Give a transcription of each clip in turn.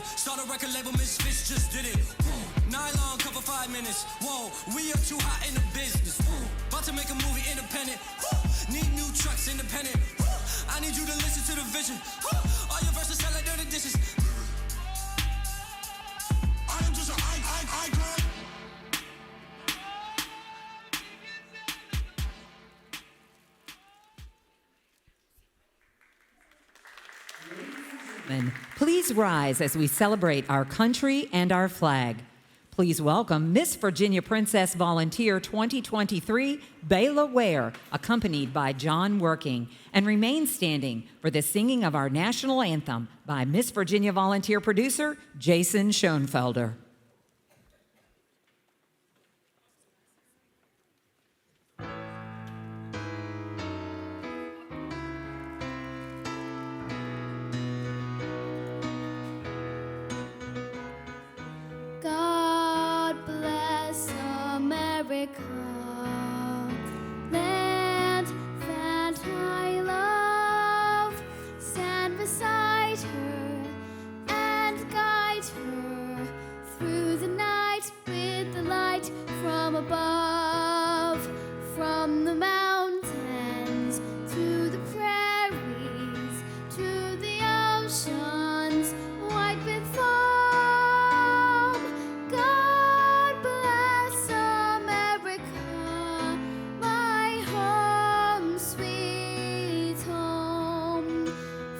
Start a record label, Misfits just did it. Nylon cover 5 minutes. Whoa, we are too hot in the business. About to make a movie independent. Need new trucks independent. I need you to listen to the vision. All your verses sound like dirty dishes. I am just an icon. Please rise as we celebrate our country and our flag. Please welcome Miss Virginia Princess Volunteer 2023, Bayla Ware, accompanied by John Working, and remain standing for the singing of our national anthem by Miss Virginia Volunteer producer Jason Schoenfelder. God bless America, land that I love. Stand beside her and guide her through the night with the light from above, from the mountains to the prairies to the oceans white with foam. God bless America, my home, sweet home.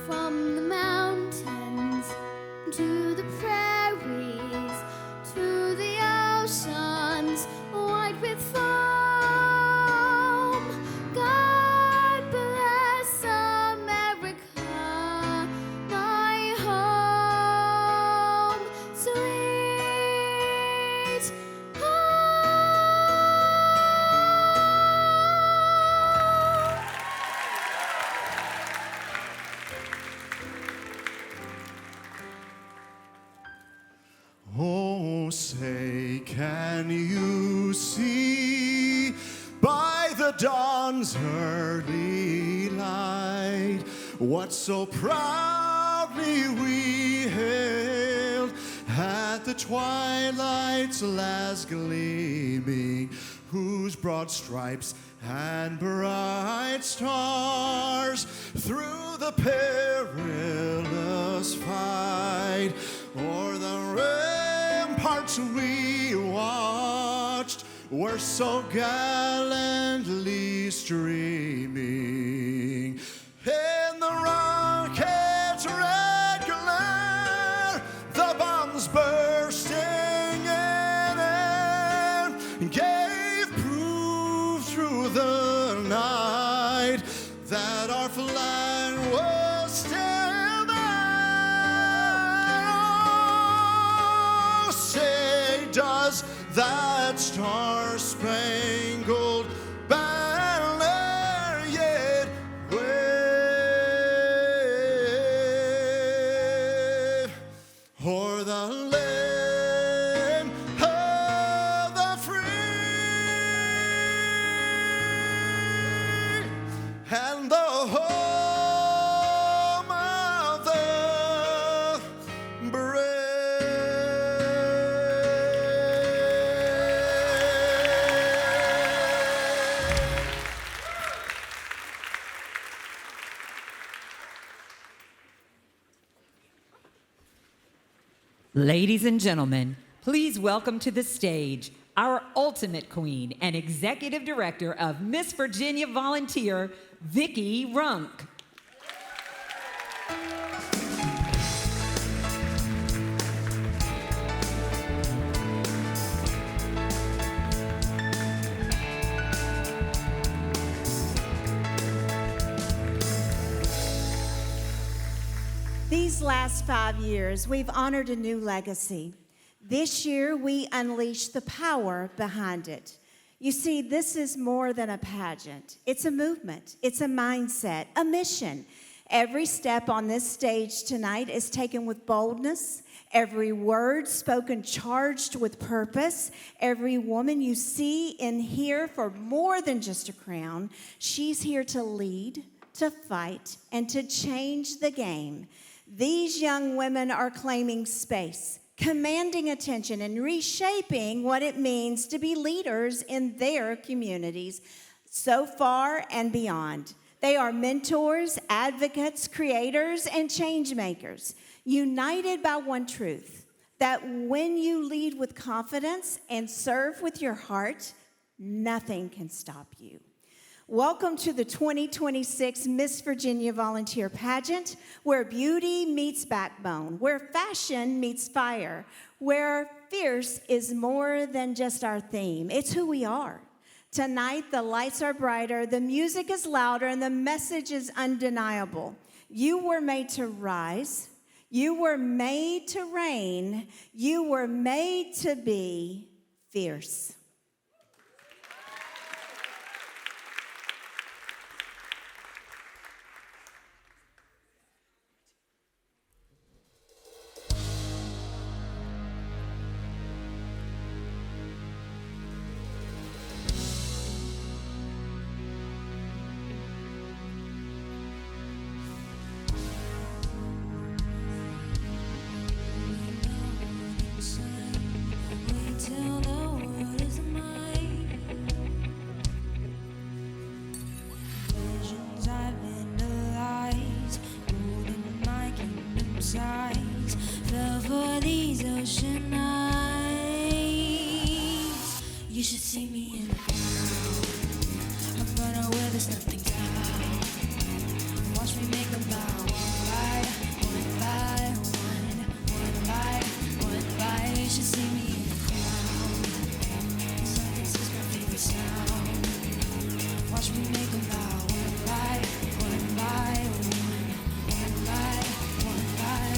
From the mountains to the prairies to the oceans white with foam. God bless America, my home, sweet Oh, say, can you see by the dawn's early light what so proudly we hailed at the twilight's last gleaming, whose broad stripes and bright stars through the perilous fight o'er the ramparts we watched were so gallantly streaming. And the rockets regular, the bombs bursting in air, gave proof through the night that our flag was still there. Oh, say, does that star-spangled banner yet wave o'er the land of the free and the home of the brave? Ladies and gentlemen, please welcome to the stage our ultimate queen and executive director of Miss Virginia Volunteer, Vicki Runk. These last 5 years, we've honored a new legacy. This year, we unleash the power behind it. You see, this is more than a pageant. It's a movement. It's a mindset, a mission. Every step on this stage tonight is taken with boldness. Every word spoken charged with purpose. Every woman you see and hear for more than just a crown, she's here to lead, to fight, and to change the game. These young women are claiming space, commanding attention, and reshaping what it means to be leaders in their communities, so far and beyond. They are mentors, advocates, creators, and change makers, united by one truth, that when you lead with confidence and serve with your heart, nothing can stop you. Welcome to the 2026 Miss Virginia Volunteer Pageant, where beauty meets backbone, where fashion meets fire, where fierce is more than just our theme. It's who we are. Tonight, the lights are brighter, the music is louder, and the message is undeniable. You were made to rise. You were made to reign. You were made to be fierce. Till the world is mine. Visions I've vandalized, holding my kingdom size. Fell for these ocean eyes. You should see me in the crowd. I'm gonna wear this nothing down. Watch me make them bow one by one by one, one by one by. You should see me. Watch me make them bow one by one by one, one by one by.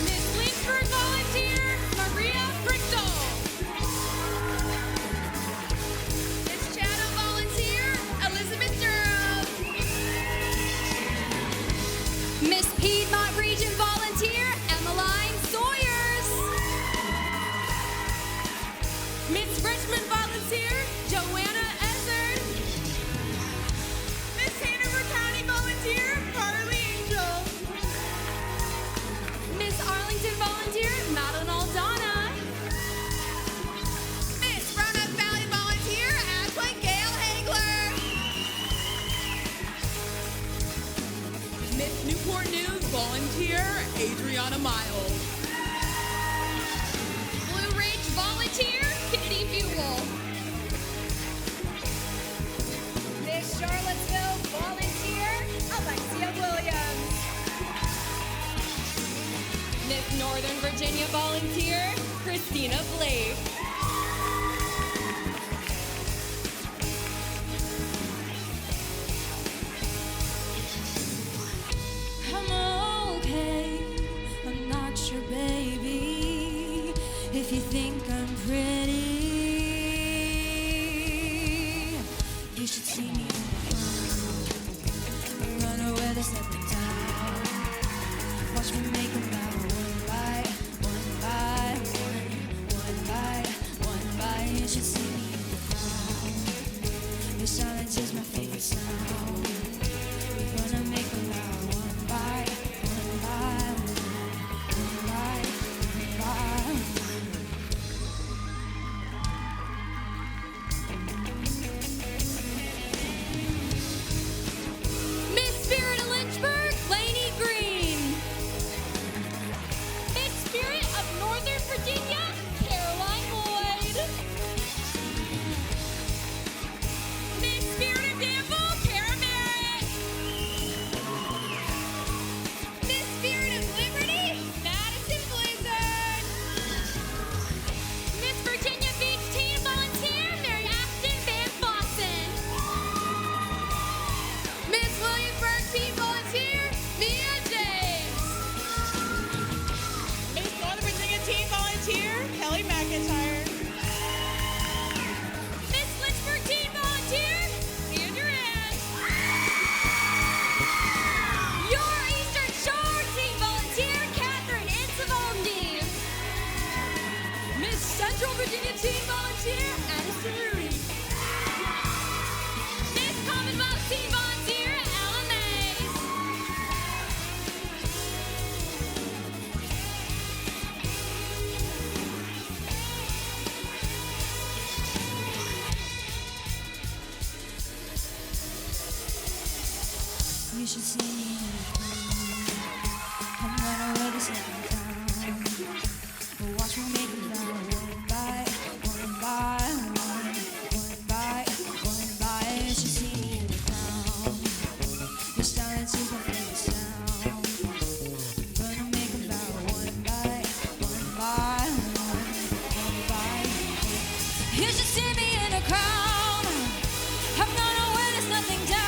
Miss Lynchburg volunteer, Maria Brickdale. Miss Chatham volunteer, Elizabeth Durham. Miss Piedmont Region volunteer, Emmeline Sawyers. Miss Richmond volunteer, Joanna Ezzard. Miss Hanover County volunteer, Carly Angel. Miss Arlington volunteer, Madeline Aldana. Miss Roanoke Valley volunteer, Ashley Gail Hagler. Miss Newport News volunteer, Adriana Miles. Blue Ridge volunteer, Kitty Buell. Miss Charlottesville volunteer, Alexia Williams. Miss Northern Virginia volunteer, Christina Blake. I'm okay, I'm not your baby. If you think I'm pretty, you should see me in the crowd. I'm gonna wear this nothing down. Watch me make them bow one by one by one, one by one by. You should see me in the crowd. Your silence is my favorite sound. We're gonna make them bow one by one by one, one by one by one. You should see me. I'm gonna wear this every time. Watch me make them down one by one, one by one. You should see me in the crown. Your style is my favorite sound. Gonna make them down one by one, one by one. You should see me in a crown. I'm gonna wear this nothing down.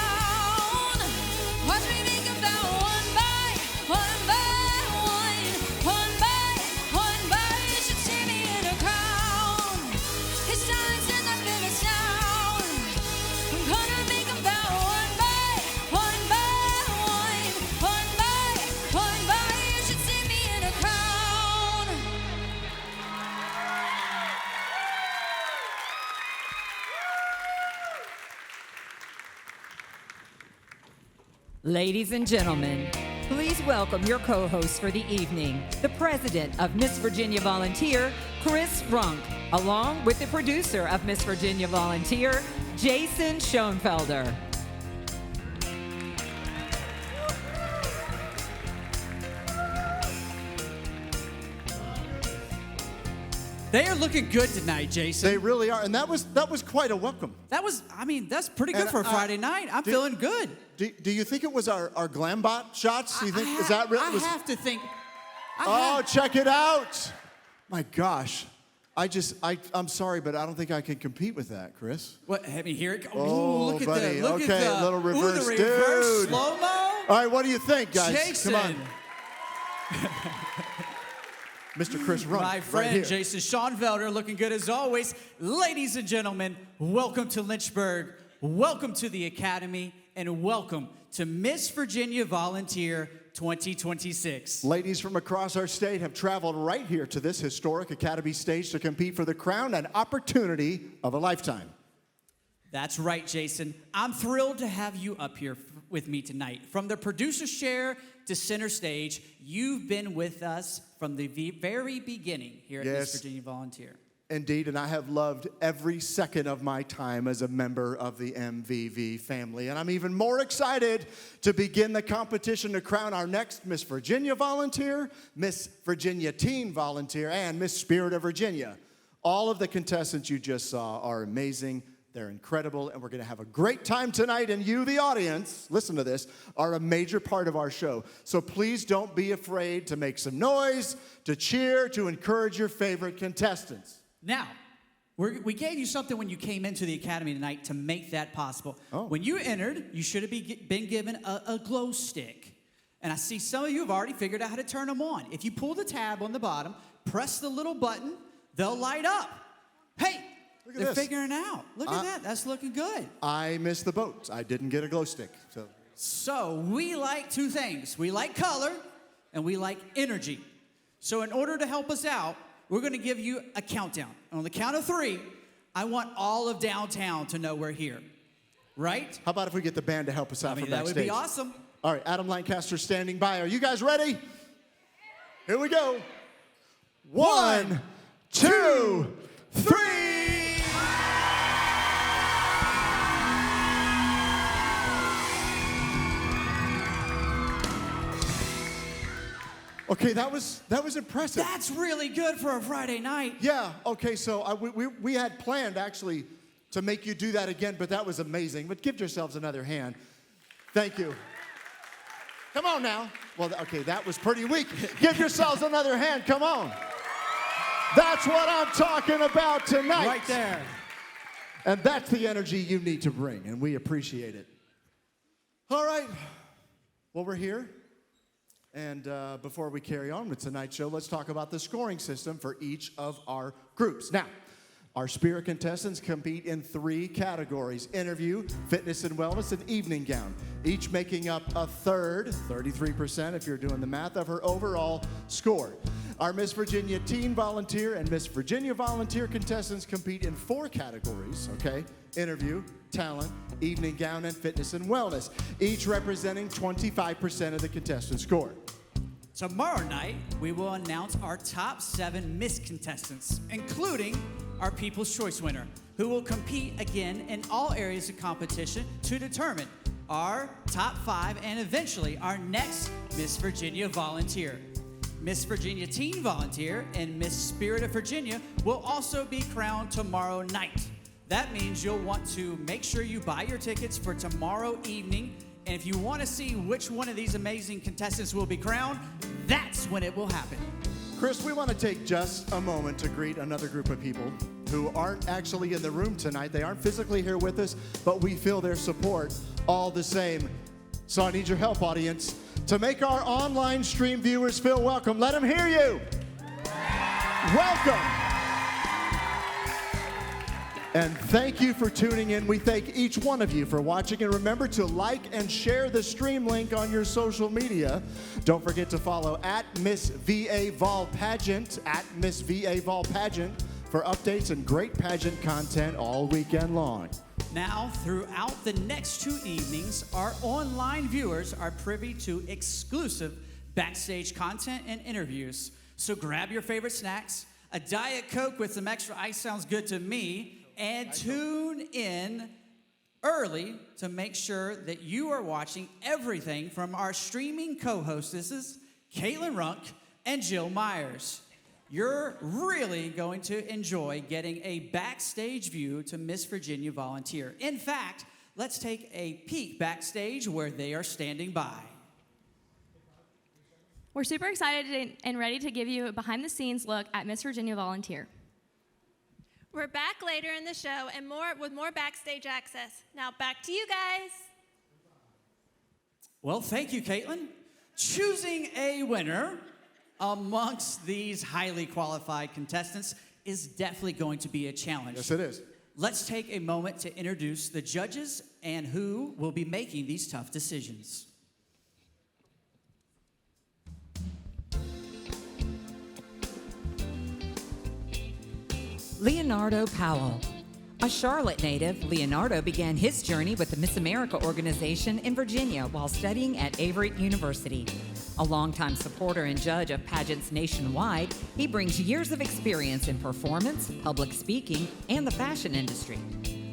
Watch me make them down one by one, one by one. You should see me in a crown. His silence and I've been a sound. I'm gonna make them down one by one, one by. You should see me in a crown. Ladies and gentlemen, please welcome your co-host for the evening, the president of Miss Virginia Volunteer, Chris Runk, along with the producer of Miss Virginia Volunteer, Jason Schoenfelder. They are looking good tonight, Jason. They really are, and that was quite a welcome. That's pretty good And, for a Friday night. I'm feeling good. Do you think it was our Glambot shots? Do you think is that real? I have to think. Check it out! My gosh, I'm sorry, but I don't think I can compete with that, Chris. What? I mean, here it goes. Oh, Look at buddy. the look Okay, at the little reverse, the reverse dude. slow mo. All right, what do you think, guys? Jason, Come on, Mr. Chris Runk, my right friend here. Jason Schoenfelder, looking good as always. Ladies and gentlemen, welcome to Lynchburg. Welcome to the Academy, and welcome to Miss Virginia Volunteer 2026. Ladies from across our state have traveled right here to this historic Academy stage to compete for the crown and opportunity of a lifetime. That's right, Jason. I'm thrilled to have you up here with me tonight. From the producer's chair to center stage, you've been with us from the very beginning here at Miss Virginia Volunteer. Indeed, and I have loved every second of my time as a member of the MVV family. And I'm even more excited to begin the competition to crown our next Miss Virginia Volunteer, Miss Virginia Teen Volunteer, and Miss Spirit of Virginia. All of the contestants you just saw are amazing. They're incredible, and we're going to have a great time tonight. And you, the audience, listen to this, are a major part of our show. So please don't be afraid to make some noise, to cheer, to encourage your favorite contestants. Now, we gave you something when you came into the Academy tonight to make that possible. Oh. When you entered, you should have been given a glow stick. And I see some of you have already figured out how to turn them on. If you pull the tab on the bottom, press the little button, they'll light up. Hey! They're figuring out. Look at that. That's looking good. I missed the boat. I didn't get a glow stick. So we like two things. We like color, and we like energy. So in order to help us out, we're going to give you a countdown. On the count of 3, I want all of downtown to know we're here. Right? How about if we get the band to help us out from that backstage? would be awesome. All right, Adam Lancaster standing by. Are you guys ready? Here we go. 1, 2, 3. Okay, that was impressive. That's really good for a Friday night. Yeah, okay, so we had planned actually to make you do that again, but that was amazing. But give yourselves another hand. Thank you. Come on now. Well, okay, that was pretty weak. Give yourselves another hand, come on. That's what I'm talking about tonight. Right there. And that's the energy you need to bring, and we appreciate it. All right, well, we're here. And before we carry on with tonight's show, let's talk about the scoring system for each of our groups. Now, our Spirit contestants compete in 3 categories: interview, fitness and wellness, and evening gown, each making up a third, 33% if you're doing the math, of her overall score. Our Miss Virginia Teen Volunteer and Miss Virginia Volunteer contestants compete in 4 categories, okay? Interview, talent, evening gown, and fitness and wellness, each representing 25% of the contestant score. Tomorrow night, we will announce our top 7 Miss contestants, including our People's Choice winner, who will compete again in all areas of competition to determine our top 5 and eventually our next Miss Virginia volunteer. Miss Virginia Teen Volunteer and Miss Spirit of Virginia will also be crowned tomorrow night. That means you'll want to make sure you buy your tickets for tomorrow evening. And if you want to see which one of these amazing contestants will be crowned, that's when it will happen. Chris, we want to take just a moment to greet another group of people who aren't actually in the room tonight. They aren't physically here with us, but we feel their support all the same. So I need your help, audience, to make our online stream viewers feel welcome. Let them hear you. Welcome. And thank you for tuning in. We thank each one of you for watching. And remember to like and share the stream link on your social media. Don't forget to follow at Miss VA Vol Pageant, at Miss VA Vol Pageant, for updates and great pageant content all weekend long. Now, throughout the next 2 evenings, our online viewers are privy to exclusive backstage content and interviews. So grab your favorite snacks, a Diet Coke with some extra ice sounds good to me, and tune in early to make sure that you are watching everything from our streaming co-hostesses, Caitlin Runk and Jill Myers. You're really going to enjoy getting a backstage view to Miss Virginia Volunteer. In fact, let's take a peek backstage where they are standing by. We're super excited and ready to give you a behind-the-scenes look at Miss Virginia Volunteer. We're back later in the show and with more backstage access. Now back to you guys. Well, thank you, Caitlin. Choosing a winner amongst these highly qualified contestants is definitely going to be a challenge. Yes, it is. Let's take a moment to introduce the judges and who will be making these tough decisions. Leonardo Powell. A Charlotte native, Leonardo began his journey with the Miss America organization in Virginia while studying at Avery University. A longtime supporter and judge of pageants nationwide, he brings years of experience in performance, public speaking, and the fashion industry.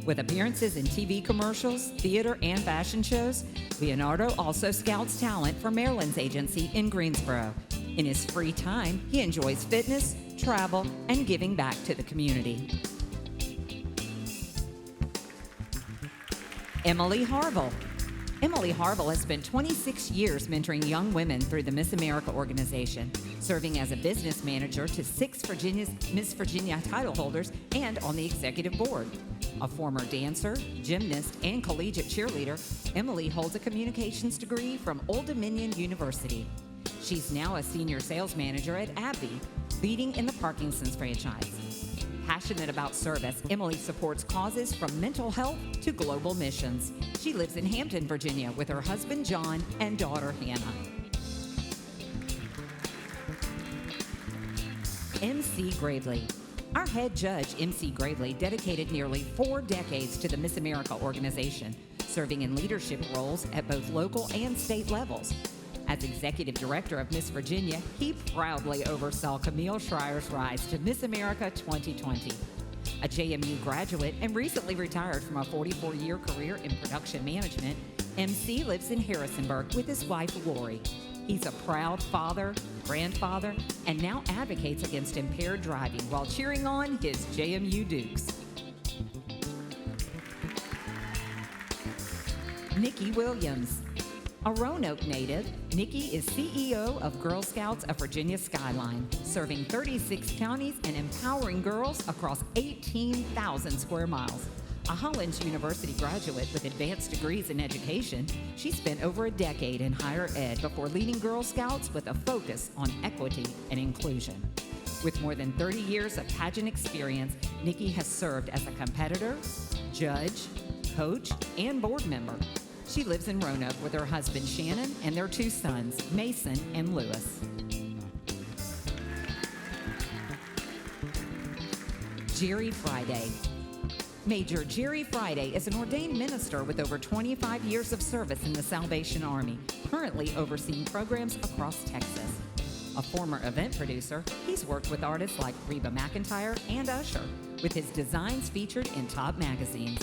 With appearances in TV commercials, theater, and fashion shows, Leonardo also scouts talent for Maryland's agency in Greensboro. In his free time, he enjoys fitness, travel, and giving back to the community. Emily Harville. Emily Harville has spent 26 years mentoring young women through the Miss America organization, serving as a business manager to 6 Miss Virginia title holders and on the executive board. A former dancer, gymnast, and collegiate cheerleader, Emily holds a communications degree from Old Dominion University. She's now a senior sales manager at AbbVie, leading in the Parkinson's franchise. Passionate about service, Emily supports causes from mental health to global missions. She lives in Hampton, Virginia with her husband, John, and daughter, Hannah. MC Gravely. Our head judge, MC Gravely, dedicated nearly 4 decades to the Miss America organization, serving in leadership roles at both local and state levels. As executive director of Miss Virginia, he proudly oversaw Camille Schreier's rise to Miss America 2020. A JMU graduate and recently retired from a 44-year career in production management, MC lives in Harrisonburg with his wife, Lori. He's a proud father, grandfather, and now advocates against impaired driving while cheering on his JMU Dukes. Nikki Williams. A Roanoke native, Nikki is CEO of Girl Scouts of Virginia Skyline, serving 36 counties and empowering girls across 18,000 square miles. A Hollins University graduate with advanced degrees in education, she spent over a decade in higher ed before leading Girl Scouts with a focus on equity and inclusion. With more than 30 years of pageant experience, Nikki has served as a competitor, judge, coach, and board member. She lives in Roanoke with her husband Shannon and their 2 sons, Mason and Lewis. Jerry Friday. Major Jerry Friday is an ordained minister with over 25 years of service in the Salvation Army, currently overseeing programs across Texas. A former event producer, he's worked with artists like Reba McEntire and Usher, with his designs featured in top magazines.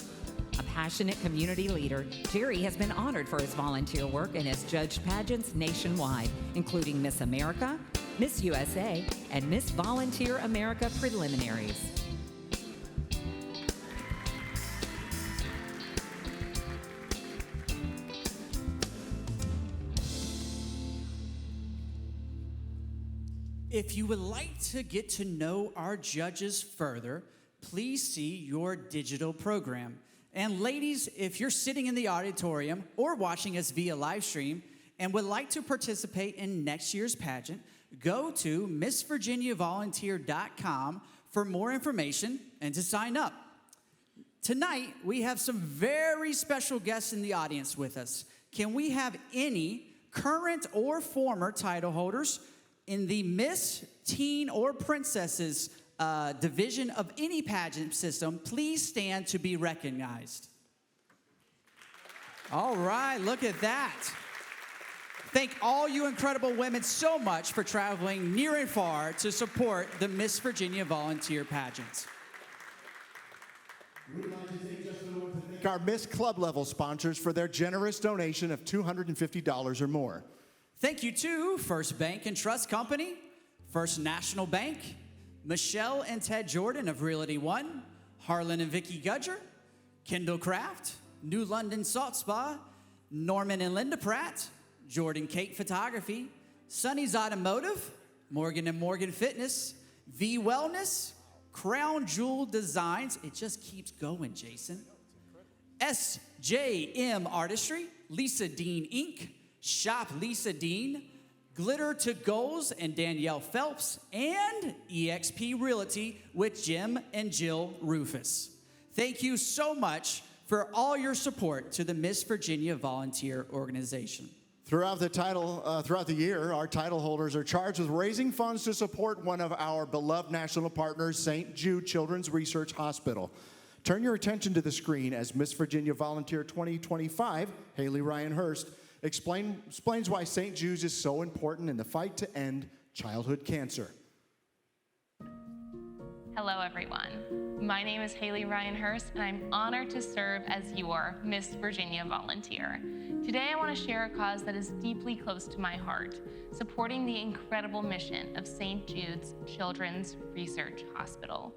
A passionate community leader, Jerry has been honored for his volunteer work and has judged pageants nationwide, including Miss America, Miss USA, and Miss Volunteer America preliminaries. If you would like to get to know our judges further, please see your digital program. And ladies, if you're sitting in the auditorium or watching us via live stream and would like to participate in next year's pageant, go to MissVirginiaVolunteer.com for more information and to sign up. Tonight, we have some very special guests in the audience with us. Can we have any current or former title holders in the Miss, Teen, or Princesses division of any pageant system please stand to be recognized? All right, look at that. Thank all you incredible women so much for traveling near and far to support the Miss Virginia Volunteer Pageant. We'd like to take just a moment to thank our Miss Club level sponsors for their generous donation of $250 or more. Thank you to First Bank and Trust Company, First National Bank, Michelle and Ted Jordan of Realty One, Harlan and Vicky Gudger, Kendall Craft, New London Salt Spa, Norman and Linda Pratt, Jordan Kate Photography, Sonny's Automotive, Morgan and Morgan Fitness, V Wellness, Crown Jewel Designs, it just keeps going, Jason, SJM Artistry, Lisa Dean Inc., Shop Lisa Dean, Glitter to Goals and Danielle Phelps, and eXp Realty with Jim and Jill Rufus. Thank you so much for all your support to the Miss Virginia Volunteer Organization. Throughout the year, our title holders are charged with raising funds to support one of our beloved national partners, St. Jude Children's Research Hospital. Turn your attention to the screen as Miss Virginia Volunteer 2025, Haley Ryan Hurst, explains why St. Jude's is so important in the fight to end childhood cancer. Hello, everyone. My name is Haley Ryan Hurst, and I'm honored to serve as your Miss Virginia Volunteer. Today, I want to share a cause that is deeply close to my heart, supporting the incredible mission of St. Jude's Children's Research Hospital.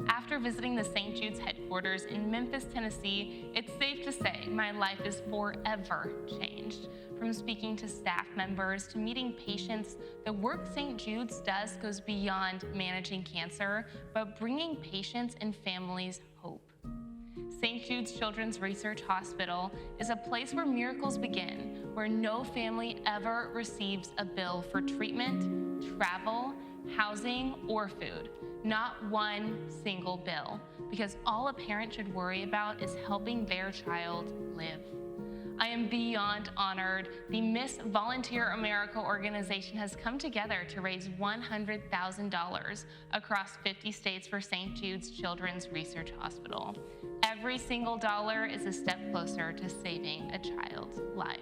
After visiting the St. Jude's headquarters in Memphis, Tennessee, it's safe to say my life is forever changed. From speaking to staff members to meeting patients, the work St. Jude's does goes beyond managing cancer, but bringing patients and families hope. St. Jude's Children's Research Hospital is a place where miracles begin, where no family ever receives a bill for treatment, travel, housing, or food. Not one single bill, because all a parent should worry about is helping their child live. I am beyond honored the Miss Volunteer America organization has come together to raise $100,000 across 50 states for St. Jude's Children's Research Hospital. Every single dollar is a step closer to saving a child's life.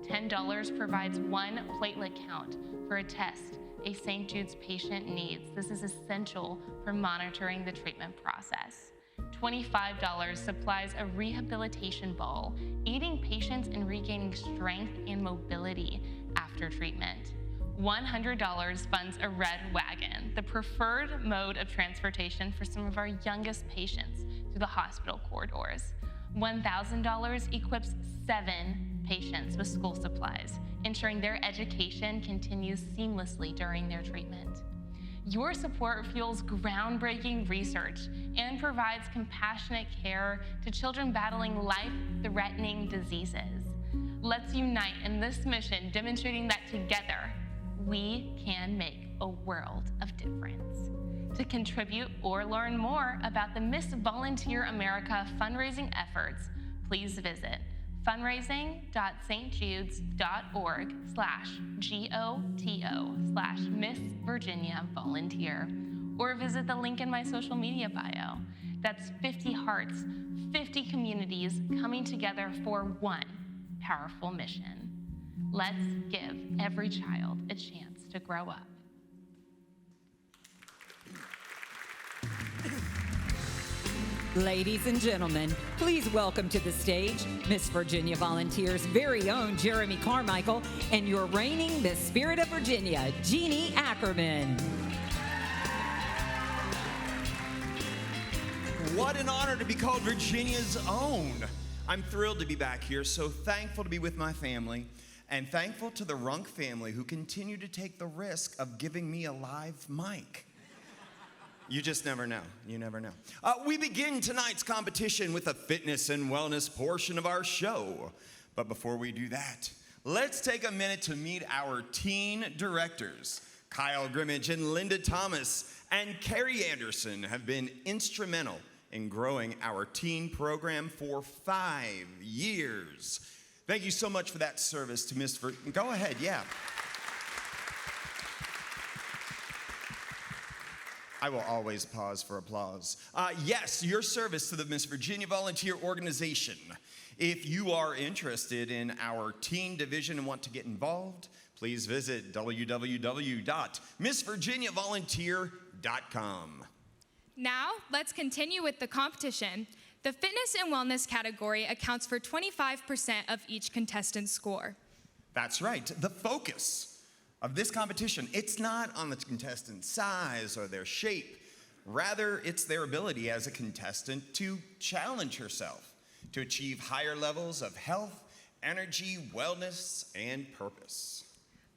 $10 provides one platelet count for a test a St. Jude's patient needs. This is essential for monitoring the treatment process. $25 supplies a rehabilitation ball, aiding patients in regaining strength and mobility after treatment. $100 funds a red wagon, the preferred mode of transportation for some of our youngest patients through the hospital corridors. $1,000 equips 7 patients with school supplies, ensuring their education continues seamlessly during their treatment. Your support fuels groundbreaking research and provides compassionate care to children battling life-threatening diseases. Let's unite in this mission, demonstrating that together, we can make a world of difference. To contribute or learn more about the Miss Volunteer America fundraising efforts, please visit fundraising.stjudes.org/GOTO/Miss Virginia Volunteer, or visit the link in my social media bio. That's 50 hearts, 50 communities coming together for one powerful mission. Let's give every child a chance to grow up. Ladies and gentlemen, please welcome to the stage Miss Virginia Volunteer's very own Jeremy Carmichael and your reigning Miss Spirit of Virginia, Jeannie Ackerman. What an honor to be called Virginia's own. I'm thrilled to be back here, so thankful to be with my family, and thankful to the Runk family who continue to take the risk of giving me a live mic. You just never know. You never know. We begin tonight's competition with a fitness and wellness portion of our show. But before we do that, let's take a minute to meet our teen directors. Kyle Grimmage and Linda Thomas and Carrie Anderson have been instrumental in growing our teen program for 5 years. Thank you so much for that service to Miss Go ahead, yeah. I will always pause for applause. Yes, your service to the Miss Virginia Volunteer Organization. If you are interested in our teen division and want to get involved, please visit www.missvirginiavolunteer.com. Now, let's continue with the competition. The fitness and wellness category accounts for 25% of each contestant's score. That's right. The focus of this competition, it's not on the contestant's size or their shape. Rather, it's their ability as a contestant to challenge herself to achieve higher levels of health, energy, wellness, and purpose.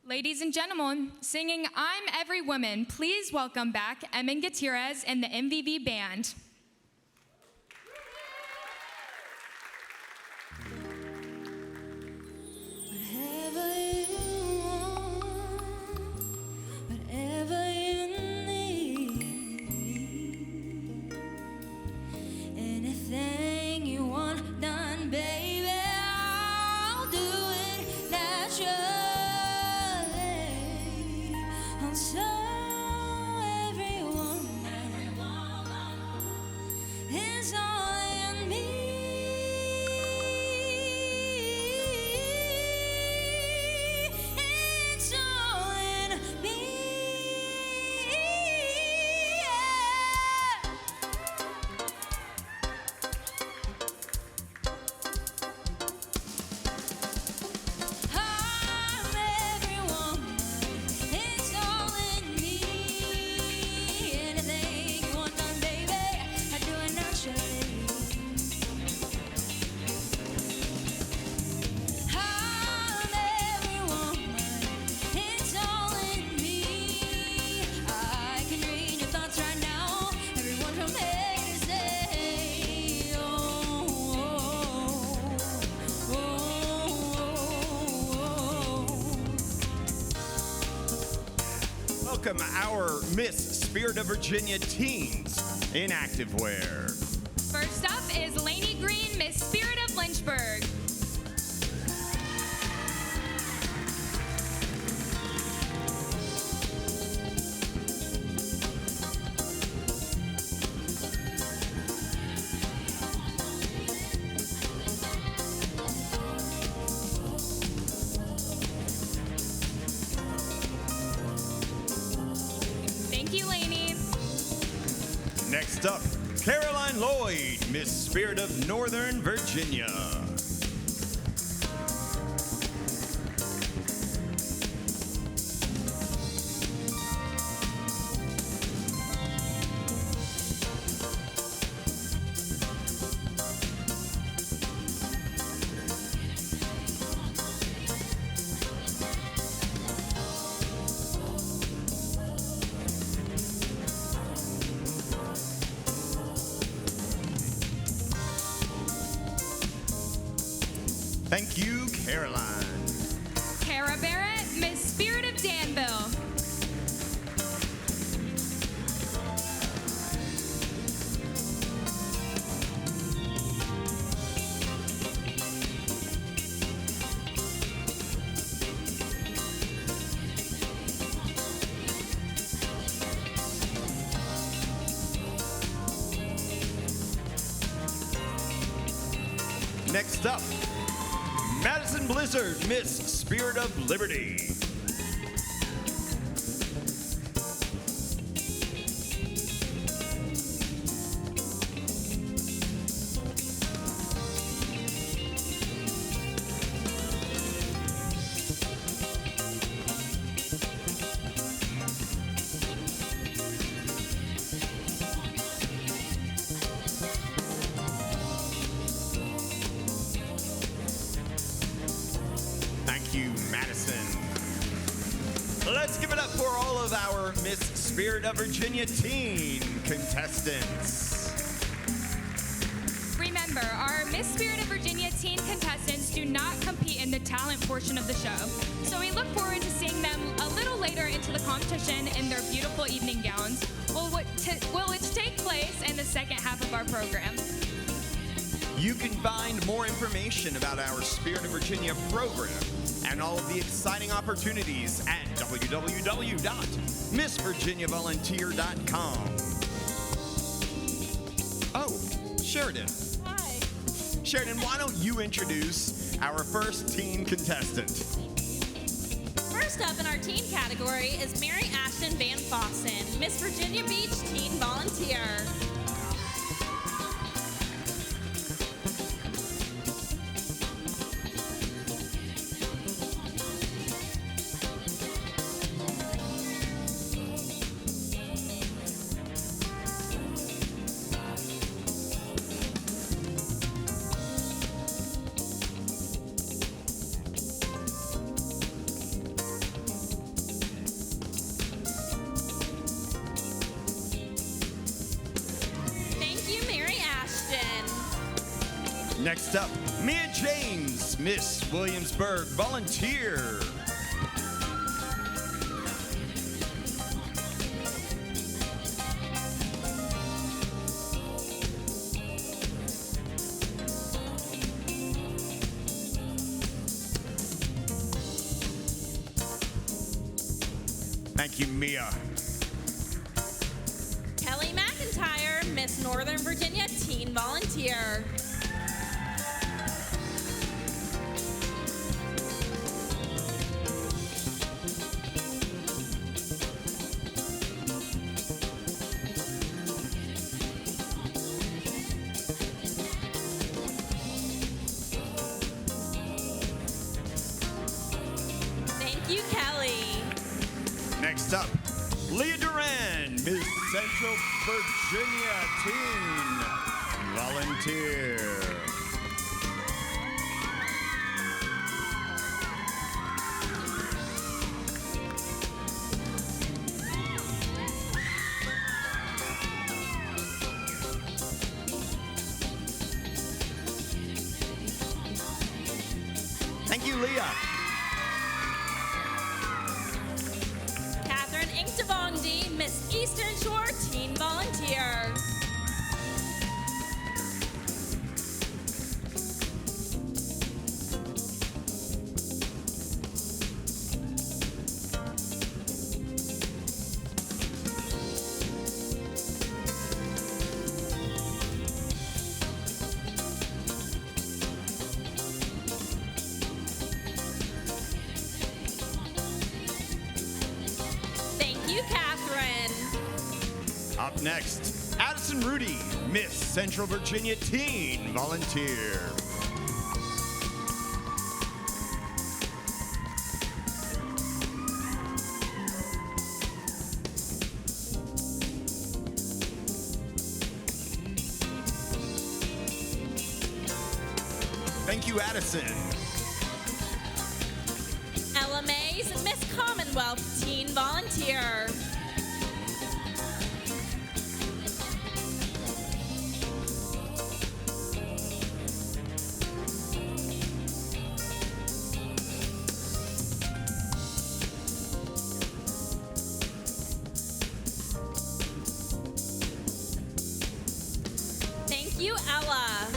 Ladies and gentlemen, singing I'm Every Woman, please welcome back Emin Gutierrez and the MVV Band. Welcome our Miss Spirit of Virginia teens in activewear. First up is Lainey Green, Miss Spirit of Lynchburg. Thank you, Lainey. Next up, Caroline Lloyd, Miss Spirit of Northern Virginia. Thank you, Caroline. Kara Barrett, Miss Spirit of Danville. Next up, Madison Blizzard, Miss Spirit of Liberty. our Miss Spirit of Virginia teen contestants. Remember, our Miss Spirit of Virginia teen contestants do not compete in the talent portion of the show. So we look forward to seeing them a little later into the competition in their beautiful evening gowns, which take place in the second half of our program. You can find more information about our Spirit of Virginia program and all of the exciting opportunities at www.missvirginiavolunteer.com. Oh, Sheridan. Hi. Sheridan, why don't you introduce our first teen contestant? First up in our teen category is Mary Ashton Van Fossen, Miss Virginia Beach Teen Volunteer. Next up, Mia James, Miss Williamsburg Volunteer. Thank you, Mia. Kelly McIntyre, Miss Northern Virginia Teen Volunteer. You, Kelly. Next up, Leah Duran, Miss Central Virginia Teen Volunteer. Thank you, Leah. Miss Eastern Shore Teen Volunteer. Thank you, Catherine. Up next, Addison Rudy, Miss Central Virginia Teen Volunteer. Thank you, Addison. Ella Mays, Miss Commonwealth Teen Volunteer. Thank you, Ella.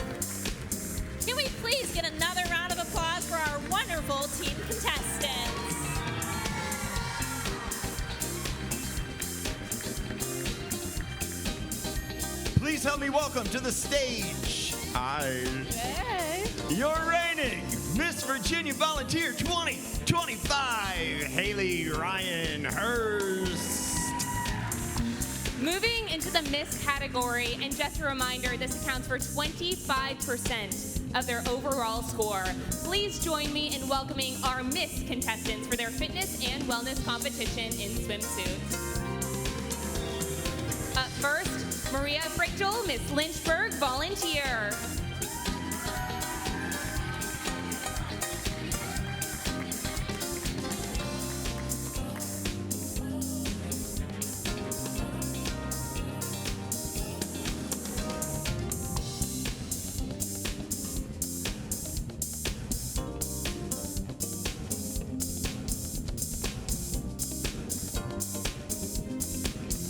Can we please get another round of applause for our wonderful teen contestants? Please help me welcome to the stage. Hey. Your reigning Miss Virginia Volunteer 2025, Haley Ryan Hurst. Moving into the Miss category, and just a reminder, this accounts for 25% of their overall score. Please join me in welcoming our Miss contestants for their fitness and wellness competition in swimsuits. Up first, Maria Frichtel, Miss Lynchburg Volunteer.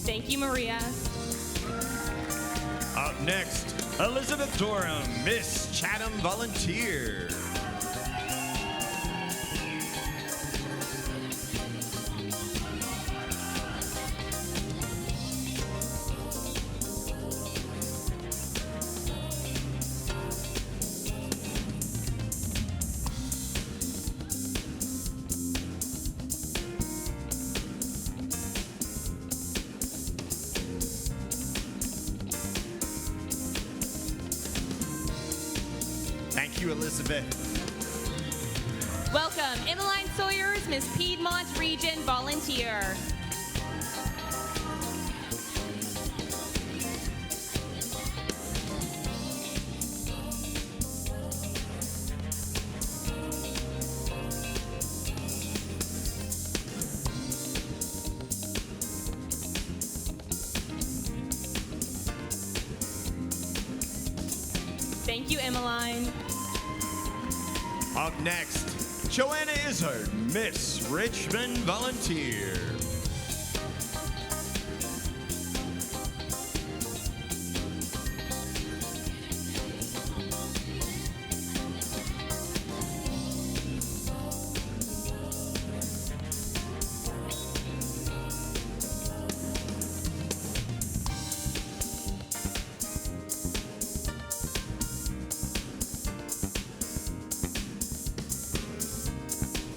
Thank you, Maria. Up next, Elizabeth Durham, Miss Chatham Volunteer. Thank you, Elizabeth. Welcome, Emmeline Sawyers, Miss Piedmont Region Volunteer. Thank you, Emmeline. Up next, Joanna Izzard, Miss Richmond Volunteer.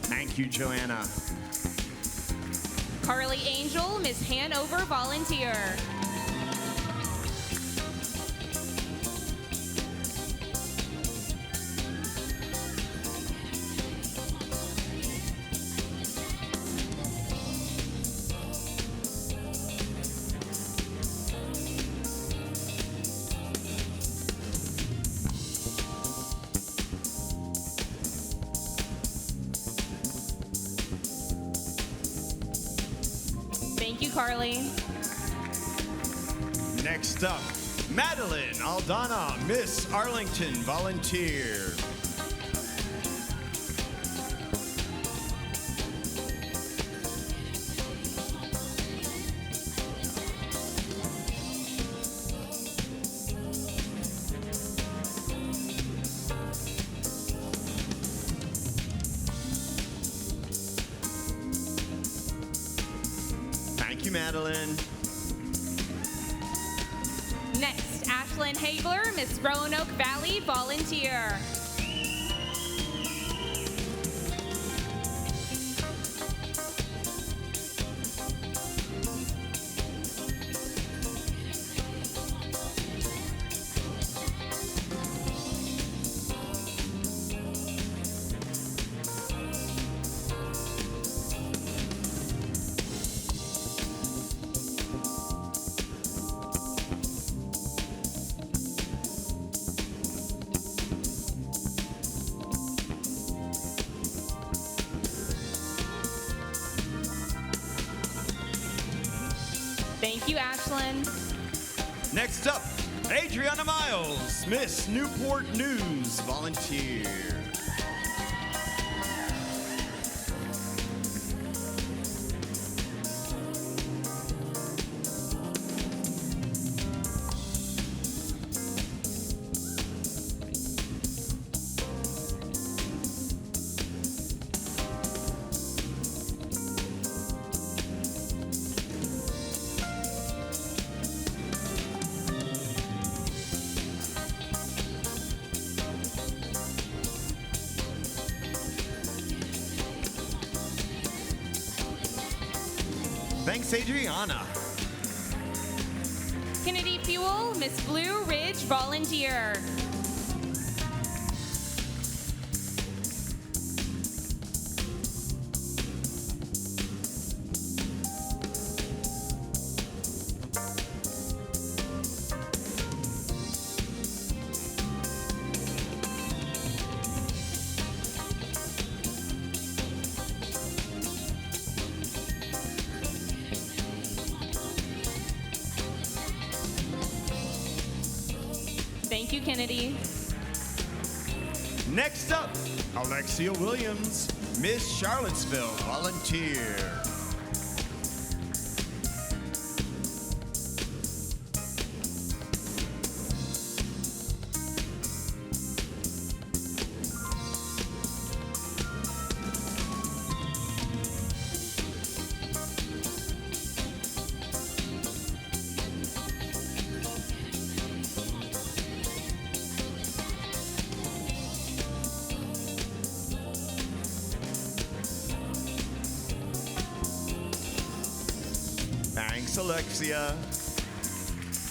Thank you, Joanna. Carly Angel, Miss Hanover Volunteer. Thank you, Carly. Next up, Madeline Aldana, Miss Arlington Volunteer. Thank you, Madeline. Next, Ashlyn Hagler, Miss Roanoke Valley Volunteer. Thank you, Ashlyn. Next up, Adriana Miles, Miss Newport News Volunteer. Thanks, Adriana. Kennedy Fuel, Miss Blue Ridge Volunteer. Thank you, Kennedy. Next up, Alexia Williams, Miss Charlottesville Volunteer. Alexia.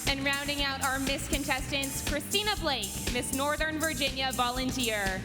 And rounding out our Miss contestants, Christina Blake, Miss Northern Virginia Volunteer.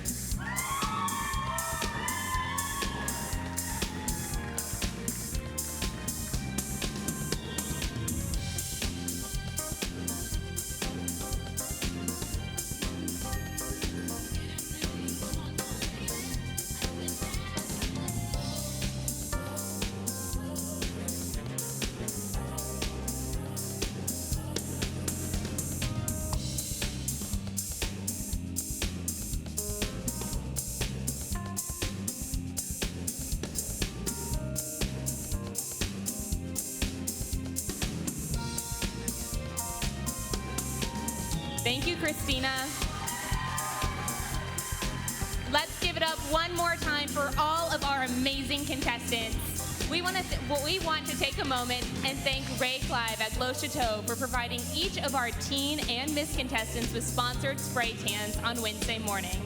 Thank you, Christina. Let's give it up one more time for all of our amazing contestants. We want to take a moment and thank Ray Clive at Glos Chateau for providing each of our teen and Miss contestants with sponsored spray tans on Wednesday morning.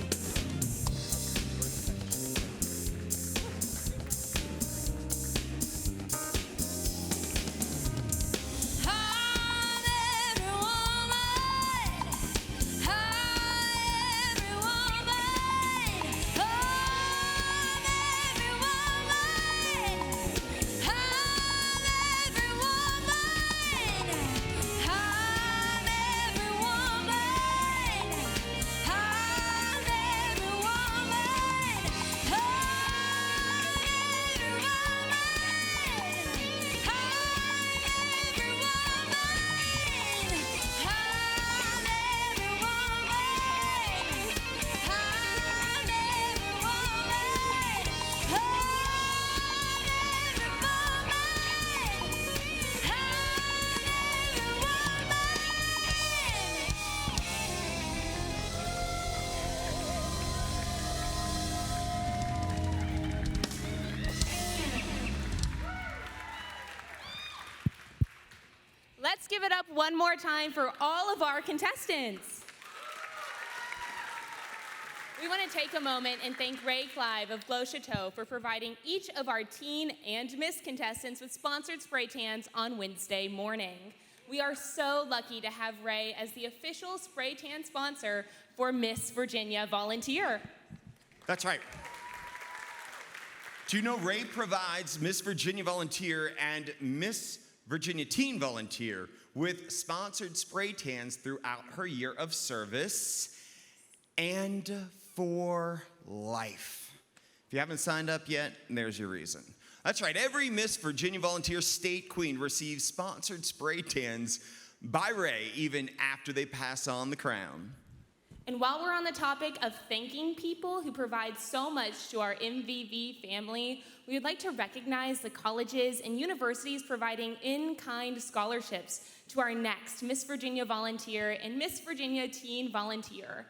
Let's give it up one more time for all of our contestants. We want to take a moment and thank Ray Clive of Glos Chateau for providing each of our teen and Miss contestants with sponsored spray tans on Wednesday morning. We are so lucky to have Ray as the official spray tan sponsor for Miss Virginia Volunteer. That's right. Do you know Ray provides Miss Virginia Volunteer and Miss Virginia Teen Volunteer with sponsored spray tans throughout her year of service and for life. If you haven't signed up yet, there's your reason. That's right, every Miss Virginia Volunteer State Queen receives sponsored spray tans by Ray even after they pass on the crown. And while we're on the topic of thanking people who provide so much to our MVV family, we would like to recognize the colleges and universities providing in-kind scholarships to our next Miss Virginia Volunteer and Miss Virginia Teen Volunteer.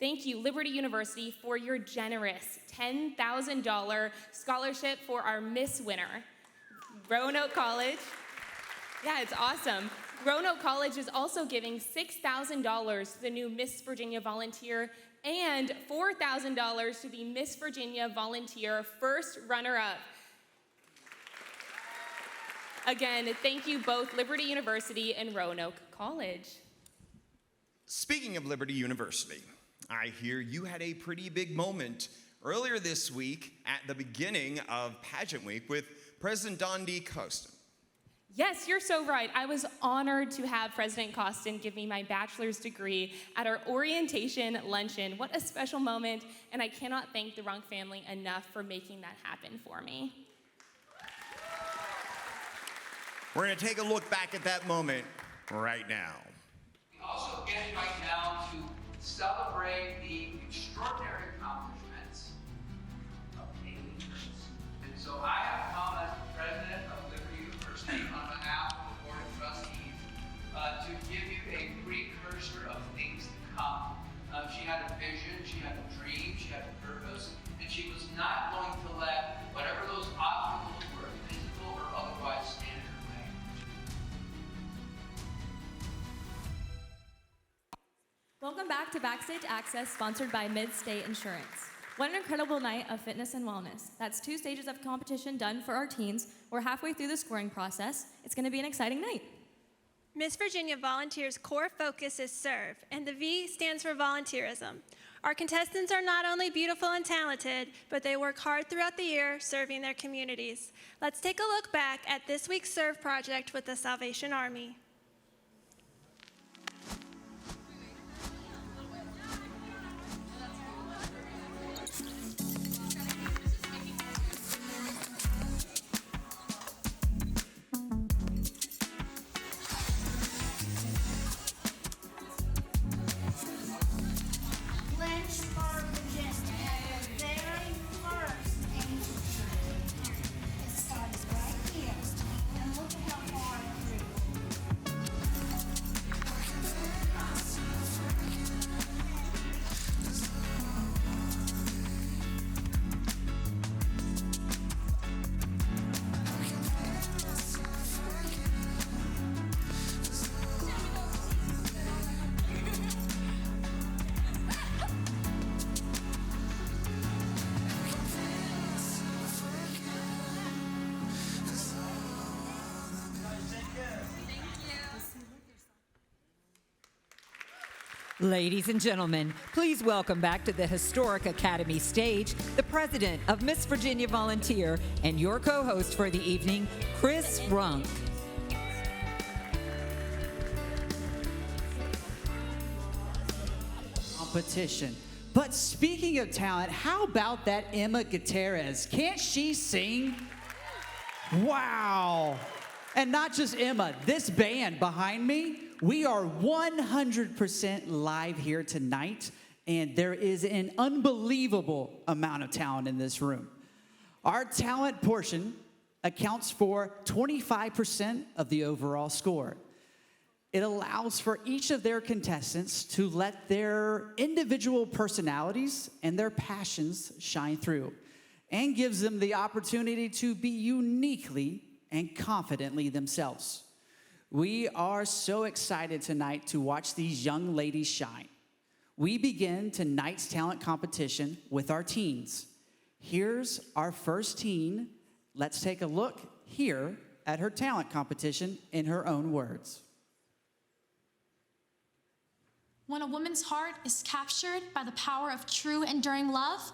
Thank you, Liberty University, for your generous $10,000 scholarship for our Miss winner. Roanoke College. Yeah, it's awesome. Roanoke College is also giving $6,000 to the new Miss Virginia Volunteer and $4,000 to the Miss Virginia Volunteer first runner-up. Again, thank you both Liberty University and Roanoke College. Speaking of Liberty University, I hear you had a pretty big moment earlier this week at the beginning of Pageant Week with President Don D. Costin. Yes, you're so right. I was honored to have President Costin give me my bachelor's degree at our orientation luncheon. What a special moment, and I cannot thank the Runk family enough for making that happen for me. We're going to take a look back at that moment right now. We also get right now to celebrate the extraordinary accomplishments of Haley Hurst. And so I have come as the president of Liberty University on behalf of the Board of Trustees to give you a precursor of things to come. She had a vision, she had a dream, she had a purpose, and she was not going to let whatever those obstacles were, physical or otherwise, stand in her way. Welcome back to Backstage Access, sponsored by Mid-State Insurance. What an incredible night of fitness and wellness. That's 2 stages of competition done for our teens. We're halfway through the scoring process. It's going to be an exciting night. Miss Virginia Volunteer's core focus is serve, and the V stands for volunteerism. Our contestants are not only beautiful and talented, but they work hard throughout the year serving their communities. Let's take a look back at this week's Serve project with the Salvation Army. Lynchburg, Virginia, had the very first angel tree. It started right here, and look at how far it grew. Ladies and gentlemen, please welcome back to the Historic Academy stage the president of Miss Virginia Volunteer and your co-host for the evening, Chris Runk. Competition. But speaking of talent, how about that Emma Gutierrez? Can't she sing? Wow. And not just Emma, this band behind me, we are 100% live here tonight, and there is an unbelievable amount of talent in this room. Our talent portion accounts for 25% of the overall score. It allows for each of their contestants to let their individual personalities and their passions shine through, and gives them the opportunity to be uniquely and confidently themselves. We are so excited tonight to watch these young ladies shine. We begin tonight's talent competition with our teens. Here's our first teen. Let's take a look here at her talent competition in her own words. When a woman's heart is captured by the power of true, enduring love,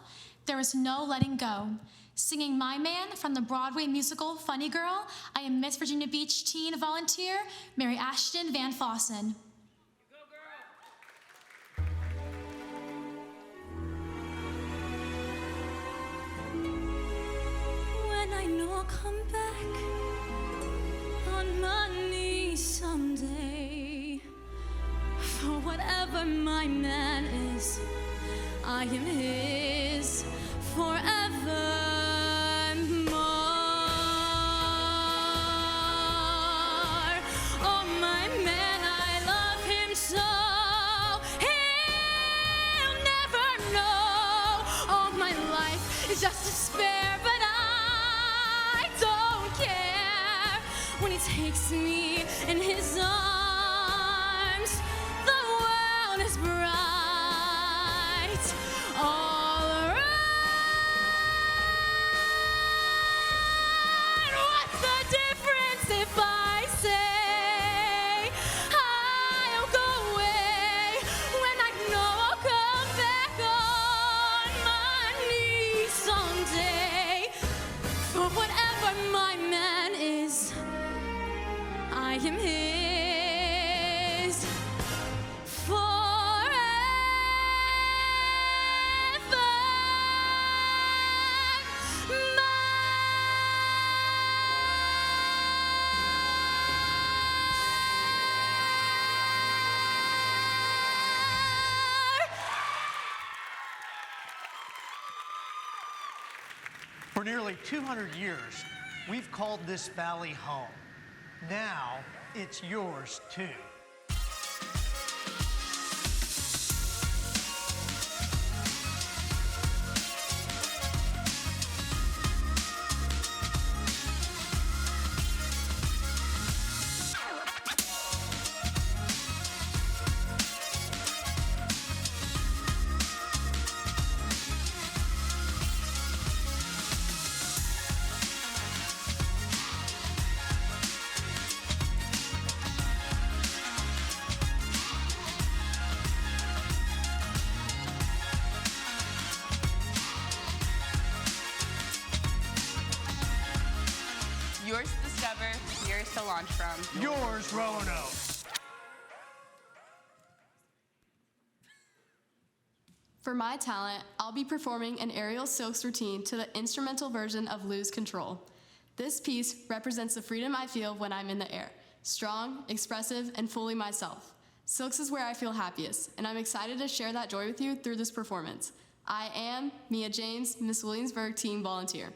there is no letting go. Singing My Man from the Broadway musical Funny Girl, I am Miss Virginia Beach teen volunteer, Mary Ashton Van Fossen. When I know I'll come back on my knees someday, for whatever my man is, I am his forever. Just despair, but I don't care. When he takes me in his arms, the world is bright. All right. What's the difference if I say I'll go away when I know I'll come back on my knees someday? For whatever my man is, I am his forever. For nearly 200 years, we've called this valley home. Now, it's yours too. to launch from. Yours, Roanoke. For my talent, I'll be performing an aerial silks routine to the instrumental version of Lose Control. This piece represents the freedom I feel when I'm in the air, strong, expressive, and fully myself. Silks is where I feel happiest, and I'm excited to share that joy with you through this performance. I am Mia James, Miss Williamsburg Teen Volunteer.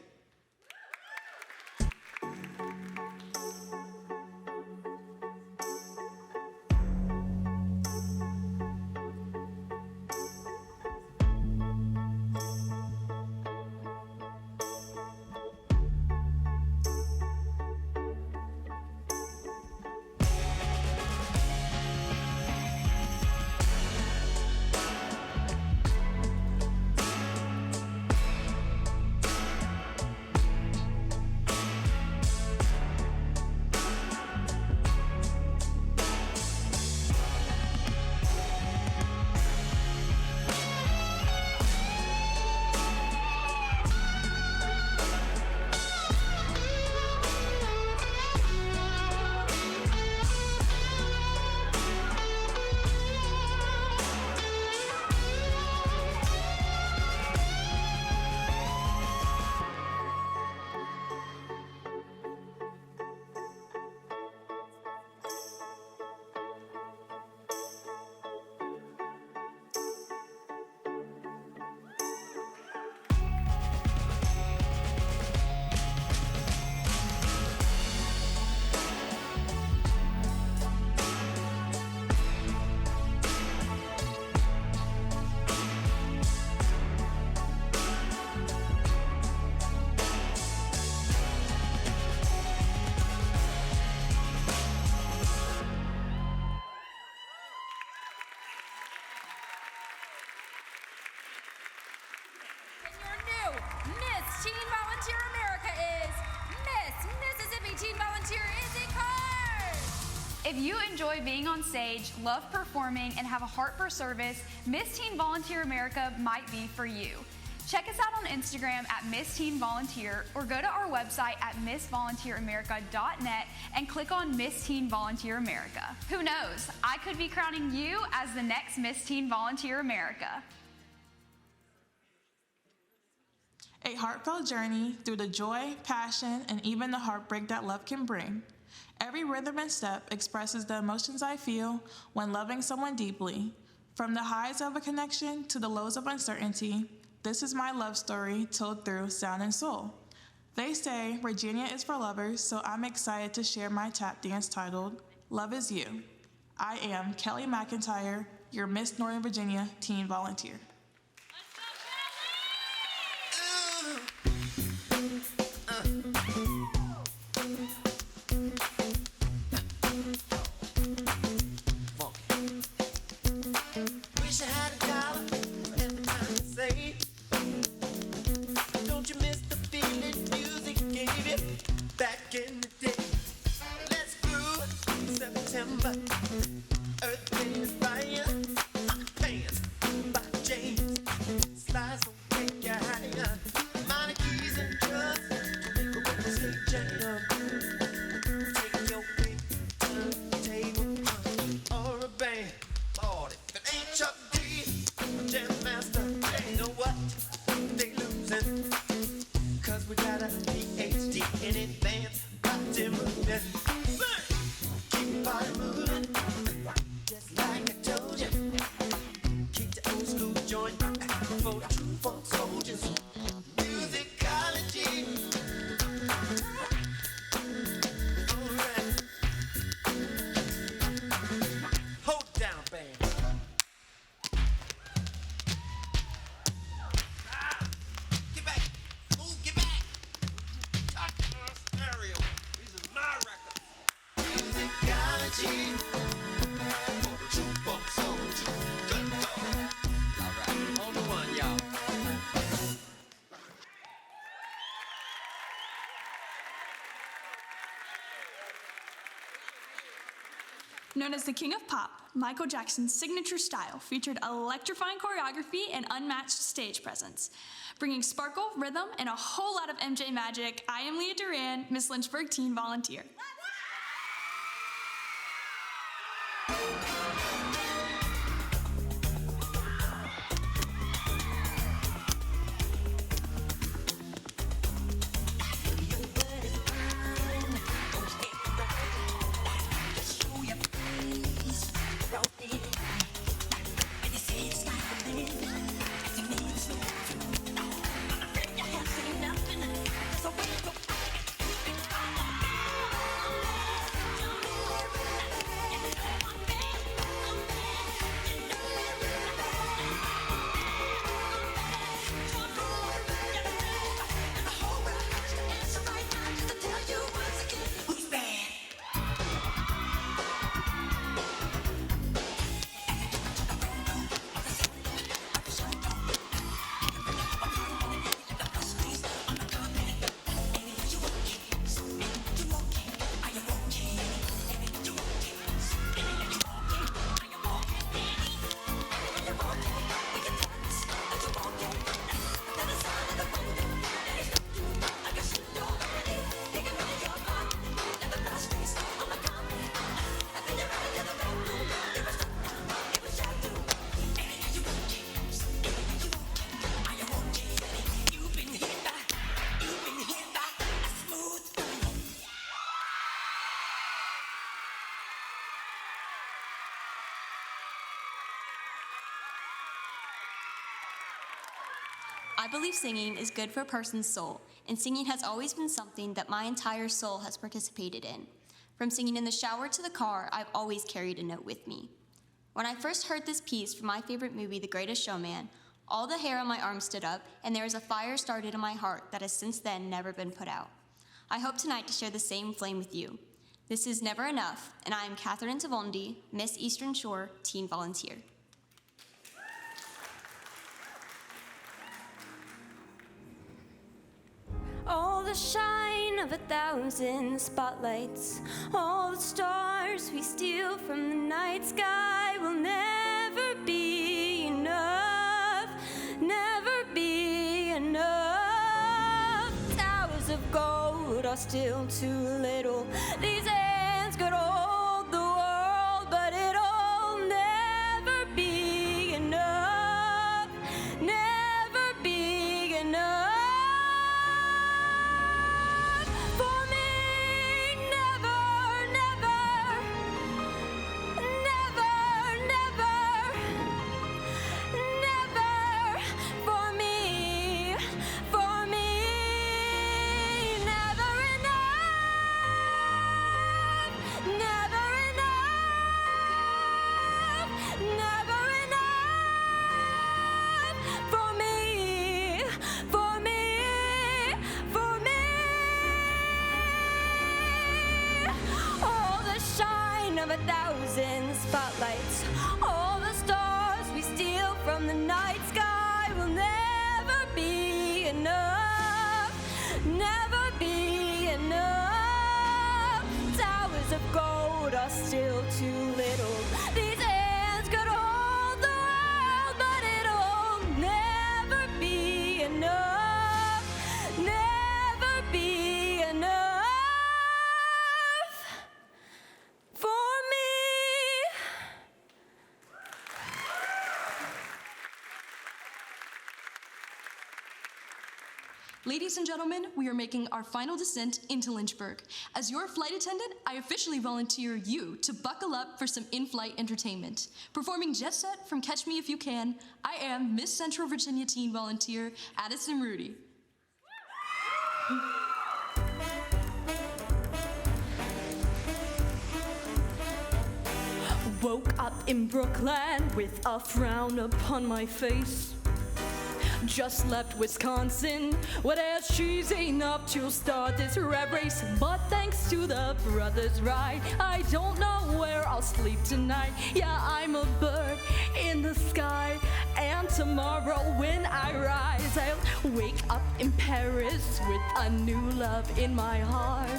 Miss Teen Volunteer America is Miss Mississippi Teen Volunteer Izzy Card. If you enjoy being on stage, love performing, and have a heart for service, Miss Teen Volunteer America might be for you. Check us out on Instagram at Miss Teen Volunteer or go to our website at missvolunteeramerica.net and click on Miss Teen Volunteer America. Who knows? I could be crowning you as the next Miss Teen Volunteer America. A heartfelt journey through the joy, passion, and even the heartbreak that love can bring. Every rhythm and step expresses the emotions I feel when loving someone deeply. From the highs of a connection to the lows of uncertainty, this is my love story told through sound and soul. They say Virginia is for lovers, so I'm excited to share my tap dance titled, Love Is You. I am Kelly McIntyre, your Miss Northern Virginia Teen Volunteer. Wish I had a dollar for every time you say. Don't you miss the feeling music gave you back in the day? Let's groove September. Earth, wind, and fire. Hot pants by James. Slides will take you higher. Minor keys and drugs to make a record say jam. Take your pick, turntable, or a band. Lord, if it ain't Chuck D, Jam Master, you know what? They losing. Cause we got a PhD in advanced body movement. Keep your body moving. Just like I told you. Keep the old school joint for the true funk soldiers. Musicology. Alright. Hold it down, band. Get back. Move, get back. Talk to our stereo. These are my records. Musicology. For the true funk soldiers. Good dog. Alright, on the one, y'all. Known as the King of Pop, Michael Jackson's signature style featured electrifying choreography and unmatched stage presence. Bringing sparkle, rhythm, and a whole lot of MJ magic, I am Leah Duran, Miss Lynchburg Teen Volunteer. I believe singing is good for a person's soul, and singing has always been something that my entire soul has participated in. From singing in the shower to the car, I've always carried a note with me. When I first heard this piece from my favorite movie, The Greatest Showman, all the hair on my arm stood up, and there was a fire started in my heart that has since then never been put out. I hope tonight to share the same flame with you. This is Never Enough, and I am Catherine Tavondi, Miss Eastern Shore Teen Volunteer. All the shine of 1,000 spotlights, all the stars we steal from the night sky will never be enough, never be enough. Towers of gold are still too little. These hands could hold the world, but it'll never be enough, never be enough. Of 1,000 spotlights, all the stars we steal from the night sky will never be enough, never be enough. Towers of gold are still too little. These hands could hold the world, but it'll never be enough, never be enough. Ladies and gentlemen, we are making our final descent into Lynchburg. As your flight attendant, I officially volunteer you to buckle up for some in-flight entertainment. Performing Jet Set from Catch Me If You Can, I am Miss Central Virginia Teen Volunteer, Addison Rudy. Woke up in Brooklyn with a frown upon my face. Just left Wisconsin, what else she's enough to start this rat race. But thanks to the brothers ride, I don't know where I'll sleep tonight. Yeah, I'm a bird in the sky, and tomorrow when I rise, I'll wake up in Paris with a new love in my heart.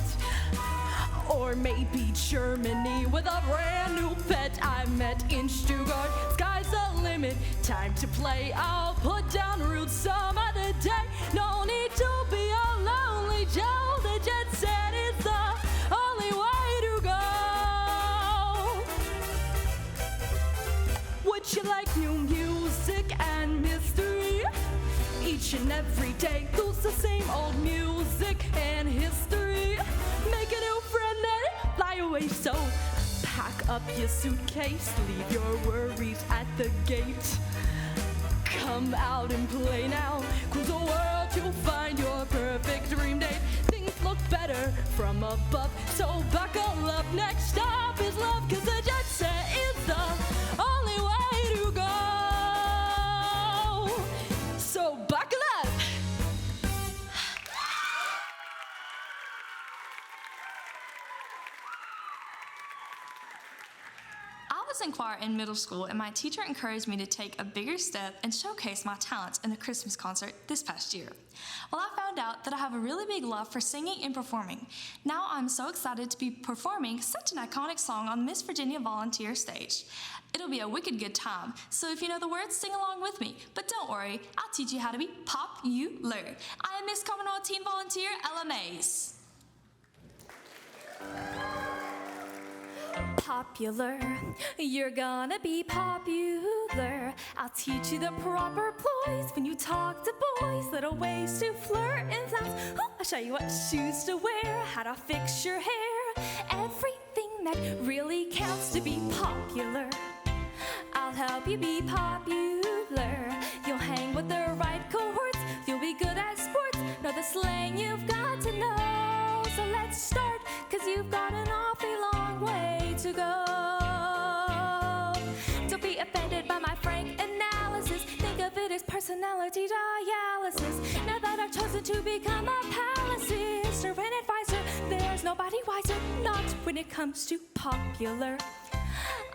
Or maybe Germany with a brand new pet I met in Stuttgart. Sky's the limit, time to play. I'll put down roots some other day. No need to be a lonely Joe. The jet set is the only way to go. Would you like new music and mystery? Each and every day goes the same old music and history. Make a new friend and fly away. So pack up your suitcase, leave your worries at the gate. Come out and play now, cruise the world to find your perfect dream date. Things look better from above, so buckle up. Next stop is love, 'cause the jet set is the only way to go. So buckle up. I was in choir in middle school, and my teacher encouraged me to take a bigger step and showcase my talents in the Christmas concert this past year. Well, I found out that I have a really big love for singing and performing. Now I'm so excited to be performing such an iconic song on Miss Virginia Volunteer stage. It'll be a wicked good time, so if you know the words, sing along with me. But don't worry, I'll teach you how to be popular. I am Miss Commonwealth Teen Volunteer, Ella Mays. Popular, you're gonna be popular. I'll teach you the proper ploys when you talk to boys, little ways to flirt and sounds. I'll show you what shoes to wear, how to fix your hair, everything that really counts to be popular. I'll help you be popular. You'll hang with the right cohorts but the slang you've got to know. So let's start, 'cause you've got an awfully long way to go. Don't be offended by my frank analysis. Think of it as personality dialysis. Now that I've chosen to become a palimpsest or an advisor, there's nobody wiser, not when it comes to popular.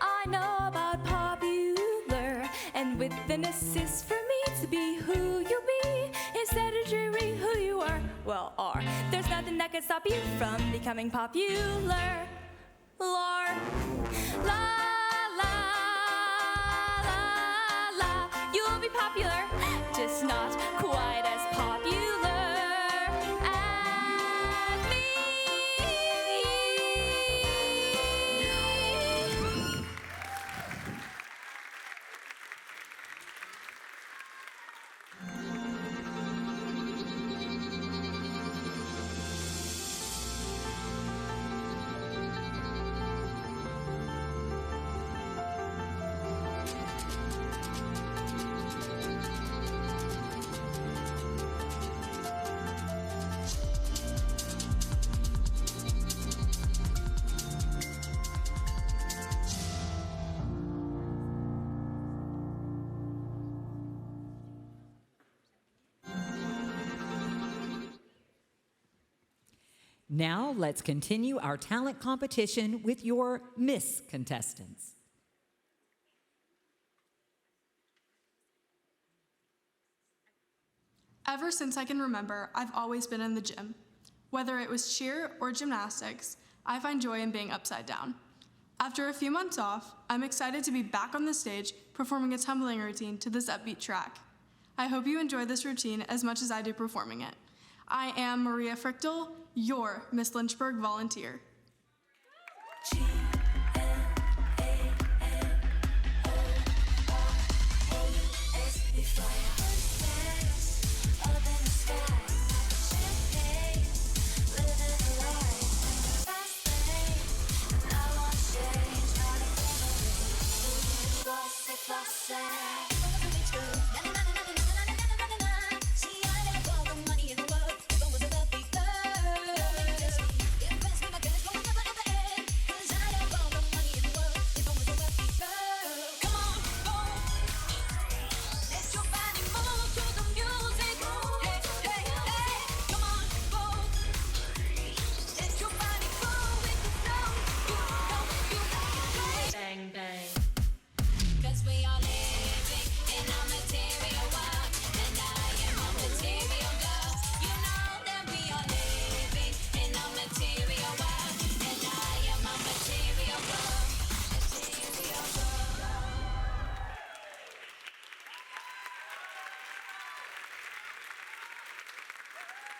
I know about popular, and with an assist for me to be who you be, instead of jury who you are, well, are. There's nothing that can stop you from becoming popular. Lar, la, la, la, la. You'll be popular, just not quite as popular as me. Now let's continue our talent competition with your Miss contestants. Ever since I can remember, I've always been in the gym. Whether it was cheer or gymnastics, I find joy in being upside down. After a few months off, I'm excited to be back on the stage performing a tumbling routine to this upbeat track. I hope you enjoy this routine as much as I do performing it. I am Maria Frichtel, your Miss Lynchburg volunteer.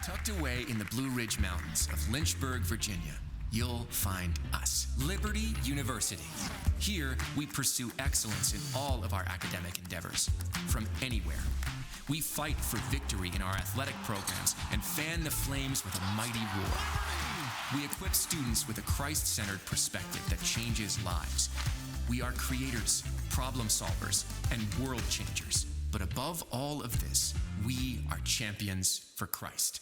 Tucked away in the Blue Ridge Mountains of Lynchburg, Virginia, you'll find us, Liberty University. Here, we pursue excellence in all of our academic endeavors, from anywhere. We fight for victory in our athletic programs and fan the flames with a mighty roar. We equip students with a Christ-centered perspective that changes lives. We are creators, problem solvers, and world changers. But above all of this, we are champions for Christ.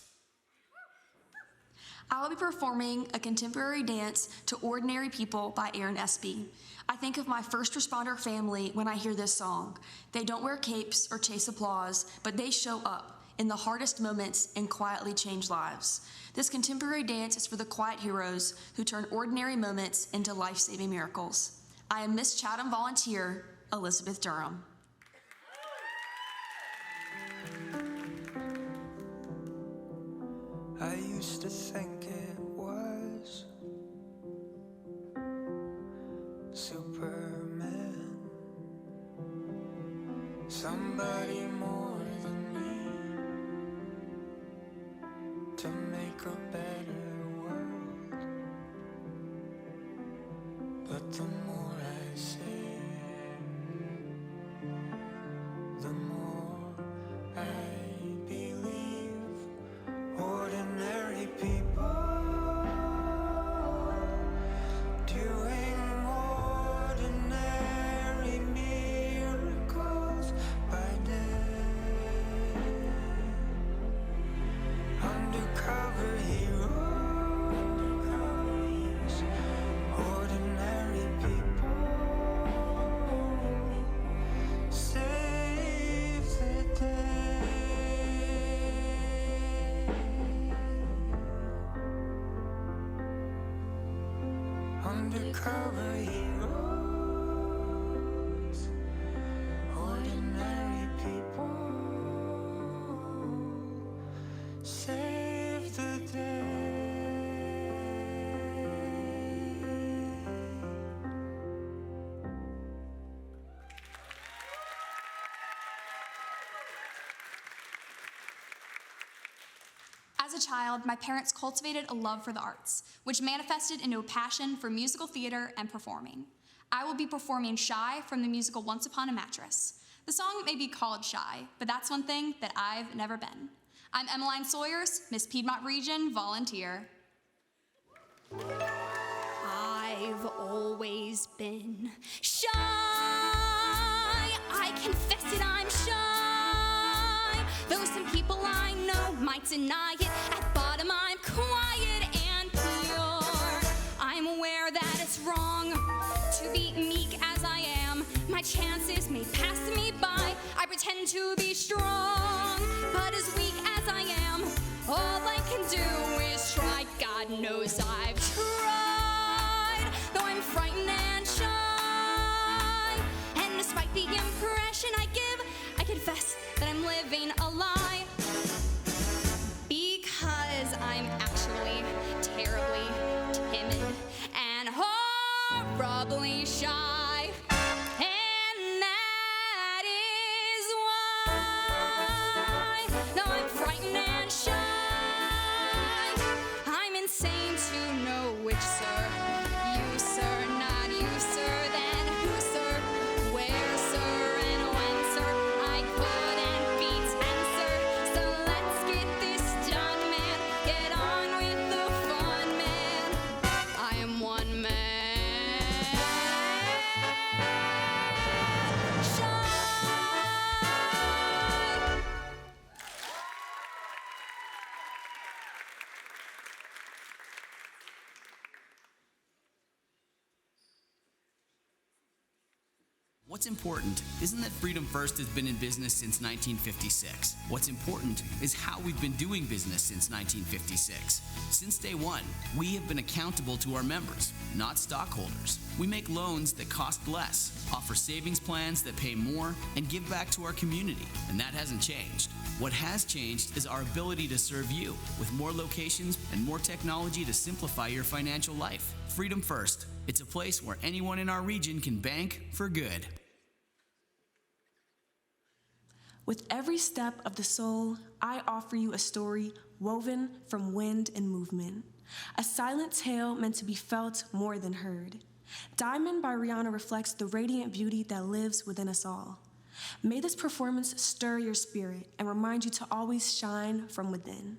I will be performing a contemporary dance to Ordinary People by Aaron Espy. I think of my first responder family when I hear this song. They don't wear capes or chase applause, but they show up in the hardest moments and quietly change lives. This contemporary dance is for the quiet heroes who turn ordinary moments into life-saving miracles. I am Miss Chatham volunteer, Elizabeth Durham. I used to think it was Superman, somebody more than me, to make a better world. But the more I see, the more I believe. Ordinary people doing ordinary miracles by day. undercover heroes, ordinary people, save the day. As a child, my parents cultivated a love for the arts, which manifested into a passion for musical theater and performing. I will be performing Shy from the musical Once Upon a Mattress. The song may be called Shy, but that's one thing that I've never been. I'm Emmeline Sawyers, Miss Piedmont Region Volunteer. I've always been shy. I confess it, I'm shy. Though some people I know might deny it, at bottom I'm quiet and pure. I'm aware that it's wrong to be meek as I am. My chances may pass me by. I pretend to be strong, but as weak as I am, all I can do is try. God knows I've tried, though I'm frightened and shy. And despite the impression I give, I confess that I'm living a lie. Because I'm actually terribly timid and horribly shy. And that is why, though I'm frightened and shy, I'm insane to know which, sir. You, sir, not you, sir, then who, sir? Where, sir, and when, sir? I couldn't be tenser, so let's get this done, man. Get on with the fun, man. I am one man. What's important isn't that Freedom First has been in business since 1956. What's important is how we've been doing business since 1956. Since day one, we have been accountable to our members, not stockholders. We make loans that cost less, offer savings plans that pay more, and give back to our community, and that hasn't changed. What has changed is our ability to serve you with more locations and more technology to simplify your financial life. Freedom First. It's a place where anyone in our region can bank for good. With every step of the soul, I offer you a story woven from wind and movement. A silent tale meant to be felt more than heard. Diamond by Rihanna reflects the radiant beauty that lives within us all. May this performance stir your spirit and remind you to always shine from within.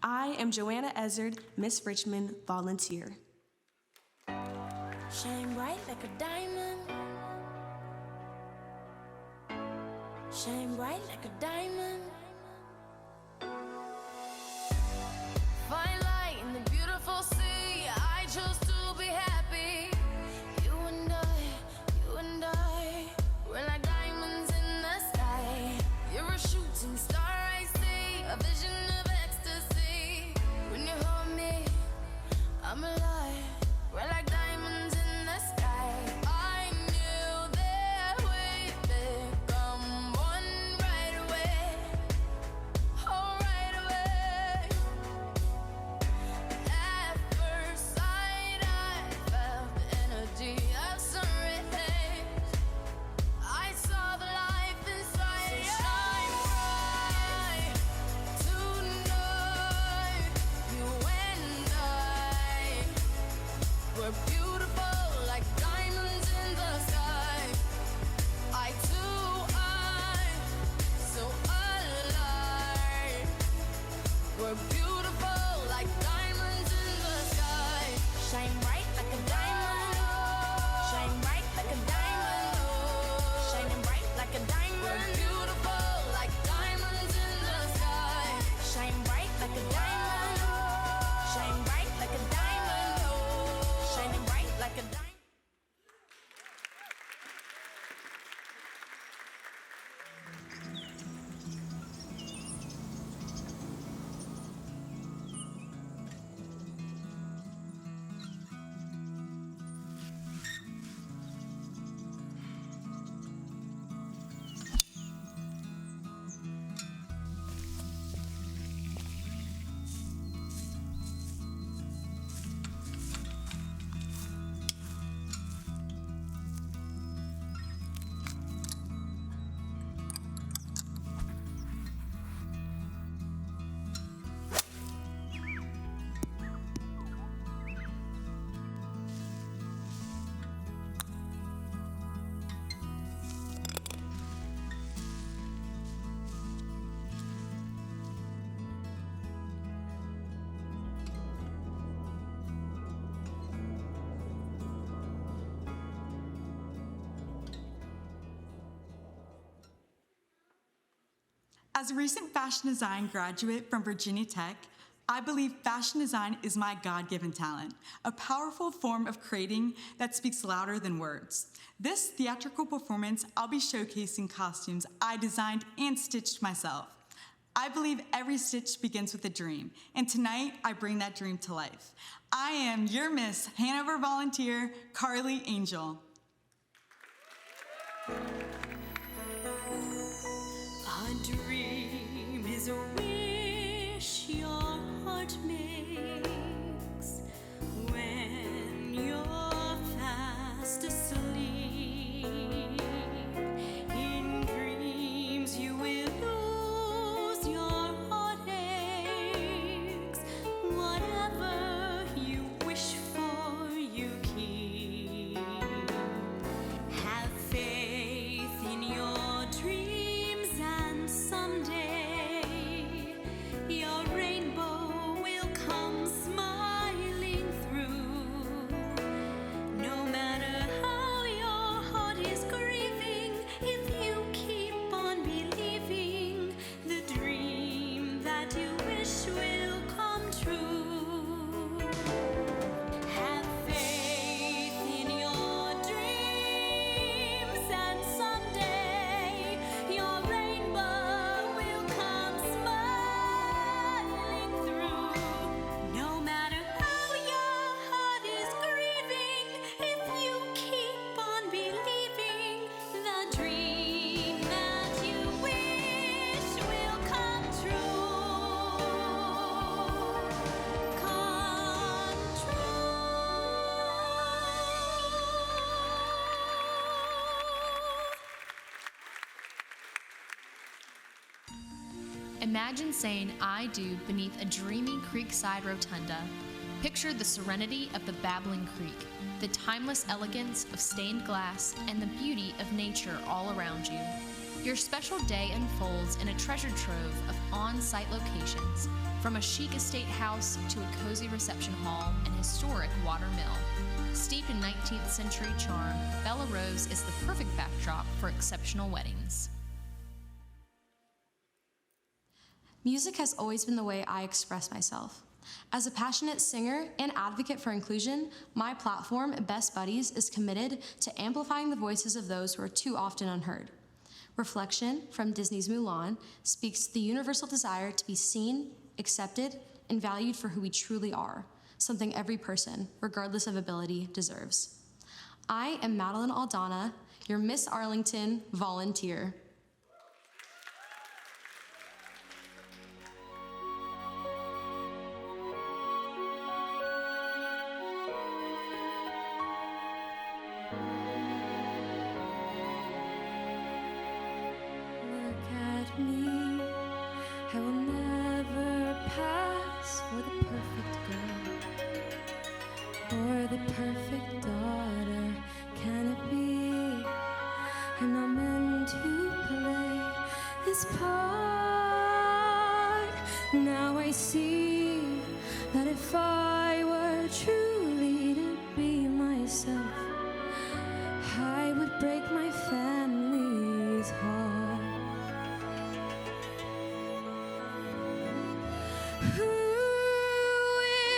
I am Joanna Ezzard, Miss Richmond Volunteer. Shine bright like a diamond. Shine bright like a diamond. Find light in the beautiful sea. I chose to be happy. You and I, we're like diamonds in the sky. You're a shooting star I see, a vision of ecstasy. When you hold me, I'm alive. We're like diamonds in the sky. I knew that we'd become one right away. Oh, right away. At first sight, As a recent fashion design graduate from Virginia Tech, I believe fashion design is my God-given talent, a powerful form of creating that speaks louder than words. This theatrical performance, I'll be showcasing costumes I designed and stitched myself. I believe every stitch begins with a dream, and tonight I bring that dream to life. I am your Miss Hanover volunteer, Carly Angel. A dream is a wish your heart makes when you're fast asleep. In dreams you will lose your heartaches. Whatever you wish for, you keep. Have faith in your dreams, and someday your rainbow will come smiling through. No matter how your heart is grieving, if you keep on believing, the dream that you wish will come true. Have faith in your dreams, and someday your rainbow will come smiling through. No matter how your heart is grieving, if you keep on believing, the dream that you wish will come true. Come Imagine saying I do beneath a dreamy creekside rotunda. Picture the serenity of the babbling creek, the timeless elegance of stained glass, and the beauty of nature all around you. Your special day unfolds in a treasure trove of on-site locations, from a chic estate house to a cozy reception hall and historic water mill. Steeped in 19th century charm, Bella Rose is the perfect backdrop for exceptional weddings. Music has always been the way I express myself. As a passionate singer and advocate for inclusion, my platform, Best Buddies, is committed to amplifying the voices of those who are too often unheard. Reflection, from Disney's Mulan, speaks to the universal desire to be seen, accepted, and valued for who we truly are, something every person, regardless of ability, deserves. I am Madeline Aldana, your Miss Arlington volunteer. Look at me, I will never pass for the perfect girl or the perfect daughter. Can it be? I'm not meant to play this part. Now I see that if I were truly to be myself, I would break my family's heart. Who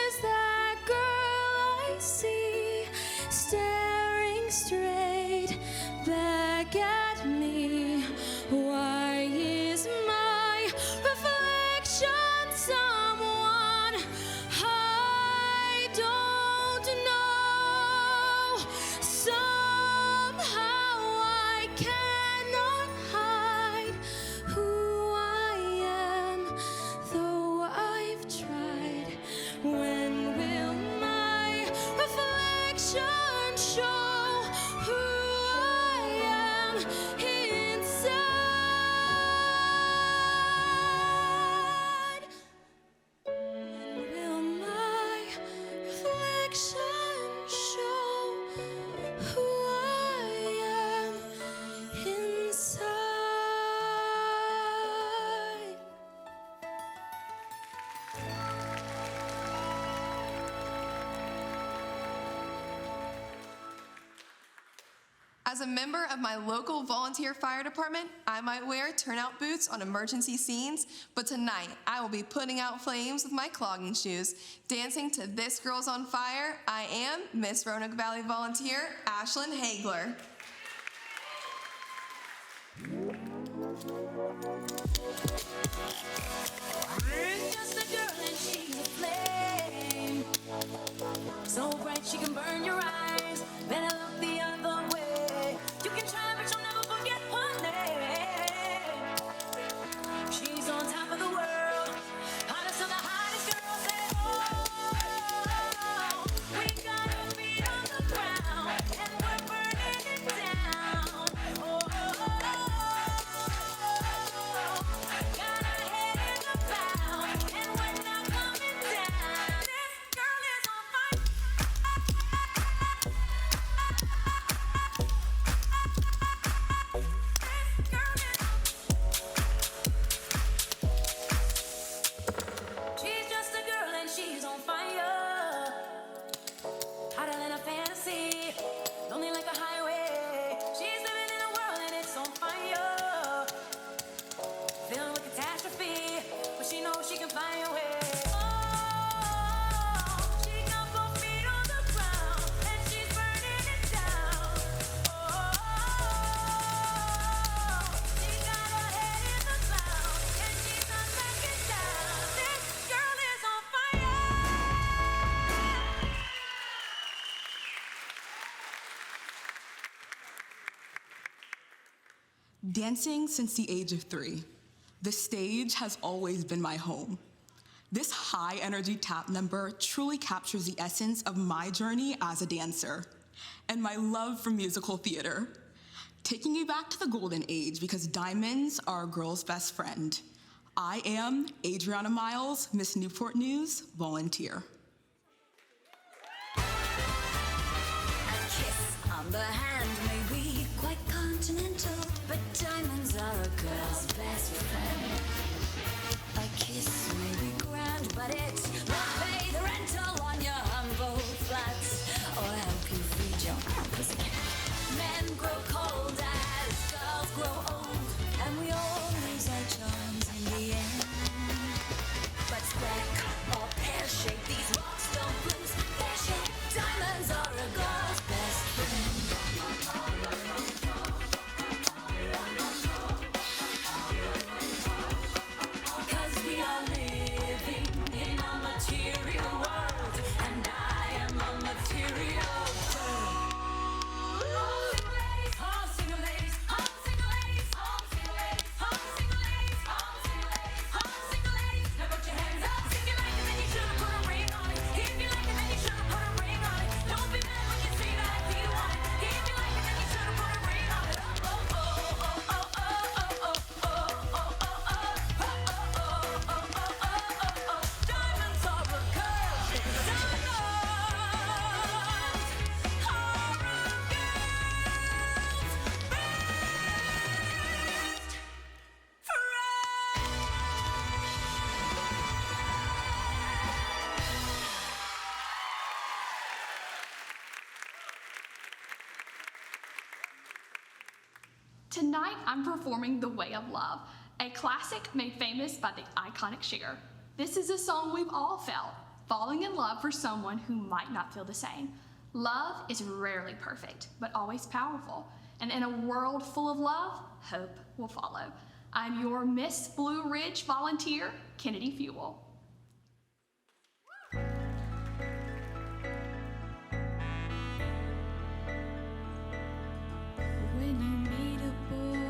is that girl I see staring straight back at me? Why is my reflection someone I don't know? Somehow I cannot hide who I am, though I've tried. When will my reflection show who I am? As a member of my local volunteer fire department, I might wear turnout boots on emergency scenes, but tonight I will be putting out flames with my clogging shoes. Dancing to This Girl's on Fire, I am Miss Roanoke Valley volunteer, Ashlyn Hagler. Just a girl and she's a flame, so bright she can burn your eyes. Better look the other way. You can try, but you'll never forget her name. She's on top of the world, hottest of the hottest girls. Say, oh, we got our feet on the ground and we're burning it down. Oh, got our head in the clouds and we're not coming down. This girl is on fire. She's just a girl and she's on fire, hotter than a fantasy, lonely like a highway. She's living in a world and it's on fire, filled with catastrophe, but she knows she can fly away. Oh, she got both feet on the ground and she's burning it down. Oh, she got her head in the clouds and she's not backing down. This girl is on fire. Dancing since the age of 3, the stage has always been my home. This high energy tap number truly captures the essence of my journey as a dancer and my love for musical theater, taking you back to the golden age because diamonds are a girl's best friend. I am Adriana Miles, Miss Newport News volunteer. A kiss on the hand may be quite continental, but diamonds are a girl's best friend. A kiss may be grand, but it won't pay the rental on your humble flats or help you feed your pussycat. Men grow cold as girls grow old, and we all lose our charms in the end. But square or pear-shaped, these rocks don't bruise. Pear-shaped diamonds are a girl's best friend. Cause we are living in a material world, and I am a material girl. All single ladies, all single ladies, all single ladies, all single ladies, all single ladies, all single ladies, all single ladies. Now put your hands up. If you like it, then you should've put a ring on it. If you like it, then you should've put a ring on it. Don't be mad when you say that you want it. If you like it, then you should've put a ring on it. Oh, oh, oh, oh, oh, oh, oh, oh, oh, oh, oh. Diamonds are a girl's diamonds are a Tonight, I'm performing The Way of Love, a classic made famous by the iconic Cher. This is a song we've all felt, falling in love for someone who might not feel the same. Love is rarely perfect, but always powerful. And in a world full of love, hope will follow. I'm your Miss Blue Ridge volunteer, Kennedy Fuel. When you meet a boy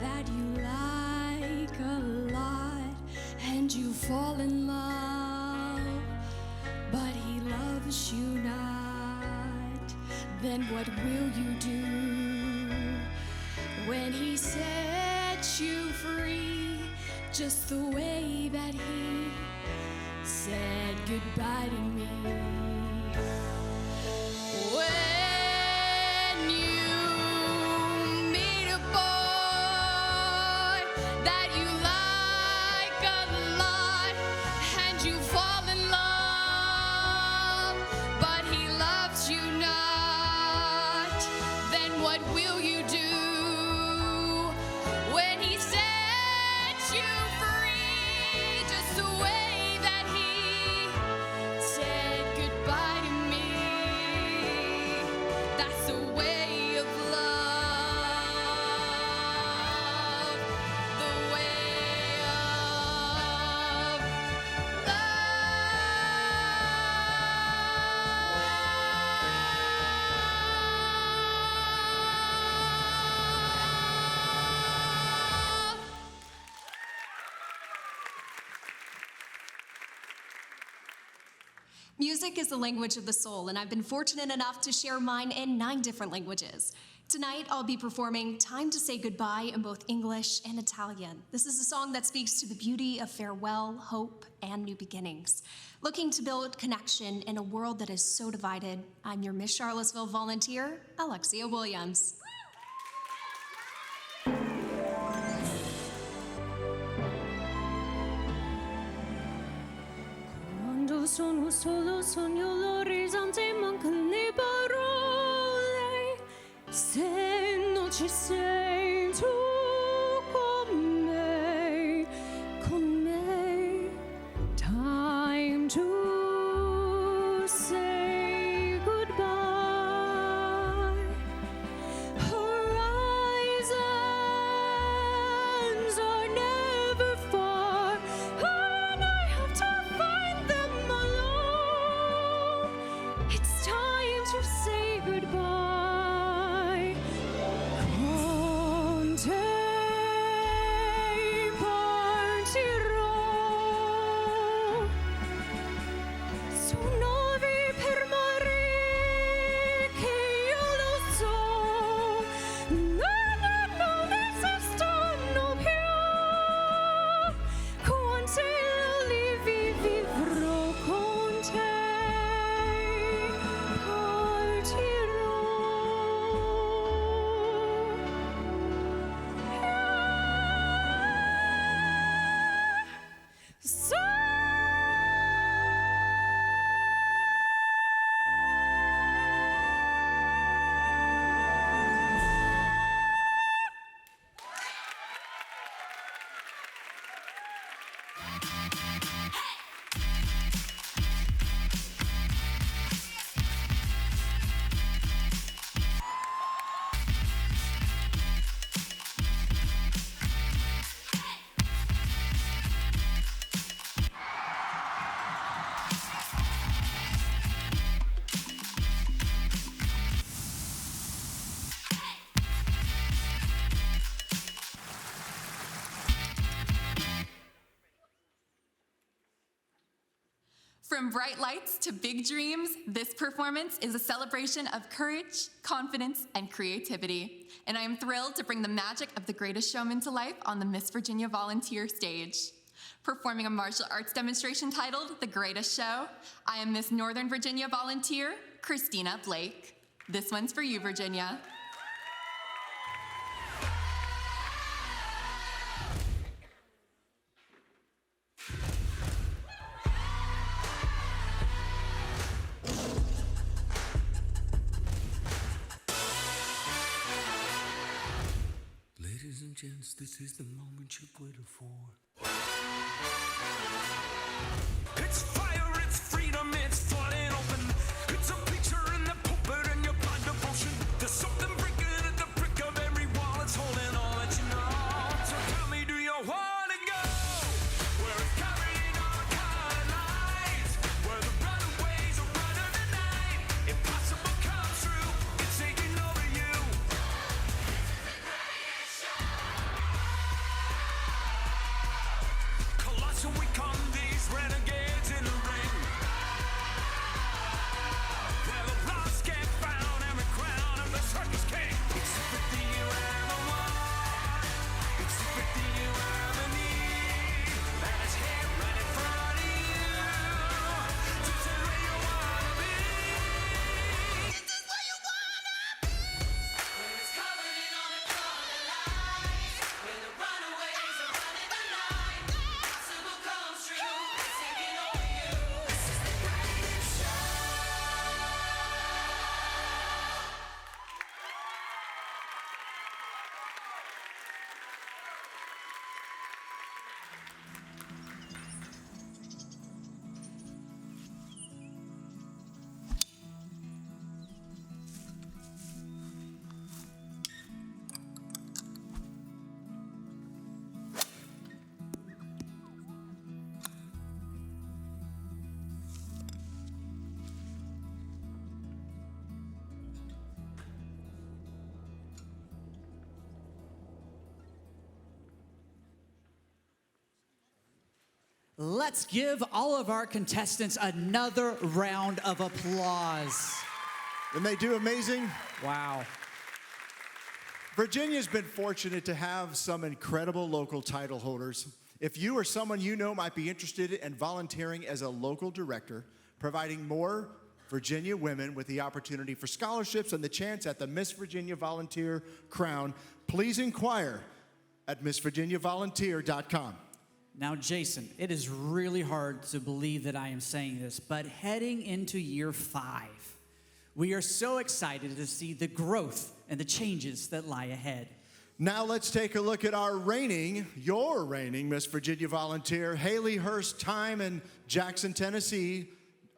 that you like a lot and you fall in love, but he loves you not, then what will you do when he sets you free, just the way that he said goodbye to me? When you meet a boy that you like a lot and you fall in love, but he loves you not, what will you do when he sets you free? Just the way that he said goodbye to me. That's the way of love. The way of Music is the language of the soul, and I've been fortunate enough to share mine in 9 different languages. Tonight, I'll be performing Time to Say Goodbye in both English and Italian. This is a song that speaks to the beauty of farewell, hope, and new beginnings. Looking to build connection in a world that is so divided, I'm your Miss Charlottesville volunteer, Alexia Williams. Quando sono solo sogno l'orizzonte, mancano le parole. Se non ci sei tu con me, time to say goodbye. Horizons are never far, and I have to find them alone. It's time to say goodbye. Con te partirò su navi per mare che io lo so, non esistono più. Quanti li vivrò con te, partirò. From bright lights to big dreams, this performance is a celebration of courage, confidence, and creativity. And I am thrilled to bring the magic of the greatest showman to life on the Miss Virginia Volunteer stage. Performing a martial arts demonstration titled The Greatest Show, I am Miss Northern Virginia Volunteer, Christina Blake. This one's for you, Virginia. Ladies and gents, this is the moment you've waited for. It's fire, it's freedom, it's flooding open. It's a picture in the pulpit and your blind devotion. There's something breaking at the brick of every wall. It's holding all that you know. So tell me, do you want to go? Where it's carrying all kind of lights, where the runaways are running the night. Impossible comes true, it's taking over you. Colossal we come, these renegades in the ring. Where the lost get found and the crown of the circus king. It's everything you ever want. It's everything you ever need. And it's here right in front of you. This is where you wanna be. This is where you wanna be. When it's covered in all the color lights, when the runaways are running the night, possible comes true. It's taking Let's give all of our contestants another round of applause. And they do amazing. Wow. Virginia's been fortunate to have some incredible local title holders. If you or someone you know might be interested in volunteering as a local director, providing more Virginia women with the opportunity for scholarships and the chance at the Miss Virginia Volunteer crown, please inquire at MissVirginiaVolunteer.com. Now, Jason, it is really hard to believe that I am saying this, but heading into year 5, we are so excited to see the growth and the changes that lie ahead. Now let's take a look at your reigning Miss Virginia Volunteer, Haley Hurst Time in Jackson, Tennessee,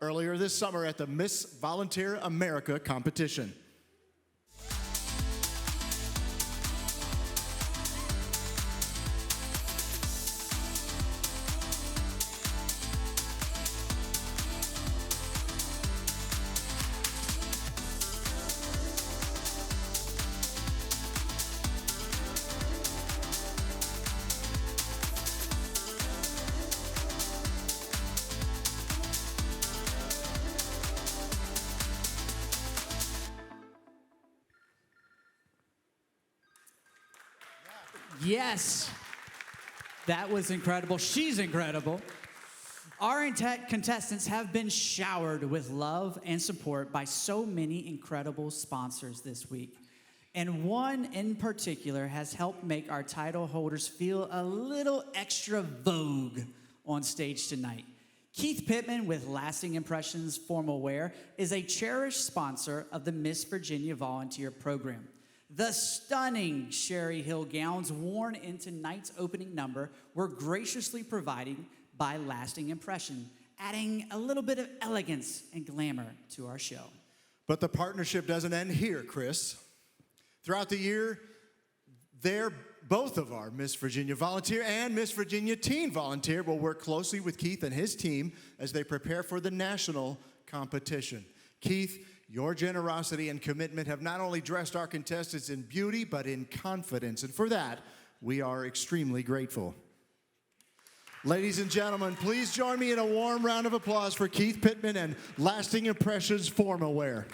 earlier this summer at the Miss Volunteer America competition. Yes, that was incredible. She's incredible. Our contestants have been showered with love and support by so many incredible sponsors this week. And one in particular has helped make our title holders feel a little extra vogue on stage tonight. Keith Pittman with Lasting Impressions Formal Wear is a cherished sponsor of the Miss Virginia Volunteer Program. The stunning Sherry Hill gowns worn in tonight's opening number were graciously provided by Lasting Impression, adding a little bit of elegance and glamour to our show. But the partnership doesn't end here, Chris. Throughout the year, both of our Miss Virginia Volunteer and Miss Virginia Teen Volunteer will work closely with Keith and his team as they prepare for the national competition. Keith, your generosity and commitment have not only dressed our contestants in beauty, but in confidence. And for that, we are extremely grateful. Ladies and gentlemen, please join me in a warm round of applause for Keith Pittman and Lasting Impressions Formal Wear.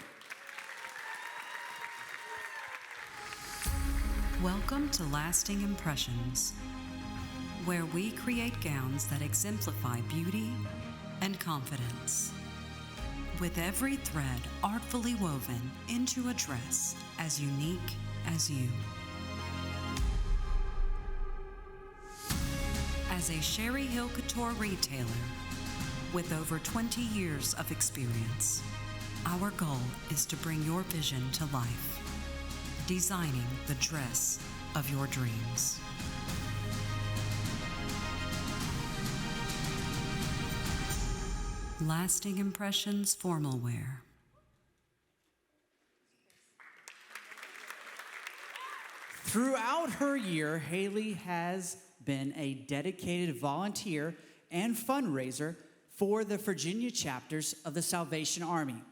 Welcome to Lasting Impressions, where we create gowns that exemplify beauty and confidence, with every thread artfully woven into a dress as unique as you. As a Sherry Hill Couture retailer with over 20 years of experience, our goal is to bring your vision to life, designing the dress of your dreams. Lasting Impressions Formal Wear. Throughout her year, Haley has been a dedicated volunteer and fundraiser for the Virginia chapters of the Salvation Army.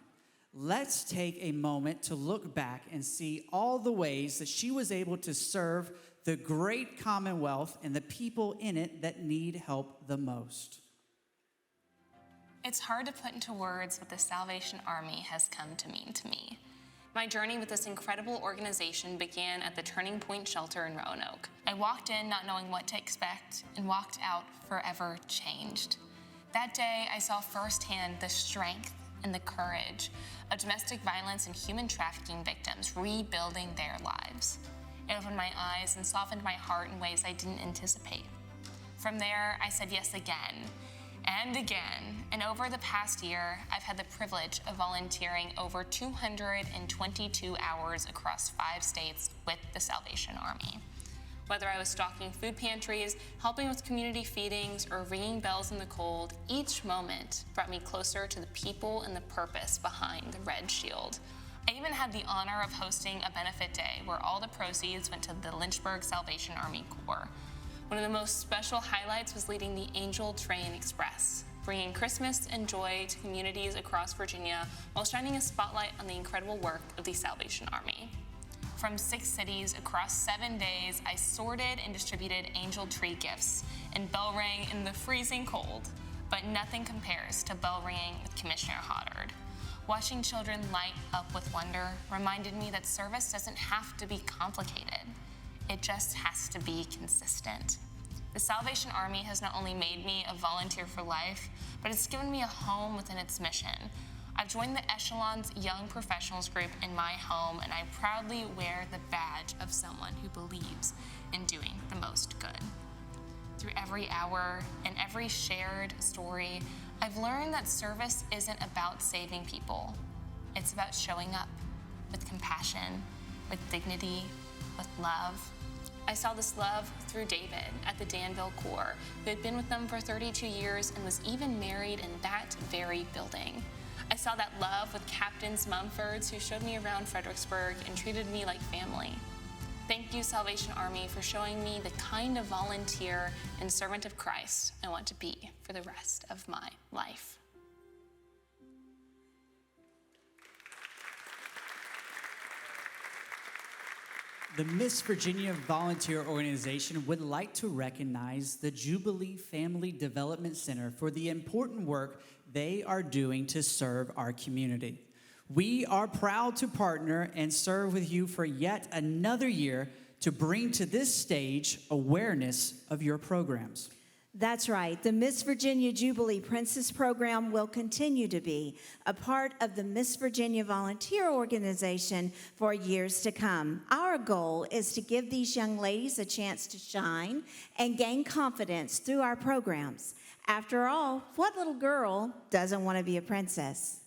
Let's take a moment to look back and see all the ways that she was able to serve the great Commonwealth and the people in it that need help the most. It's hard to put into words what the Salvation Army has come to mean to me. My journey with this incredible organization began at the Turning Point Shelter in Roanoke. I walked in not knowing what to expect and walked out forever changed. That day, I saw firsthand the strength and the courage of domestic violence and human trafficking victims rebuilding their lives. It opened my eyes and softened my heart in ways I didn't anticipate. From there, I said yes again and again, and over the past year, I've had the privilege of volunteering over 222 hours across 5 states with the Salvation Army. Whether I was stocking food pantries, helping with community feedings, or ringing bells in the cold, each moment brought me closer to the people and the purpose behind the Red Shield. I even had the honor of hosting a benefit day where all the proceeds went to the Lynchburg Salvation Army Corps. One of the most special highlights was leading the Angel Train Express, bringing Christmas and joy to communities across Virginia while shining a spotlight on the incredible work of the Salvation Army. From 6 cities across 7 days, I sorted and distributed angel tree gifts and bell rang in the freezing cold. But nothing compares to bell ringing with Commissioner Hoddard. Watching children light up with wonder reminded me that service doesn't have to be complicated. It just has to be consistent. The Salvation Army has not only made me a volunteer for life, but it's given me a home within its mission. I've joined the Echelon's Young Professionals group in my home, and I proudly wear the badge of someone who believes in doing the most good. Through every hour and every shared story, I've learned that service isn't about saving people. It's about showing up with compassion, with dignity, with love. I saw this love through David at the Danville Corps, who had been with them for 32 years and was even married in that very building. I saw that love with Captains Mumfords, who showed me around Fredericksburg and treated me like family. Thank you, Salvation Army, for showing me the kind of volunteer and servant of Christ I want to be for the rest of my life. The Miss Virginia Volunteer Organization would like to recognize the Jubilee Family Development Center for the important work they are doing to serve our community. We are proud to partner and serve with you for yet another year to bring to this stage awareness of your programs. That's right. The Miss Virginia Jubilee Princess Program will continue to be a part of the Miss Virginia Volunteer Organization for years to come. Our goal is to give these young ladies a chance to shine and gain confidence through our programs. After all, what little girl doesn't want to be a princess?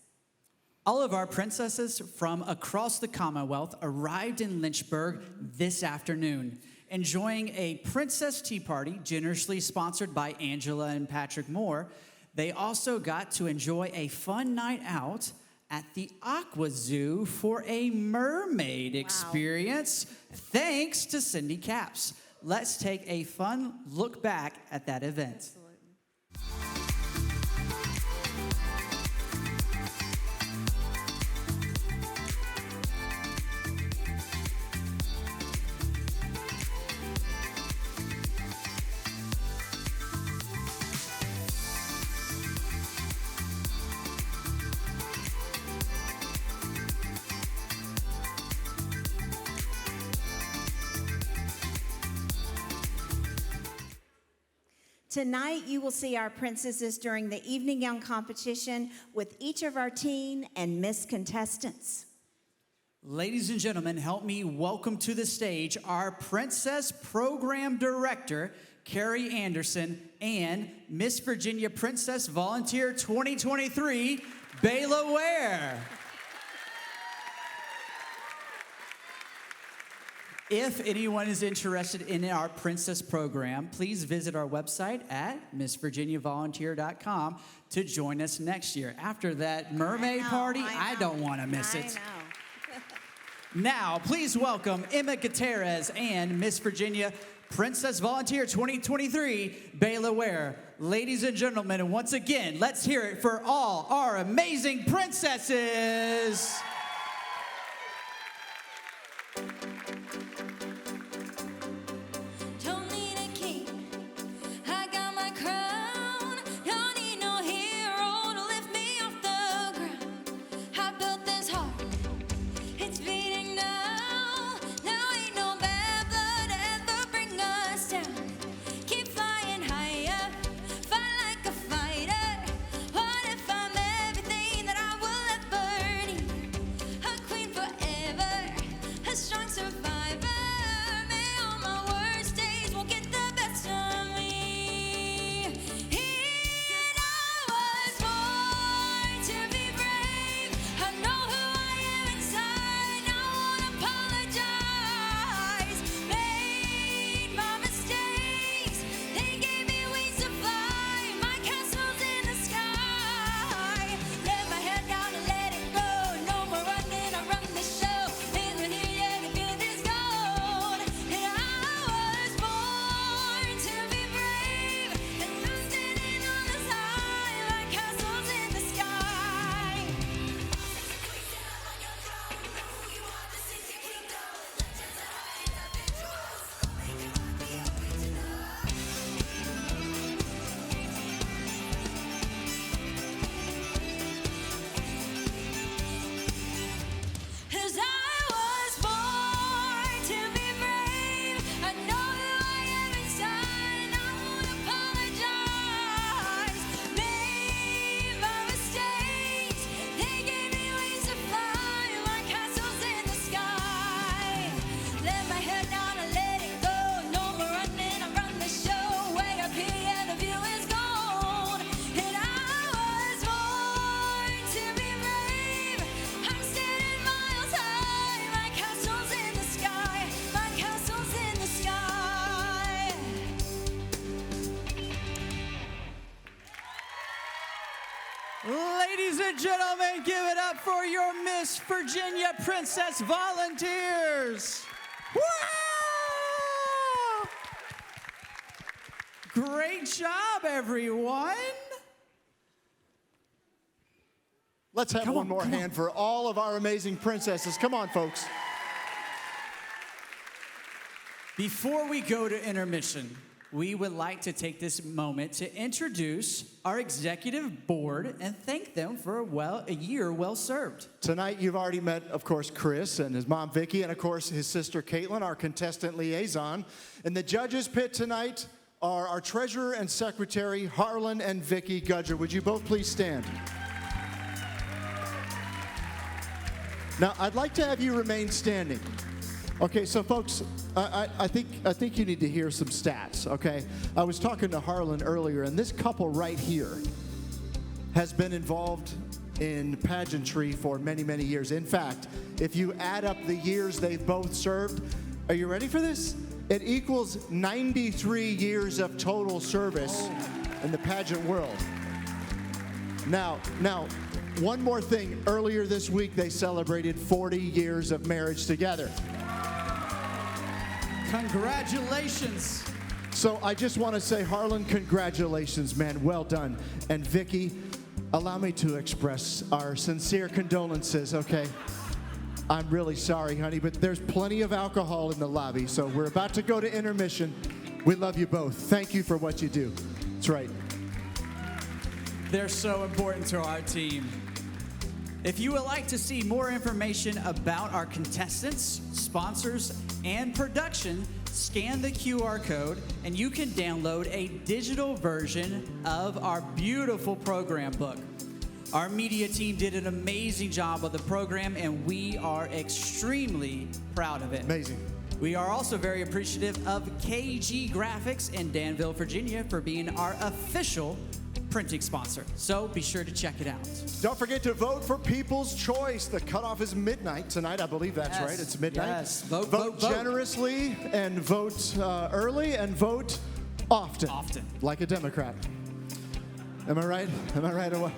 All of our princesses from across the Commonwealth arrived in Lynchburg this afternoon, enjoying a princess tea party generously sponsored by Angela and Patrick Moore. They also got to enjoy a fun night out at the Aqua Zoo for a mermaid experience, thanks to Cindy Capps. Let's take a fun look back at that event. Tonight, you will see our princesses during the Evening Young competition with each of our teen and Miss contestants. Ladies and gentlemen, help me welcome to the stage our Princess Program Director, Carrie Anderson, and Miss Virginia Princess Volunteer 2023, Bayla Ware. If anyone is interested in our Princess Program, please visit our website at MissVirginiaVolunteer.com to join us next year. After that mermaid party, I don't want to miss it. Now, please welcome Emma Gutierrez and Miss Virginia Princess Volunteer 2023, Bayla Ware. Ladies and gentlemen, once again, let's hear it for all our amazing princesses. Ladies and gentlemen, give it up for your Miss Virginia Princess volunteers. Wow! Great job, everyone. Let's have one more hand for all of our amazing princesses. Come on, folks. Before we go to intermission, we would like to take this moment to introduce our executive board and thank them for a year well served. Tonight, you've already met, of course, Chris and his mom, Vicki, and, of course, his sister, Caitlin, our contestant liaison. And the judges pit tonight are our treasurer and secretary, Harlan and Vicki Gudger. Would you both please stand? Now, I'd like to have you remain standing. Okay, so folks, I think you need to hear some stats, okay? I was talking to Harlan earlier, and this couple right here has been involved in pageantry for many, many years. In fact, if you add up the years they've both served, are you ready for this? It equals 93 years of total service in the pageant world. Now, one more thing. Earlier this week, they celebrated 40 years of marriage together. Congratulations. So I just want to say, Harlan, congratulations, man. Well done. And Vicki, allow me to express our sincere condolences, okay? I'm really sorry, honey, but there's plenty of alcohol in the lobby, so we're about to go to intermission. We love you both. Thank you for what you do. That's right. They're so important to our team. If you would like to see more information about our contestants, sponsors, and production, scan the QR code and you can download a digital version of our beautiful program book. Our media team did an amazing job of the program and we are extremely proud of it. Amazing. We are also very appreciative of KG Graphics in Danville, Virginia for being our official printing sponsor. So be sure to check it out. Don't forget to vote for People's Choice. The cutoff is midnight tonight. I believe that's right. It's midnight. Yes. Vote generously and vote early and vote often. Often. Like a Democrat. Am I right? Am I right or what?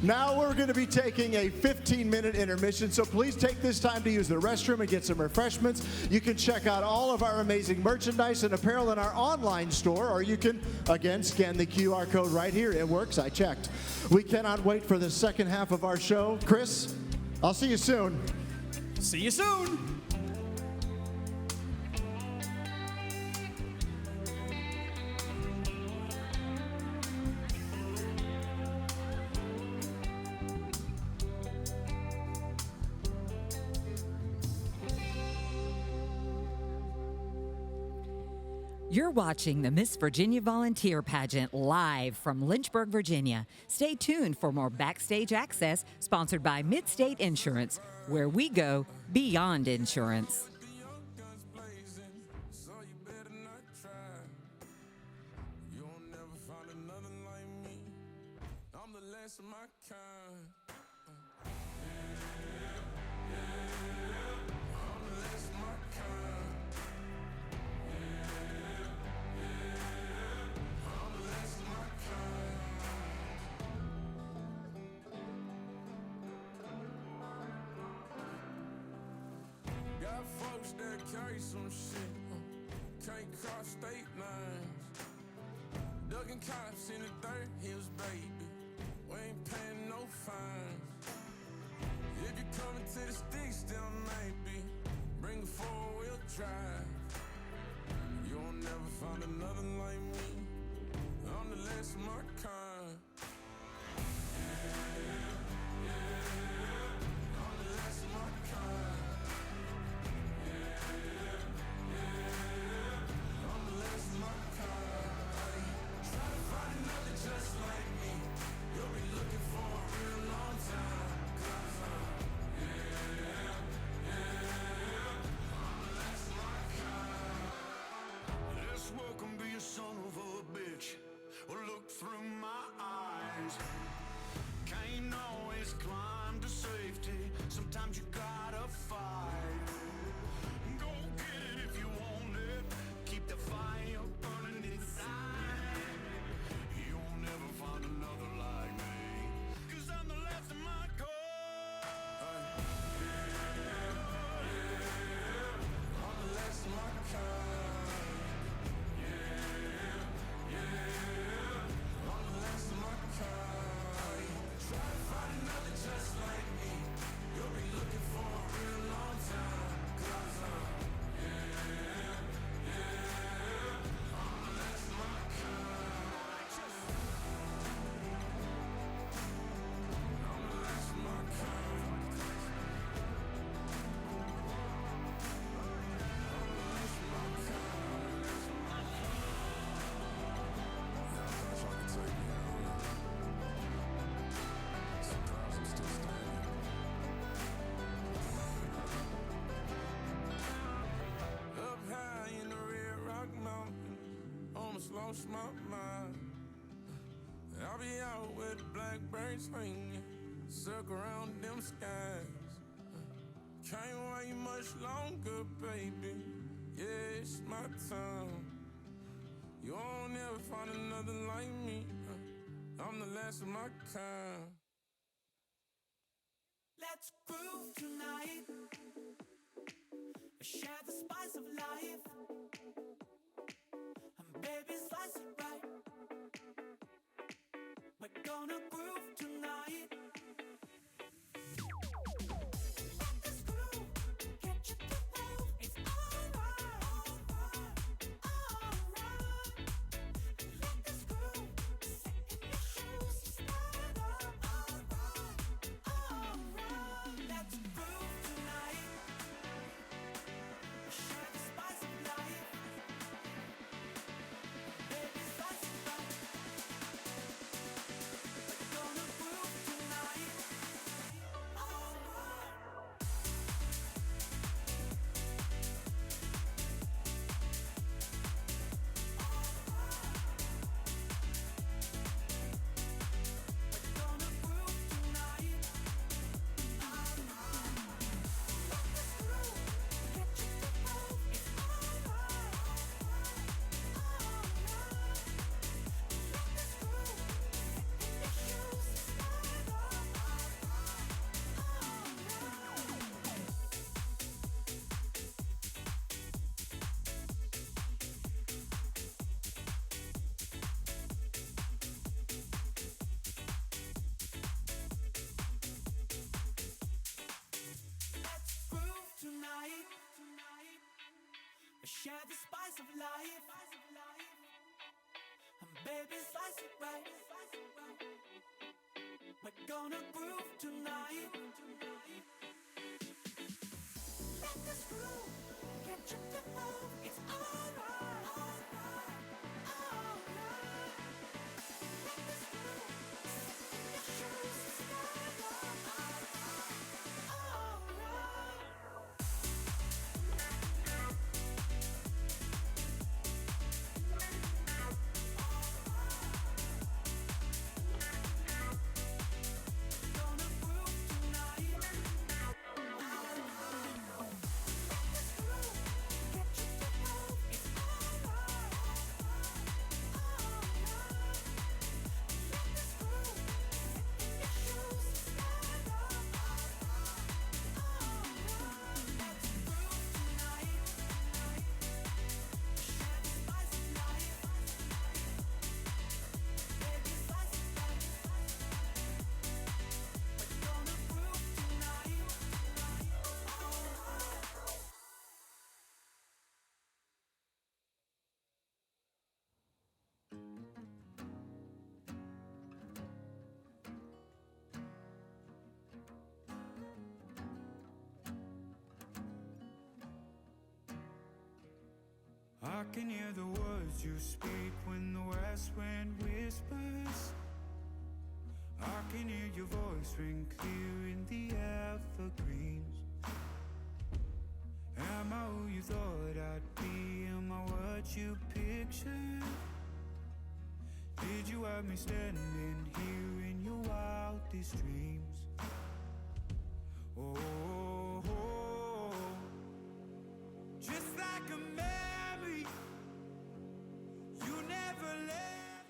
Now we're going to be taking a 15-minute intermission, so please take this time to use the restroom and get some refreshments. You can check out all of our amazing merchandise and apparel in our online store, or you can, again, scan the QR code right here. It works. I checked. We cannot wait for the second half of our show. Chris, I'll see you soon. See you soon. You're watching the Miss Virginia Volunteer Pageant live from Lynchburg, Virginia. Stay tuned for more backstage access sponsored by Midstate Insurance, where we go beyond insurance. Carry some shit, can't cross state lines. Ducking cops in the third hills, baby. We ain't paying no fines. If you coming to the sticks, still maybe bring a four-wheel drive. You'll never find another like me. I'm the last of my kind. I'm the last of my kind. Just like me, you'll be looking for a real long time. 'Cause I'm the last of my kind. This world can be a son of a bitch, or look through my lost my mind. I'll be out with blackbirds swinging, circle around them skies. Can't wait much longer, baby. Yeah, it's my time. You won't ever find another like me. I'm the last of my kind. Let's groove tonight. Share the spice of life. And baby, slice it right. We're gonna groove tonight. Let this groove get you to move. It's alright, alright. Let this groove set in your shoes. Stand up, alright. Let's groove tonight. Share the spice of life. Baby, slice it right. We're gonna groove tonight. Alright. We're gonna groove tonight. Let this groove get you to move. It's alright, alright. Let this groove set in your shoes. Stand up, let's groove tonight. Share the spice of life. And baby, slice it right. We're gonna groove tonight. Let this groove get you to move. It's alright, alright, alright. Let this groove set in your shoes. Stand up, alright. Gonna groove tonight. Let this groove get you to move. It's alright, alright. Let this groove set in your shoes. Stand up, alright. Let's groove tonight. Share the spice of life. Baby, slice it right. We're gonna groove tonight. I can hear the words you speak when the west wind whispers. I can hear your voice ring clear in the evergreens. Am I who you thought I'd be? Am I what you pictured? Did you have me standing here in your wildest dreams? Oh, just like a memory, you never left.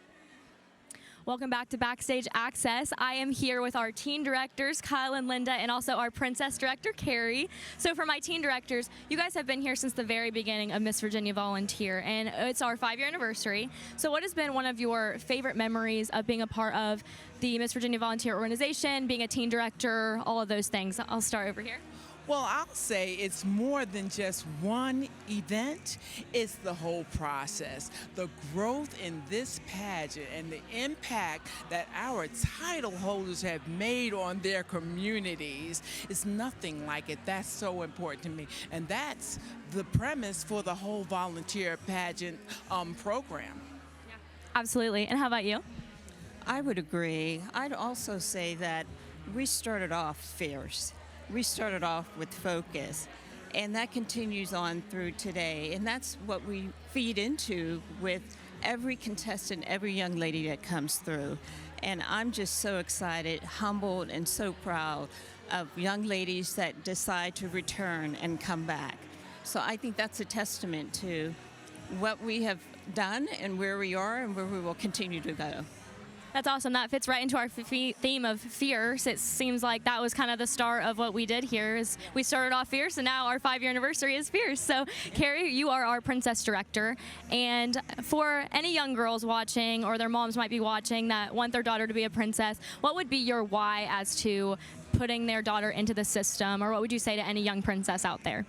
Welcome back to Backstage Access. I am here with our teen directors, Kyle and Linda, and also our princess director, Carrie. So for my teen directors, you guys have been here since the very beginning of Miss Virginia Volunteer, and it's our 5-year anniversary. So what has been one of your favorite memories of being a part of the Miss Virginia Volunteer organization, being a teen director, all of those things? I'll start over here. Well, I'll say it's more than just one event. It's the whole process. The growth in this pageant and the impact that our title holders have made on their communities is nothing like it. That's so important to me. And that's the premise for the whole volunteer pageant program. Absolutely. And how about you? I would agree. I'd also say that we started off fierce. We started off with focus, and that continues on through today. And that's what we feed into with every contestant, every young lady that comes through. And I'm just so excited, humbled, and so proud of young ladies that decide to return and come back. So I think that's a testament to what we have done and where we are and where we will continue to go. That's awesome. That fits right into our theme of fierce. It seems like that was kind of the start of what we did here. Is we started off fierce, and now our 5-year anniversary is fierce. So, Carrie, you are our princess director, and for any young girls watching or their moms might be watching that want their daughter to be a princess, what would be your why as to putting their daughter into the system, or what would you say to any young princess out there?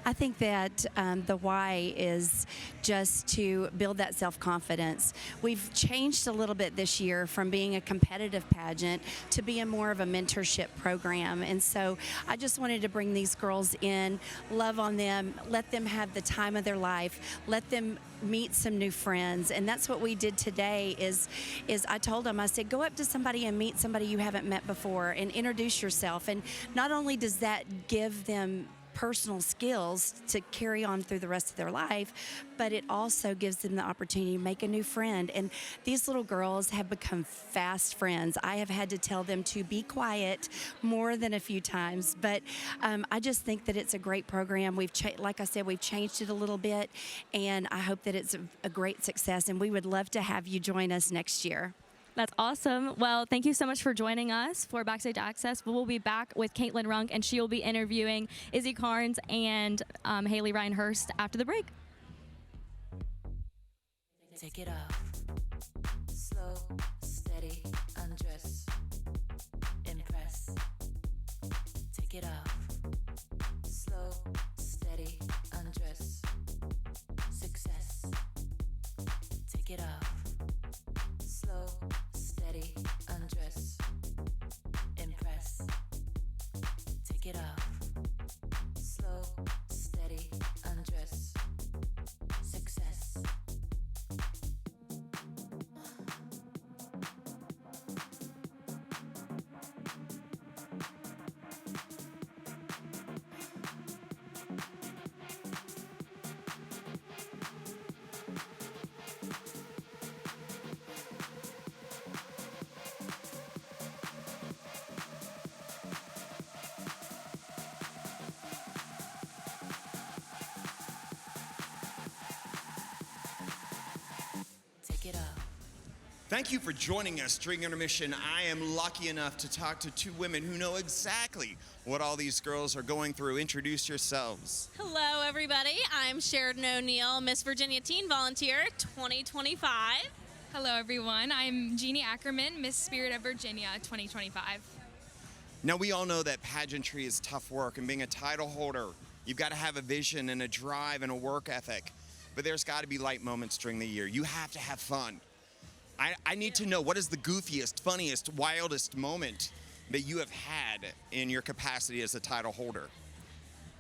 I think that the why is just to build that self-confidence. We've changed a little bit this year from being a competitive pageant to being more of a mentorship program. And so I just wanted to bring these girls in, love on them, let them have the time of their life, let them meet some new friends. And that's what we did today is I told them, I said, go up to somebody and meet somebody you haven't met before and introduce yourself. And not only does that give them personal skills to carry on through the rest of their life, but it also gives them the opportunity to make a new friend. And these little girls have become fast friends. I have had to tell them to be quiet more than a few times, but I just think that it's a great program. Like I said, we've changed it a little bit, and I hope that it's a great success, and we would love to have you join us next year. That's awesome. Well, thank you so much for joining us for Backstage Access. We'll be back with Caitlin Runk, and she will be interviewing Izzy Carnes and Haley Ryan Hurst after the break. Take it off. Slow, steady, undress. Impress. Take it off. Slow, steady, undress. Success. Take it off. Slow, steady, undress. Impress. Take it off. Slow, steady, undress. Success. Thank you for joining us during intermission. I am lucky enough to talk to two women who know exactly what all these girls are going through. Introduce yourselves. Hello, everybody. I'm Sheridan O'Neill, Miss Virginia Teen Volunteer 2025. Hello, everyone. I'm Jeannie Ackerman, Miss Spirit of Virginia 2025. Now, we all know that pageantry is tough work, and being a title holder, you've got to have a vision and a drive and a work ethic. But there's got to be light moments during the year. You have to have fun. I need to know, what is the goofiest, funniest, wildest moment that you have had in your capacity as a title holder?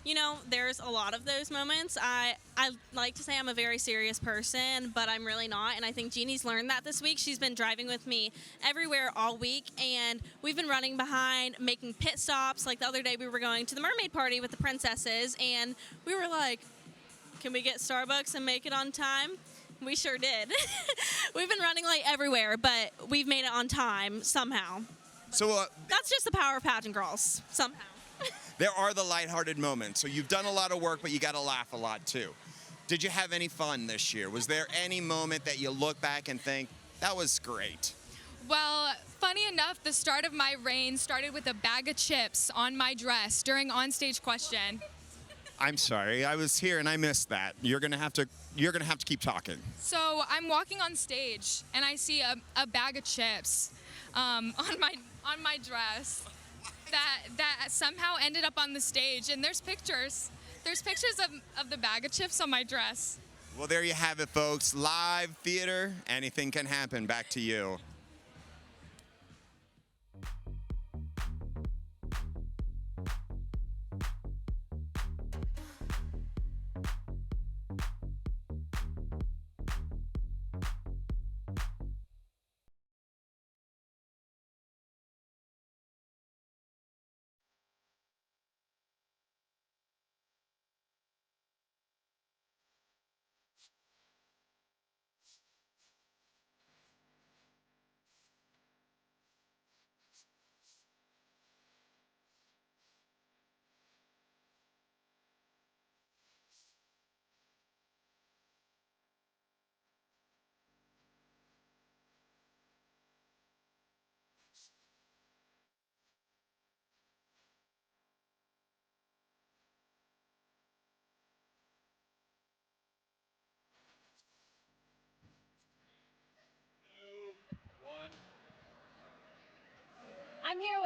You know, there's a lot of those moments. I like to say I'm a very serious person, but I'm really not, and I think Jeannie's learned that this week. She's been driving with me everywhere all week, and we've been running behind, making pit stops. Like the other day, we were going to the mermaid party with the princesses, and we were like, can we get Starbucks and make it on time? We sure did. We've been running late everywhere, but we've made it on time somehow. So That's just the power of pageant girls, somehow. there are the lighthearted moments. So you've done a lot of work, but you got to laugh a lot too. Did you have any fun this year? Was there any moment that you look back and think, that was great? Well, funny enough, the start of my reign started with a bag of chips on my dress during onstage question. I'm sorry, I was here and I missed that. You're gonna have to keep talking. So I'm walking on stage and I see a bag of chips on my dress that somehow ended up on the stage, and there's pictures. There's pictures of the bag of chips on my dress. Well, there you have it, folks. Live theater, anything can happen. Back to you.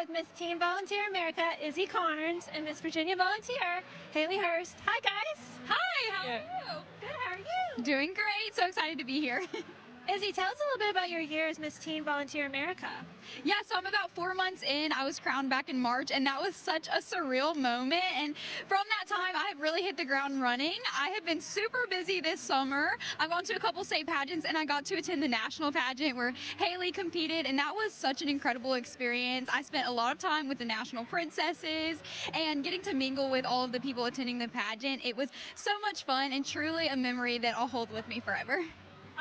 with Miss Teen Volunteer America, Izzy Carnes, and Miss Virginia Volunteer, Haley Hurst. Hi, guys. Hi, how are you? Good, how are you? Doing great. So excited to be here. Izzy, tell us a little bit about your year as Miss Teen Volunteer America. Yeah, so I'm about 4 months in. I was crowned back in March, and that was such a surreal moment. And from that time, I have really hit the ground running. I have been super busy this summer. I've gone to a couple state pageants, and I got to attend the national pageant where Haley competed, and that was such an incredible experience. I spent a lot of time with the national princesses and getting to mingle with all of the people attending the pageant. It was so much fun and truly a memory that I'll hold with me forever.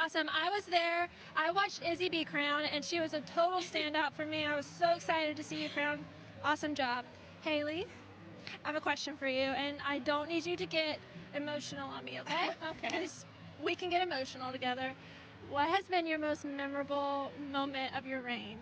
Awesome. I was there. I watched Izzy be crowned, and she was a total standout for me. I was so excited to see you crowned. Awesome job. Haley, I have a question for you, and I don't need you to get emotional on me, okay? Okay. We can get emotional together. What has been your most memorable moment of your reign?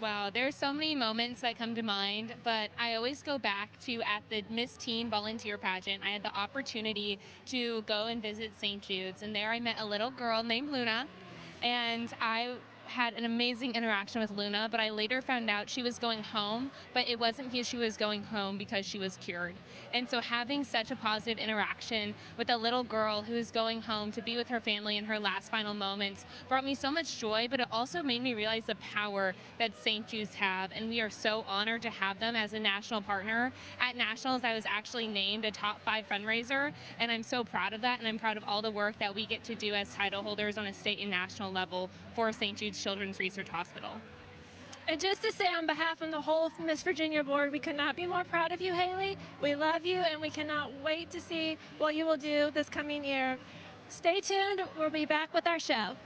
Wow, there's so many moments that come to mind, but I always go back to at the Miss Teen Volunteer Pageant. I had the opportunity to go and visit St. Jude's, and there I met a little girl named Luna, and I had an amazing interaction with Luna, but I later found out she was going home, but it wasn't because she was going home because she was cured. And so having such a positive interaction with a little girl who is going home to be with her family in her last final moments brought me so much joy, but it also made me realize the power that St. Jude's have, and we are so honored to have them as a national partner. At Nationals, I was actually named a top 5 fundraiser, and I'm so proud of that, and I'm proud of all the work that we get to do as title holders on a state and national level for St. Jude's Children's Research Hospital. And just to say on behalf of the whole Miss Virginia board, we could not be more proud of you, Haley. We love you, and we cannot wait to see what you will do this coming year. Stay tuned. We'll be back with our show.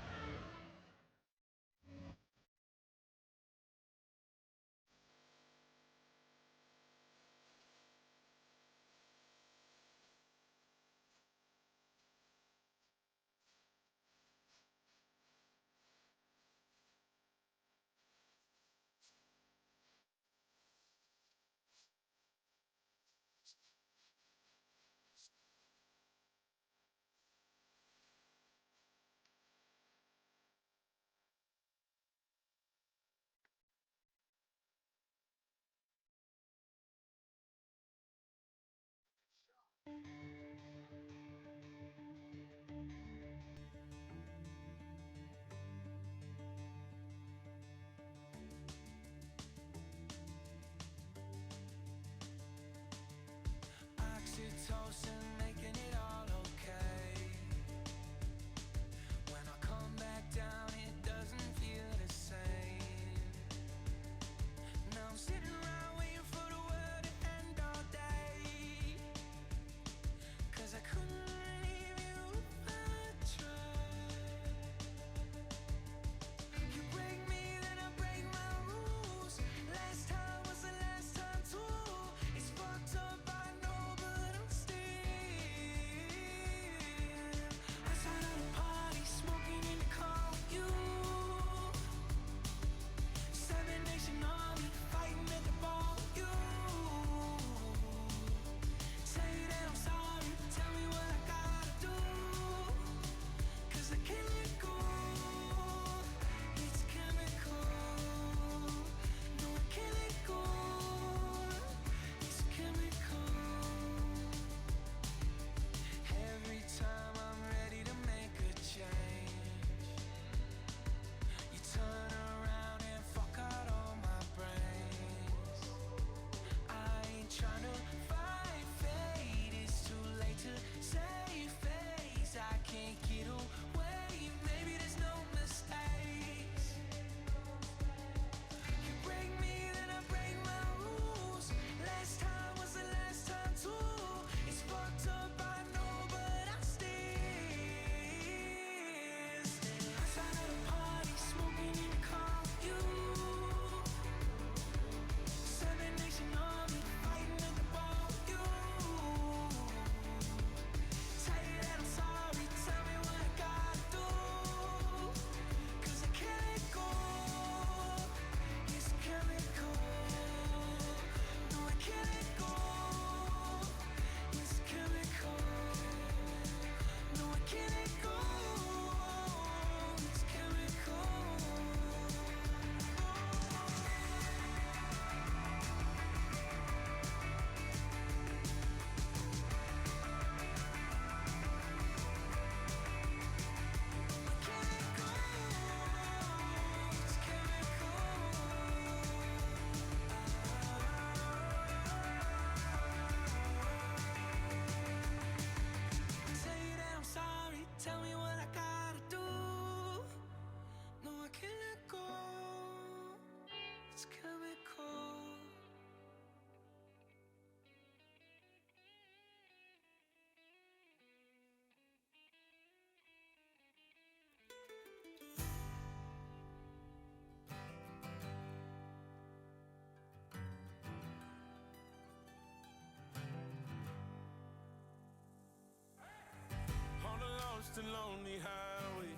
the lonely highway,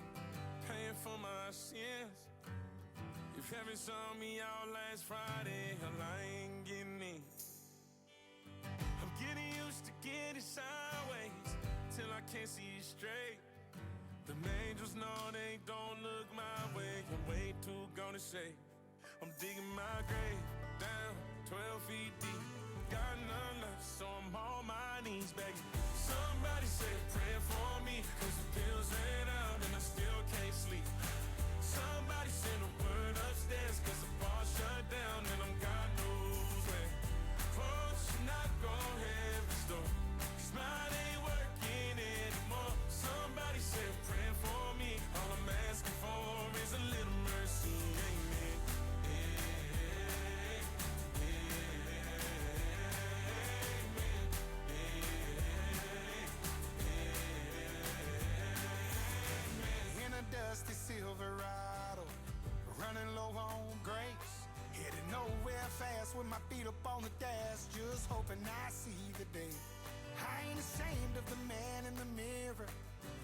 paying for my sins. If heaven saw me out last Friday, hell, I ain't getting in. I'm getting used to getting sideways till I can't see straight. The angels know they don't look my way. I'm way too gonna say I'm digging my grave down 12 feet deep. Got none left, so I'm on my knees begging. Somebody say a prayer for me, cause the bills ran out and I still can't sleep. Somebody send a word upstairs, cause the bar shut down and I'm God knows where. Oh, should not go heaven's door, cause mine ain't working anymore. Somebody say a prayer for me, all I'm asking for is a little mercy, amen. In a dusty Silverado, running low on grace, headed nowhere fast with my feet up on the dash, just hoping I see the day. I ain't ashamed of the man in the mirror,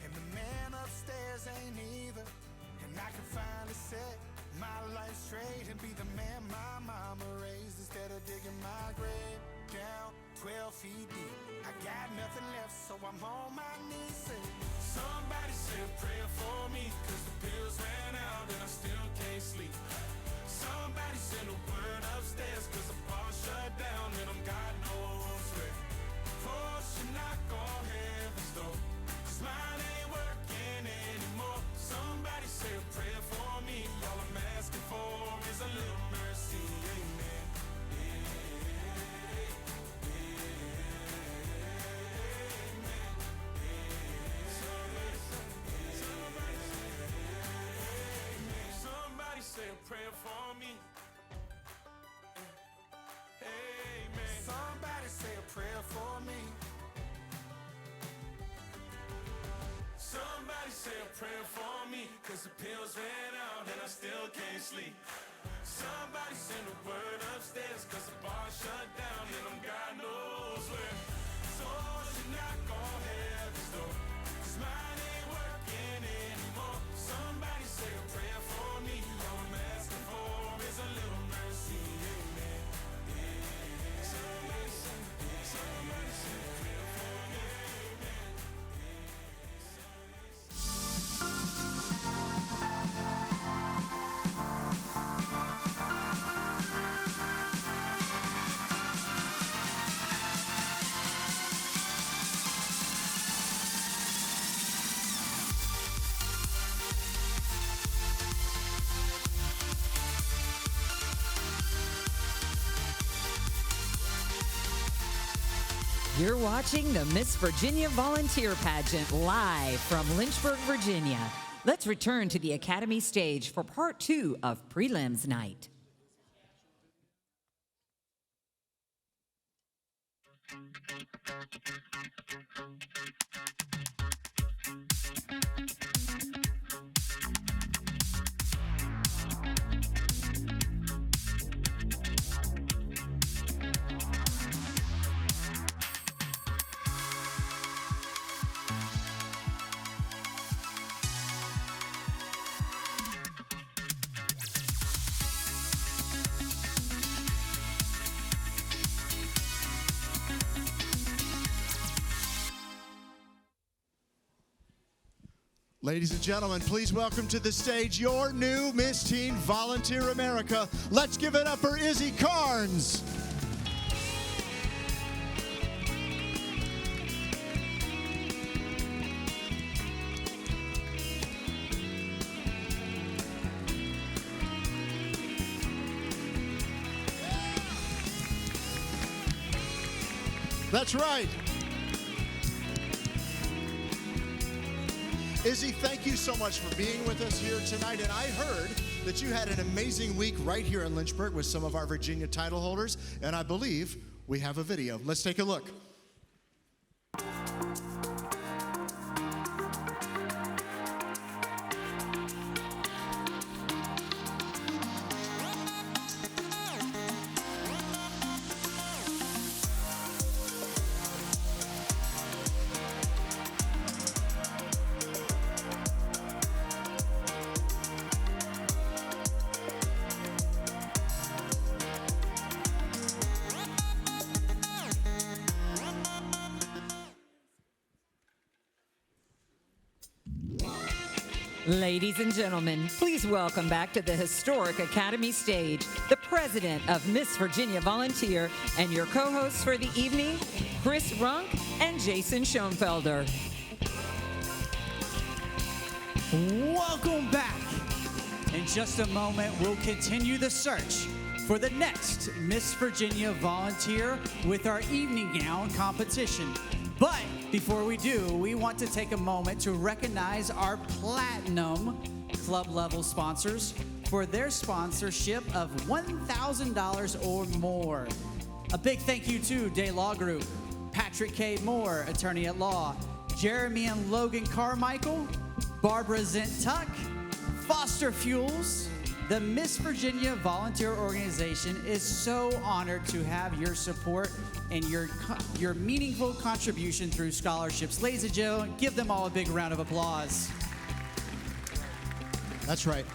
and the man upstairs ain't either. And I can finally set my life straight and be the man my mama raised, instead of digging my grave down 12 feet deep. I got nothing left, so I'm on my knees saying, somebody say a prayer for me, cause the bills ran out and I still can't sleep. Somebody send a word upstairs, cause the bar shut down and I'm God knows where. Oh, should not go heaven's door, cause mine ain't working anymore. Somebody say a prayer for me, all I'm asking for is a little mercy, amen. Somebody say a prayer for me. Amen. Somebody say a prayer for me. Somebody say a prayer for me, cause the pills ran out and I still can't sleep. Somebody send a word upstairs, cause the bar shut down and I'm God knows where. So should not go heaven's door, cause mine ain't working anymore. Somebody say a prayer for me, all I'm asking for is a little mercy, amen. Somebody say a prayer for me, amen. You're watching the Miss Virginia Volunteer Pageant live from Lynchburg, Virginia. Let's return to the Academy stage for part 2 of Prelims Night. Ladies and gentlemen, please welcome to the stage your new Miss Teen Volunteer America. Let's give it up for Izzy Carnes. That's right. Izzy, thank you so much for being with us here tonight. And I heard that you had an amazing week right here in Lynchburg with some of our Virginia title holders. And I believe we have a video. Let's take a look. Ladies and gentlemen, please welcome back to the historic Academy stage the president of Miss Virginia Volunteer and your co-hosts for the evening, Chris Runk and Jason Schoenfelder. Welcome back. In just a moment, we'll continue the search for the next Miss Virginia Volunteer with our evening gown competition. But before we do, we want to take a moment to recognize our Platinum Club level sponsors for their sponsorship of $1,000 or more. A big thank you to Day Law Group, Patrick K. Moore, attorney at law, Jeremy and Logan Carmichael, Barbara Zent-Tuck, Foster Fuels. The Miss Virginia Volunteer Organization is so honored to have your support and your meaningful contribution through scholarships. Ladies and gentlemen, give them all a big round of applause. That's right.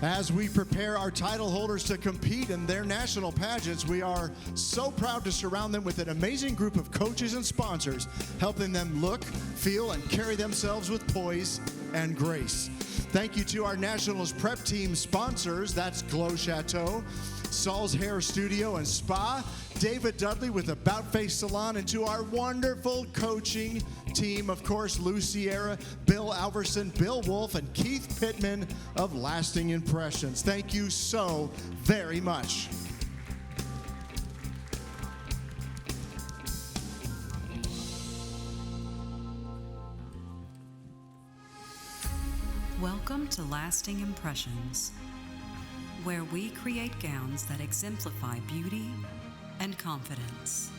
As we prepare our title holders to compete in their national pageants, we are so proud to surround them with an amazing group of coaches and sponsors, helping them look, feel, and carry themselves with poise and grace. Thank you to our Nationals prep team sponsors. That's Glow Chateau, Saul's Hair Studio and Spa, David Dudley with About Face Salon, and to our wonderful coaching team, of course, Lou Sierra, Bill Alverson, Bill Wolf, and Keith Pittman of Lasting Impressions. Thank you so very much. Welcome to Lasting Impressions, where we create gowns that exemplify beauty and confidence,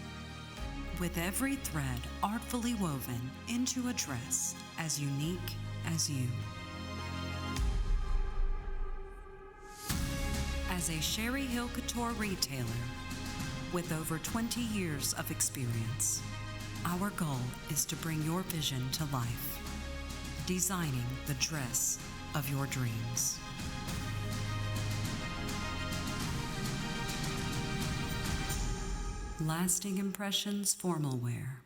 with every thread artfully woven into a dress as unique as you. As a Sherry Hill Couture retailer with over 20 years of experience, our goal is to bring your vision to life, designing the dress of your dreams. Lasting Impressions Formal Wear.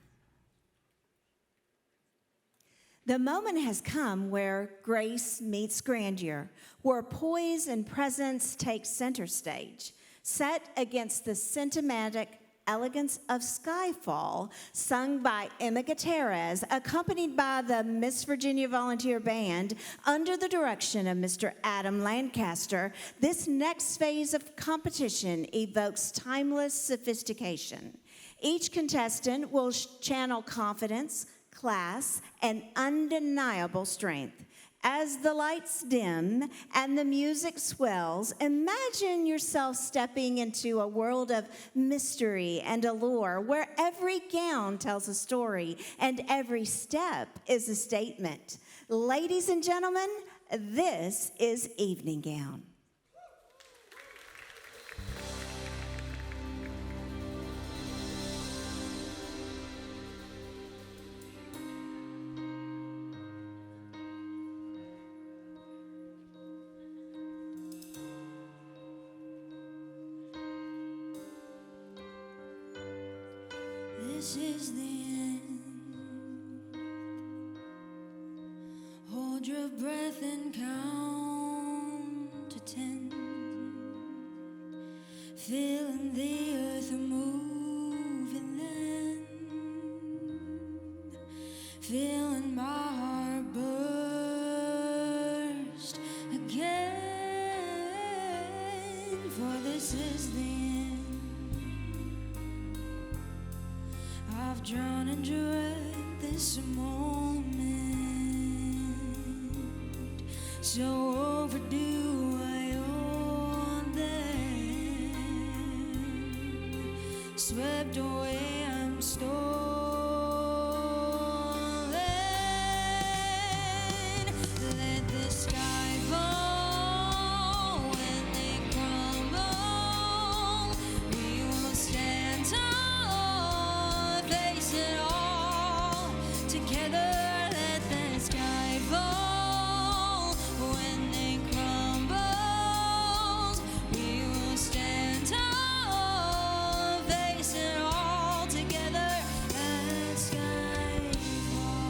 The moment has come where grace meets grandeur, where poise and presence take center stage, set against the sentimental elegance of Skyfall, sung by Emma Gutierrez, accompanied by the Miss Virginia Volunteer Band under the direction of Mr. Adam Lancaster. This next phase of competition evokes timeless sophistication. Each contestant will channel confidence, class, and undeniable strength. As the lights dim and the music swells, imagine yourself stepping into a world of mystery and allure where every gown tells a story and every step is a statement. Ladies and gentlemen, this is Evening Gown. This is the end. Hold your breath and count to 10. Feeling the earth moving then. Feeling my heart burst again. For this is the end. I've drowned and dread this moment, so overdue I own them. Swept away, I'm stolen. Let the sky fall when they crumble. We will stand tall, face it all together. Let the sky fall when they crumble. We will stand tall, face it all together. Let the sky fall.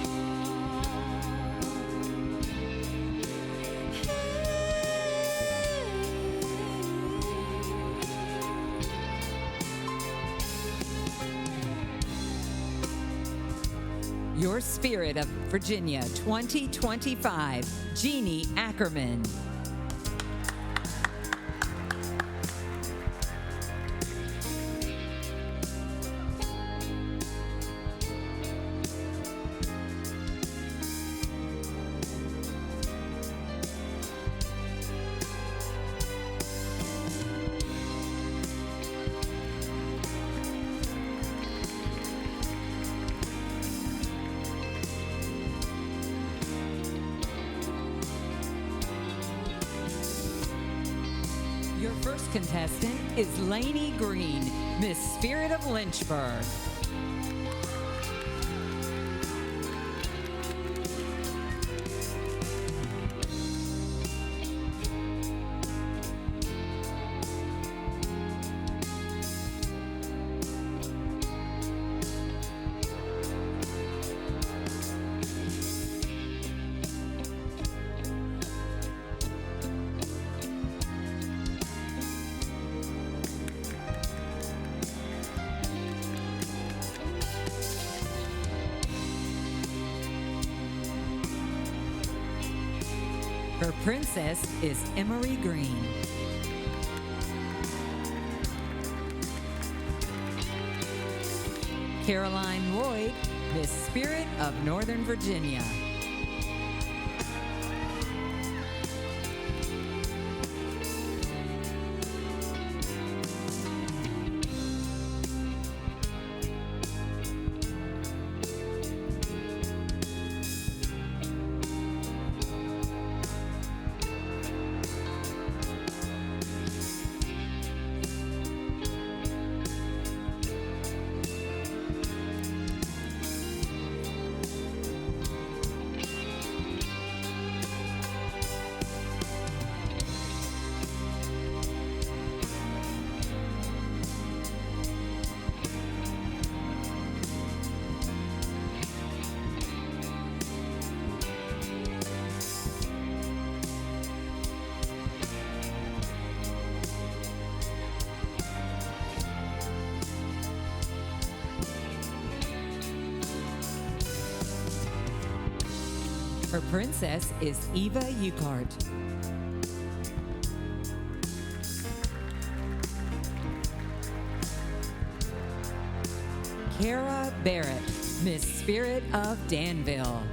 your Spirit of Virginia 2025, Jeannie Ackerman. Your first contestant is Lainey Green, Miss Spirit of Lynchburg. Her princess is Emery Green. Caroline Lloyd, Miss Spirit of Northern Virginia. Her princess is Eva Ukart. Kara Barrett, Miss Spirit of Danville.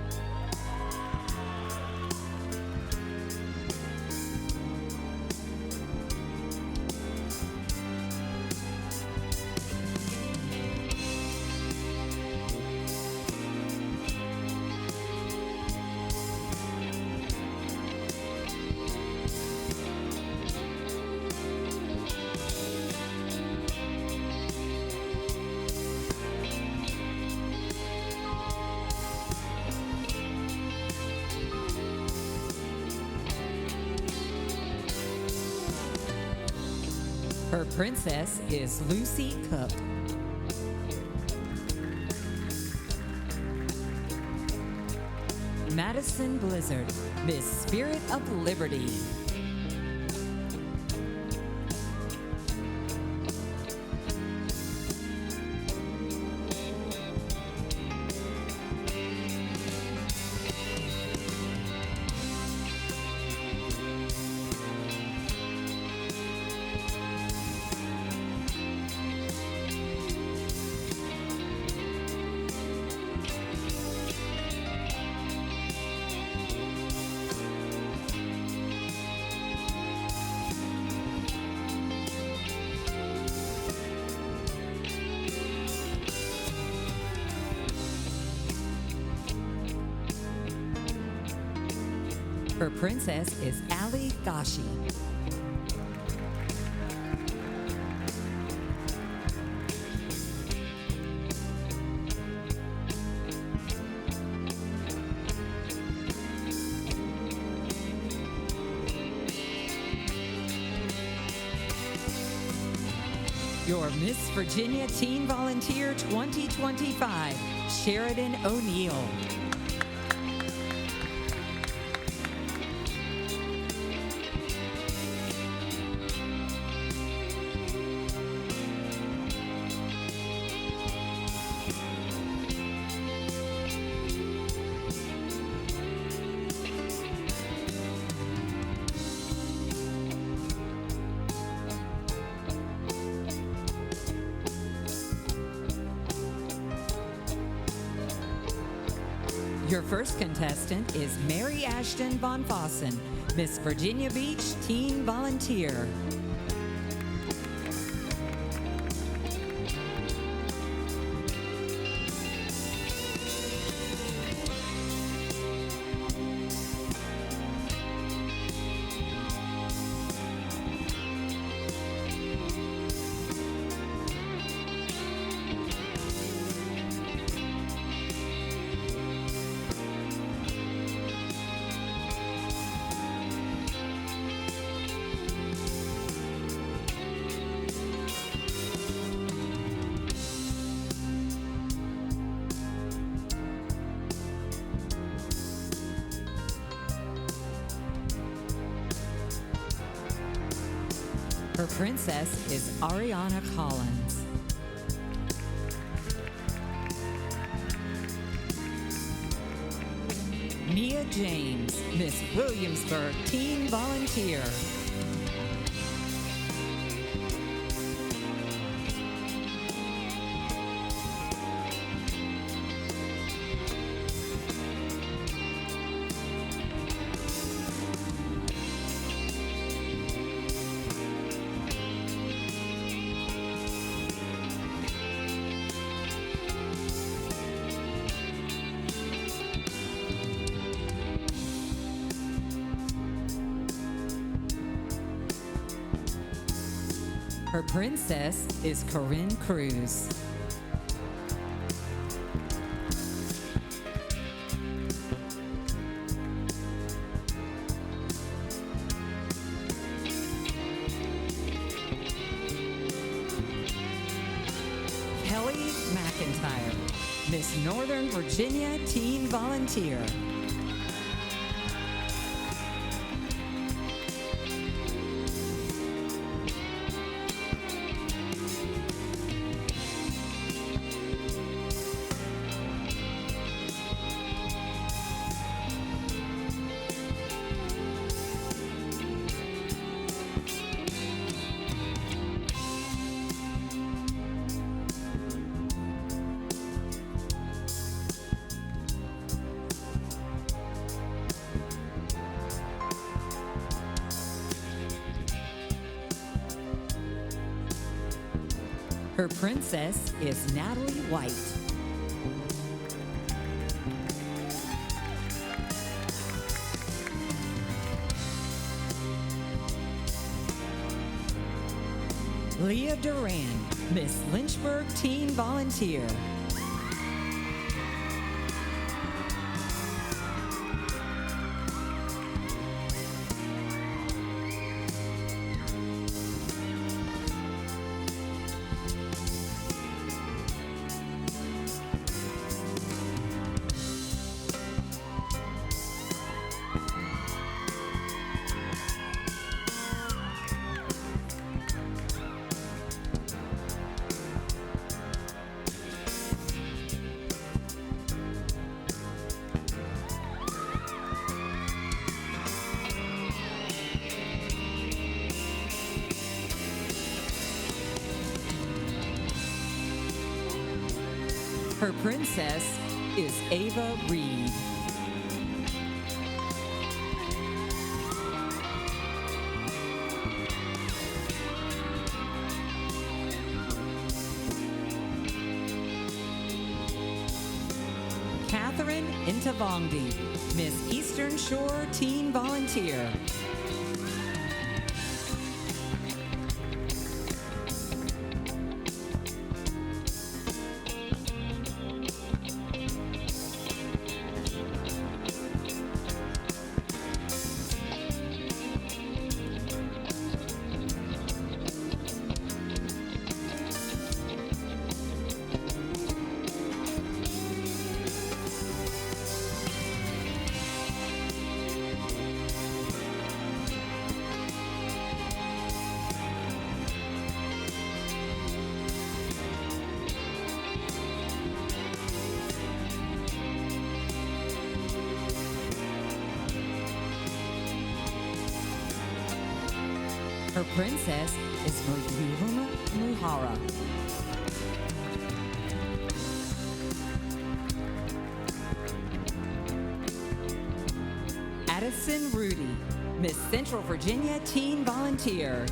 Her princess is Lucy Cook. Madison Blizzard, Miss Spirit of Liberty. Her princess is Ali Gashi. Your Miss Virginia Teen Volunteer 2025, Sheridan O'Neill. Your first contestant is Mary Ashton Von Fossen, Miss Virginia Beach Teen Volunteer. Her princess is Ariana Collins. Mia James, Miss Williamsburg Teen Volunteer. Her princess is Corinne Cruz. Kelly McIntyre, Miss Northern Virginia Teen Volunteer. Her princess is Natalie White. Leah Duran, Miss Lynchburg Teen Volunteer. Her princess is Ava Reed. Catherine Intavongdi, Miss Eastern Shore Teen Volunteer. Her princess is Muhuma Muhara. Madison Rudy, Miss Central Virginia Teen Volunteer.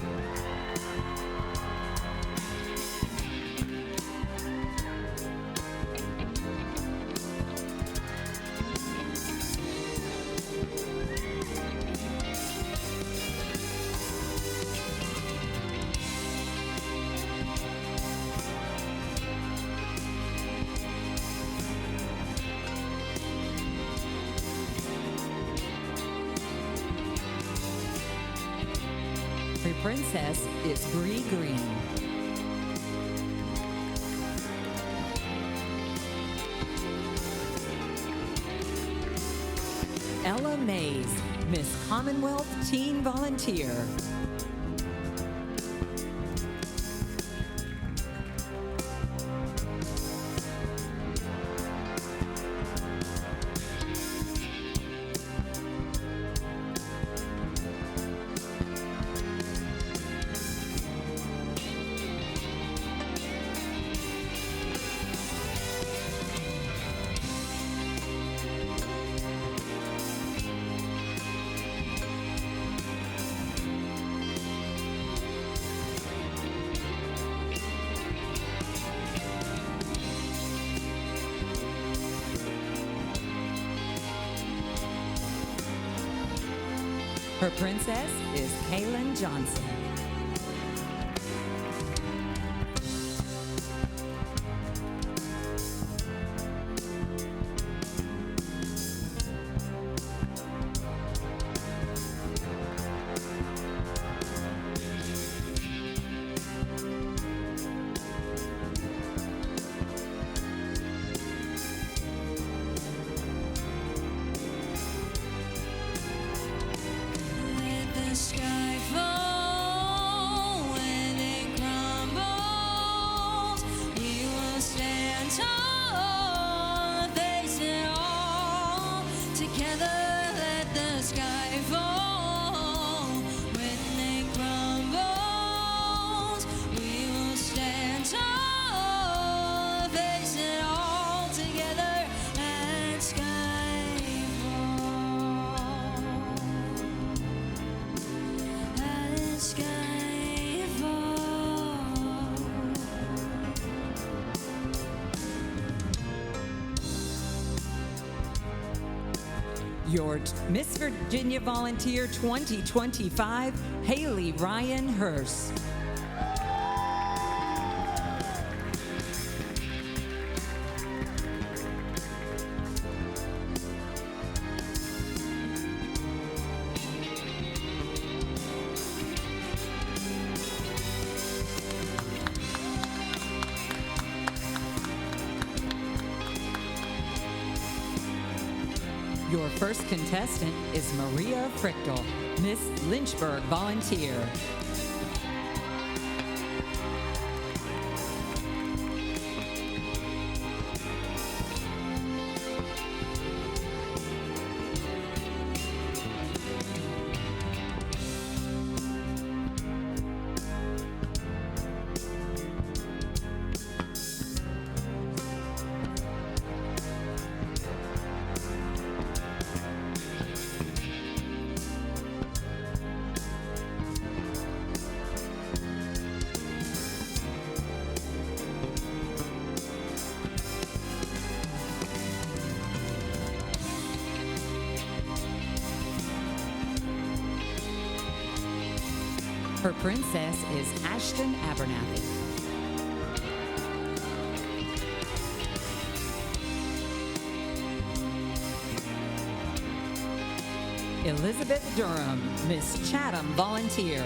Her princess is Bree Green. Ella Mays, Miss Commonwealth Teen Volunteer. Her princess is Kaylin Johnson. Let the sky fall when it crumbles. We will stand tall, face it all together. Let the sky fall when it crumbles. We will stand tall, face it all together. Let sky fall. Let sky fall. Your Miss Virginia Volunteer 2025, Haley Ryan Hurst. Your first contestant is Maria Frichtel, Miss Lynchburg Volunteer. Her princess is Ashton Abernathy. Elizabeth Durham, Miss Chatham Volunteer.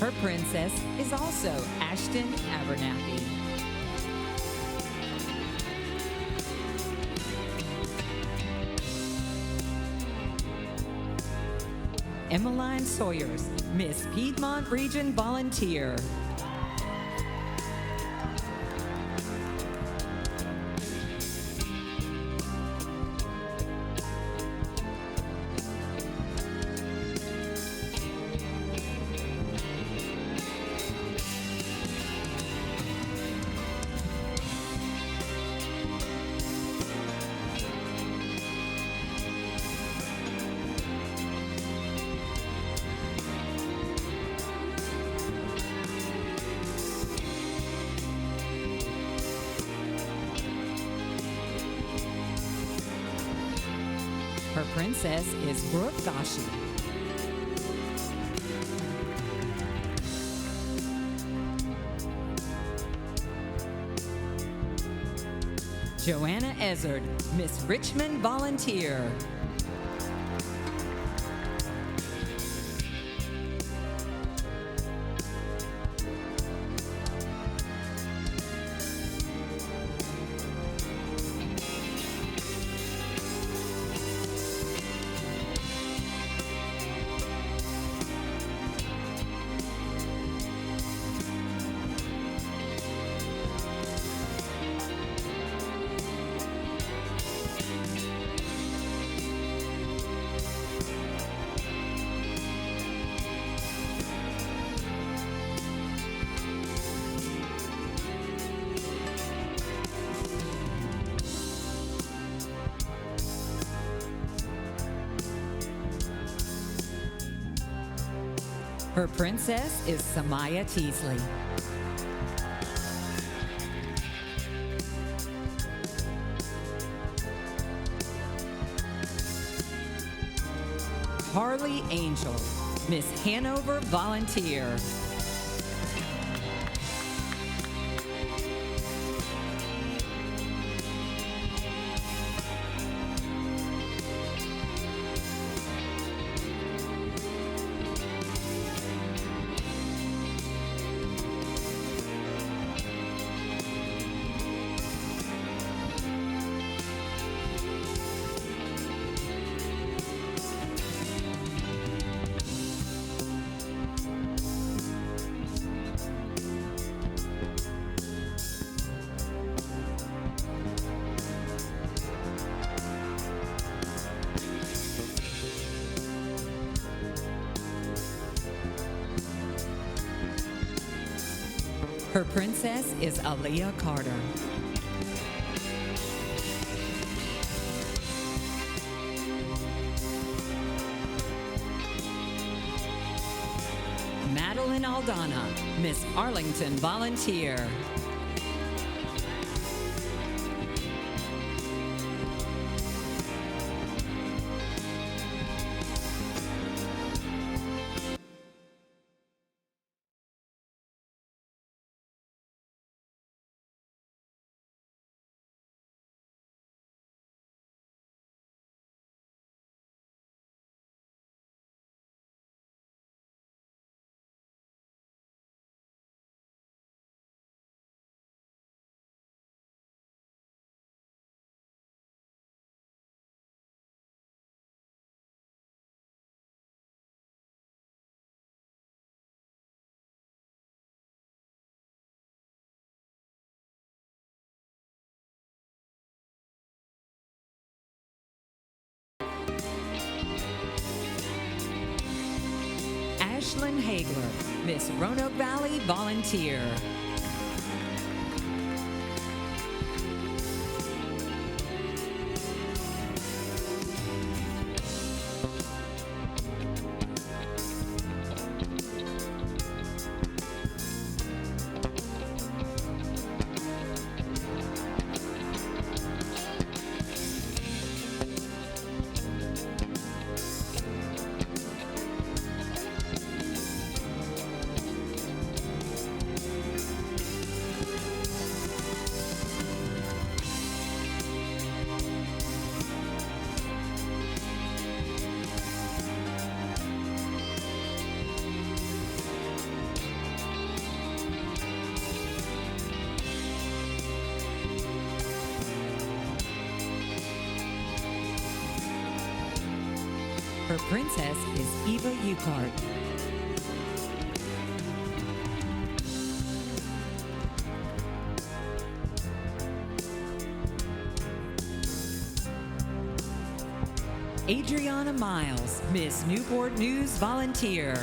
Her princess is also Ashton Abernathy. Emmeline Sawyers, Miss Piedmont Region Volunteer. Her princess is Brooke Gashi. Joanna Ezzard, Miss Richmond Volunteer. Her princess is Samaya Teasley. Harley Angel, Miss Hanover Volunteer. Her princess is Aaliyah Carter. Madeline Aldana, Miss Arlington Volunteer. Ashlyn Hagler, Miss Roanoke Valley Volunteer. Her princess is Eva Ukart. Adriana Miles, Miss Newport News Volunteer.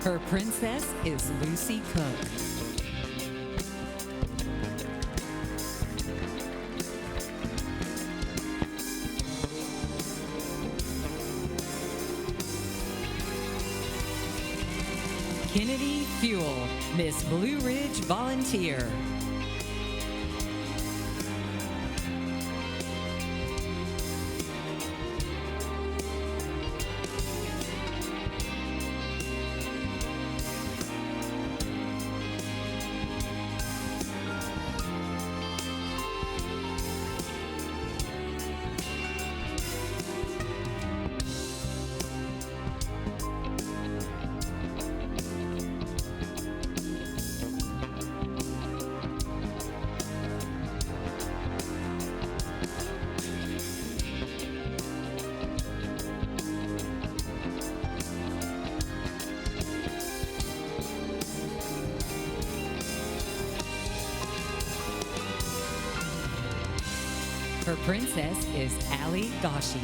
Her princess is Lucy Cook. Kennedy Fuel, Miss Blue Ridge Volunteer. Her princess is Allie Goshi.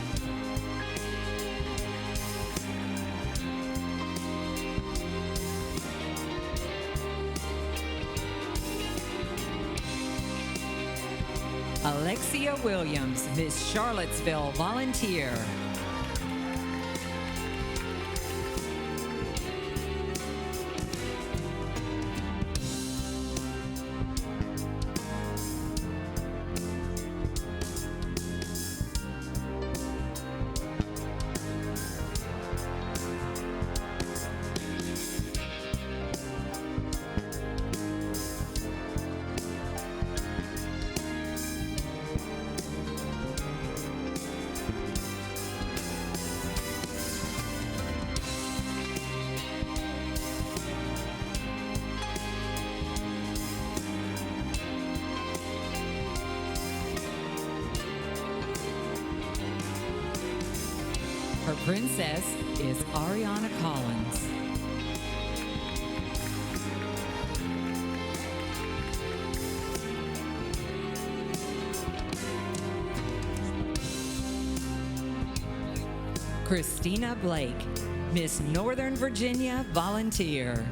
Alexia Williams, Miss Charlottesville Volunteer. Her princess is Ariana Collins. Christina Blake, Miss Northern Virginia Volunteer.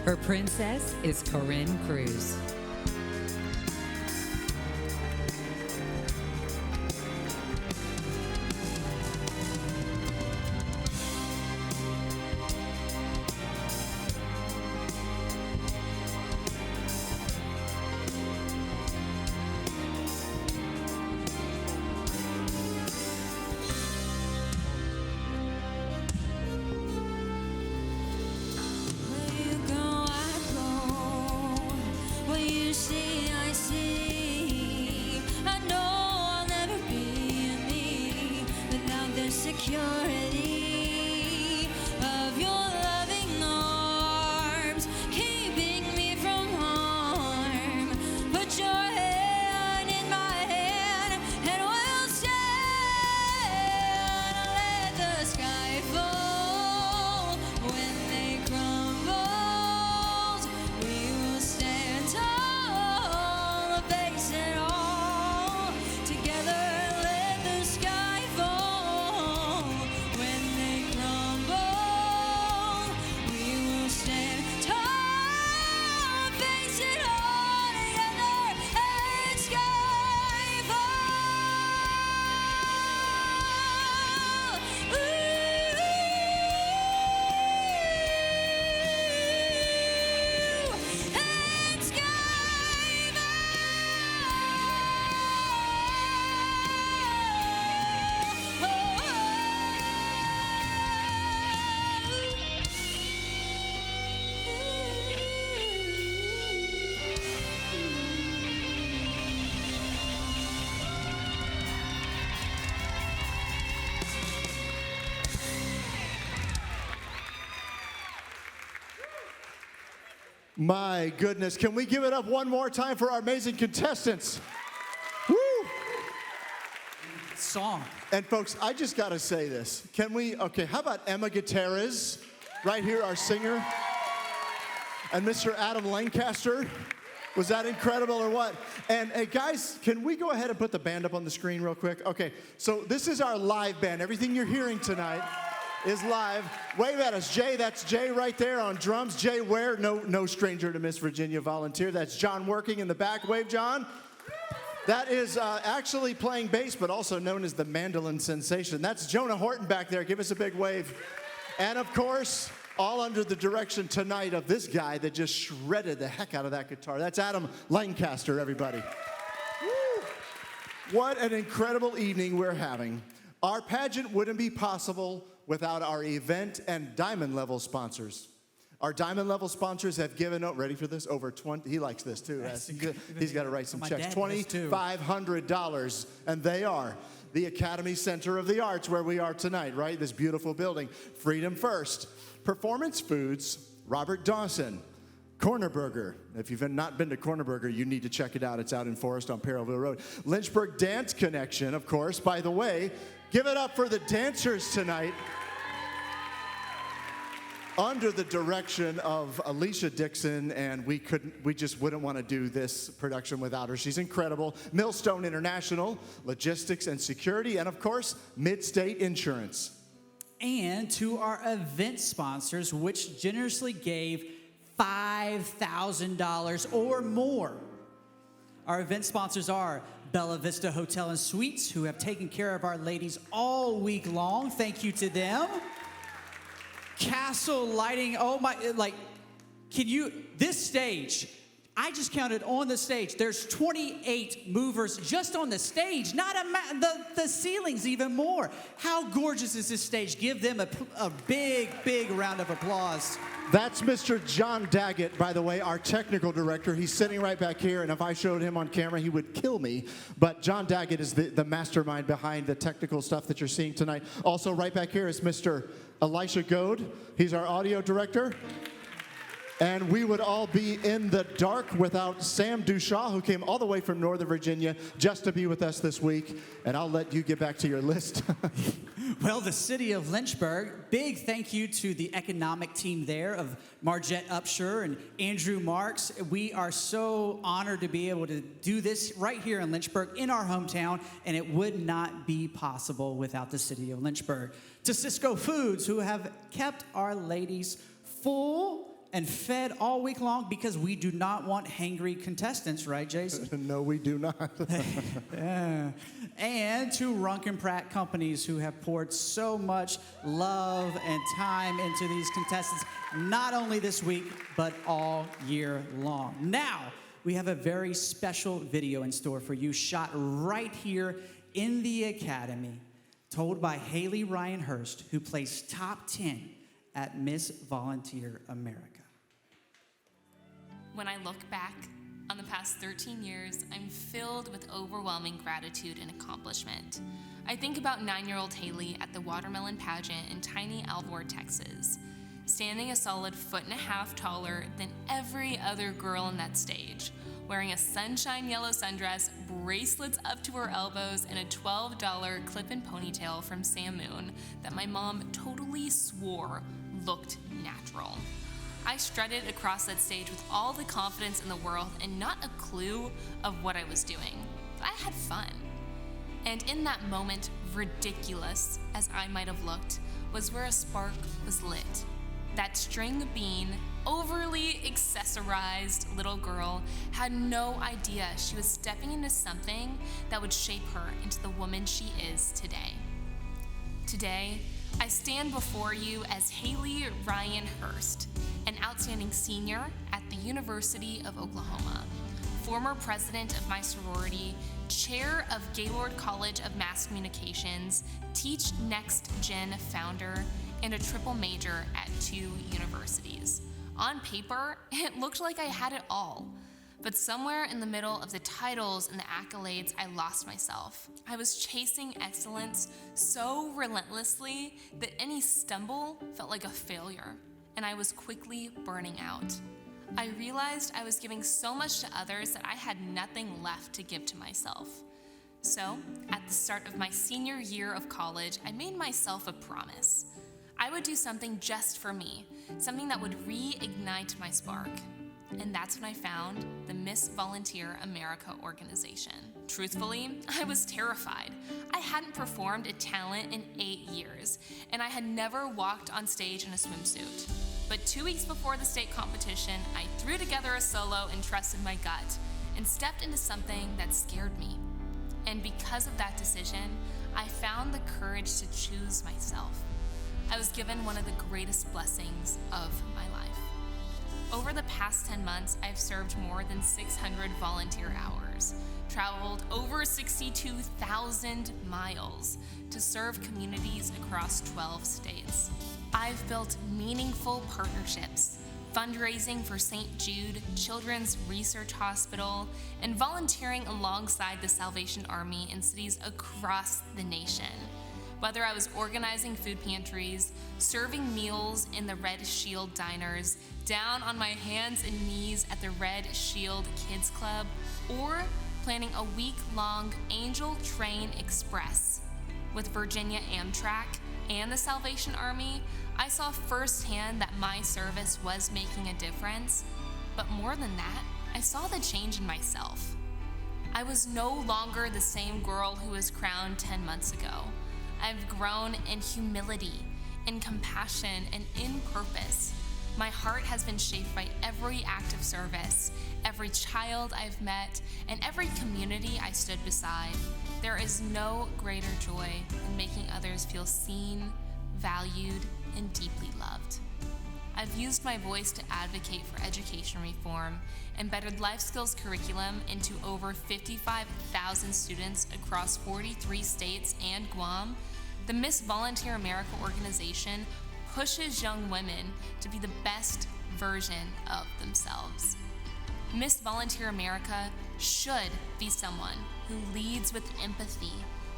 Her princess is Corinne Cruz. My goodness, can we give it up one more time for our amazing contestants? Woo! Song. And folks, I just got to say this. Can we, okay, how about Emma Gutierrez, right here, our singer? And Mr. Adam Lancaster. Was that incredible or what? And hey, guys, can we go ahead and put the band up on the screen real quick? Okay, so this is our live band. Everything you're hearing tonight is live. Wave at us, Jay. That's Jay right there on drums. Jay Ware, no stranger to Miss Virginia Volunteer. That's John working in the back. Wave, John. That is actually playing bass, but also known as the mandolin sensation. That's Jonah Horton back there. Give us a big wave. And of course, all under the direction tonight of this guy that just shredded the heck out of that guitar. That's Adam Lancaster, everybody. Woo! What an incredible evening we're having. Our pageant wouldn't be possible without our event and diamond level sponsors. Our diamond level sponsors have given out, ready for this, over 20, he likes this too. He's got to write some checks, $2,500. And they are the Academy Center of the Arts, where we are tonight, right? This beautiful building. Freedom First. Performance Foods, Robert Dawson. Corner Burger. If you've not been to Corner Burger, you need to check it out. It's out in Forest on Parallelville Road. Lynchburg Dance Connection, of course. By the way, give it up for the dancers tonight. Under the direction of Alicia Dixon, and we just wouldn't want to do this production without her. She's incredible. Millstone International, Logistics and Security, and of course, Mid-State Insurance. And to our event sponsors, which generously gave $5,000 or more. Our event sponsors are Bella Vista Hotel and Suites, who have taken care of our ladies all week long. Thank you to them. Castle Lighting, oh my, like, this stage, I just counted on the stage, there's 28 movers just on the stage, not the ceilings even more. How gorgeous is this stage? Give them a big, big round of applause. That's Mr. John Daggett, by the way, our technical director. He's sitting right back here, and if I showed him on camera, he would kill me. But John Daggett is the mastermind behind the technical stuff that you're seeing tonight. Also, right back here is Mr. Elisha Goad. He's our audio director. And we would all be in the dark without Sam Dushaw, who came all the way from Northern Virginia just to be with us this week. And I'll let you get back to your list. Well, the city of Lynchburg, big thank you to the economic team there of Margette Upshur and Andrew Marks. We are so honored to be able to do this right here in Lynchburg, in our hometown, and it would not be possible without the city of Lynchburg. To Cisco Foods, who have kept our ladies full and fed all week long, because we do not want hangry contestants, right, Jason? No, we do not. Yeah. And to Runkin Pratt Companies, who have poured so much love and time into these contestants, not only this week, but all year long. Now, we have a very special video in store for you, shot right here in the Academy, told by Haley Ryan Hurst, who placed top 10 at Miss Volunteer America. When I look back on the past 13 years, I'm filled with overwhelming gratitude and accomplishment. I think about 9-year-old Haley at the Watermelon Pageant in tiny Alvord, Texas, standing a solid 1.5 feet taller than every other girl on that stage, wearing a sunshine yellow sundress, bracelets up to her elbows, and a $12 clip-in ponytail from Sam Moon that my mom totally swore looked natural. I strutted across that stage with all the confidence in the world and not a clue of what I was doing. But I had fun. And in that moment, ridiculous as I might have looked, was where a spark was lit. That string bean, overly accessorized little girl had no idea she was stepping into something that would shape her into the woman she is today. Today, I stand before you as Haley Ryan Hurst, an outstanding senior at the University of Oklahoma, former president of my sorority, chair of Gaylord College of Mass Communications, Teach Next Gen founder, and a triple major at 2 universities. On paper, it looked like I had it all. But somewhere in the middle of the titles and the accolades, I lost myself. I was chasing excellence so relentlessly that any stumble felt like a failure, and I was quickly burning out. I realized I was giving so much to others that I had nothing left to give to myself. So, at the start of my senior year of college, I made myself a promise. I would do something just for me, something that would reignite my spark. And that's when I found the Miss Volunteer America organization. Truthfully, I was terrified. I hadn't performed a talent in 8 years, and I had never walked on stage in a swimsuit. But 2 weeks before the state competition, I threw together a solo and trusted my gut, and stepped into something that scared me. And because of that decision, I found the courage to choose myself. I was given one of the greatest blessings of my life. Over the past 10 months, I've served more than 600 volunteer hours, traveled over 62,000 miles to serve communities across 12 states. I've built meaningful partnerships, fundraising for St. Jude Children's Research Hospital, and volunteering alongside the Salvation Army in cities across the nation. Whether I was organizing food pantries, serving meals in the Red Shield diners, down on my hands and knees at the Red Shield Kids Club, or planning a week-long Angel Train Express with Virginia Amtrak and the Salvation Army, I saw firsthand that my service was making a difference. But more than that, I saw the change in myself. I was no longer the same girl who was crowned 10 months ago. I've grown in humility, in compassion, and in purpose. My heart has been shaped by every act of service, every child I've met, and every community I stood beside. There is no greater joy than making others feel seen, valued, and deeply loved. I've used my voice to advocate for education reform, embedded life skills curriculum into over 55,000 students across 43 states and Guam. The Miss Volunteer America organization pushes young women to be the best version of themselves. Miss Volunteer America should be someone who leads with empathy,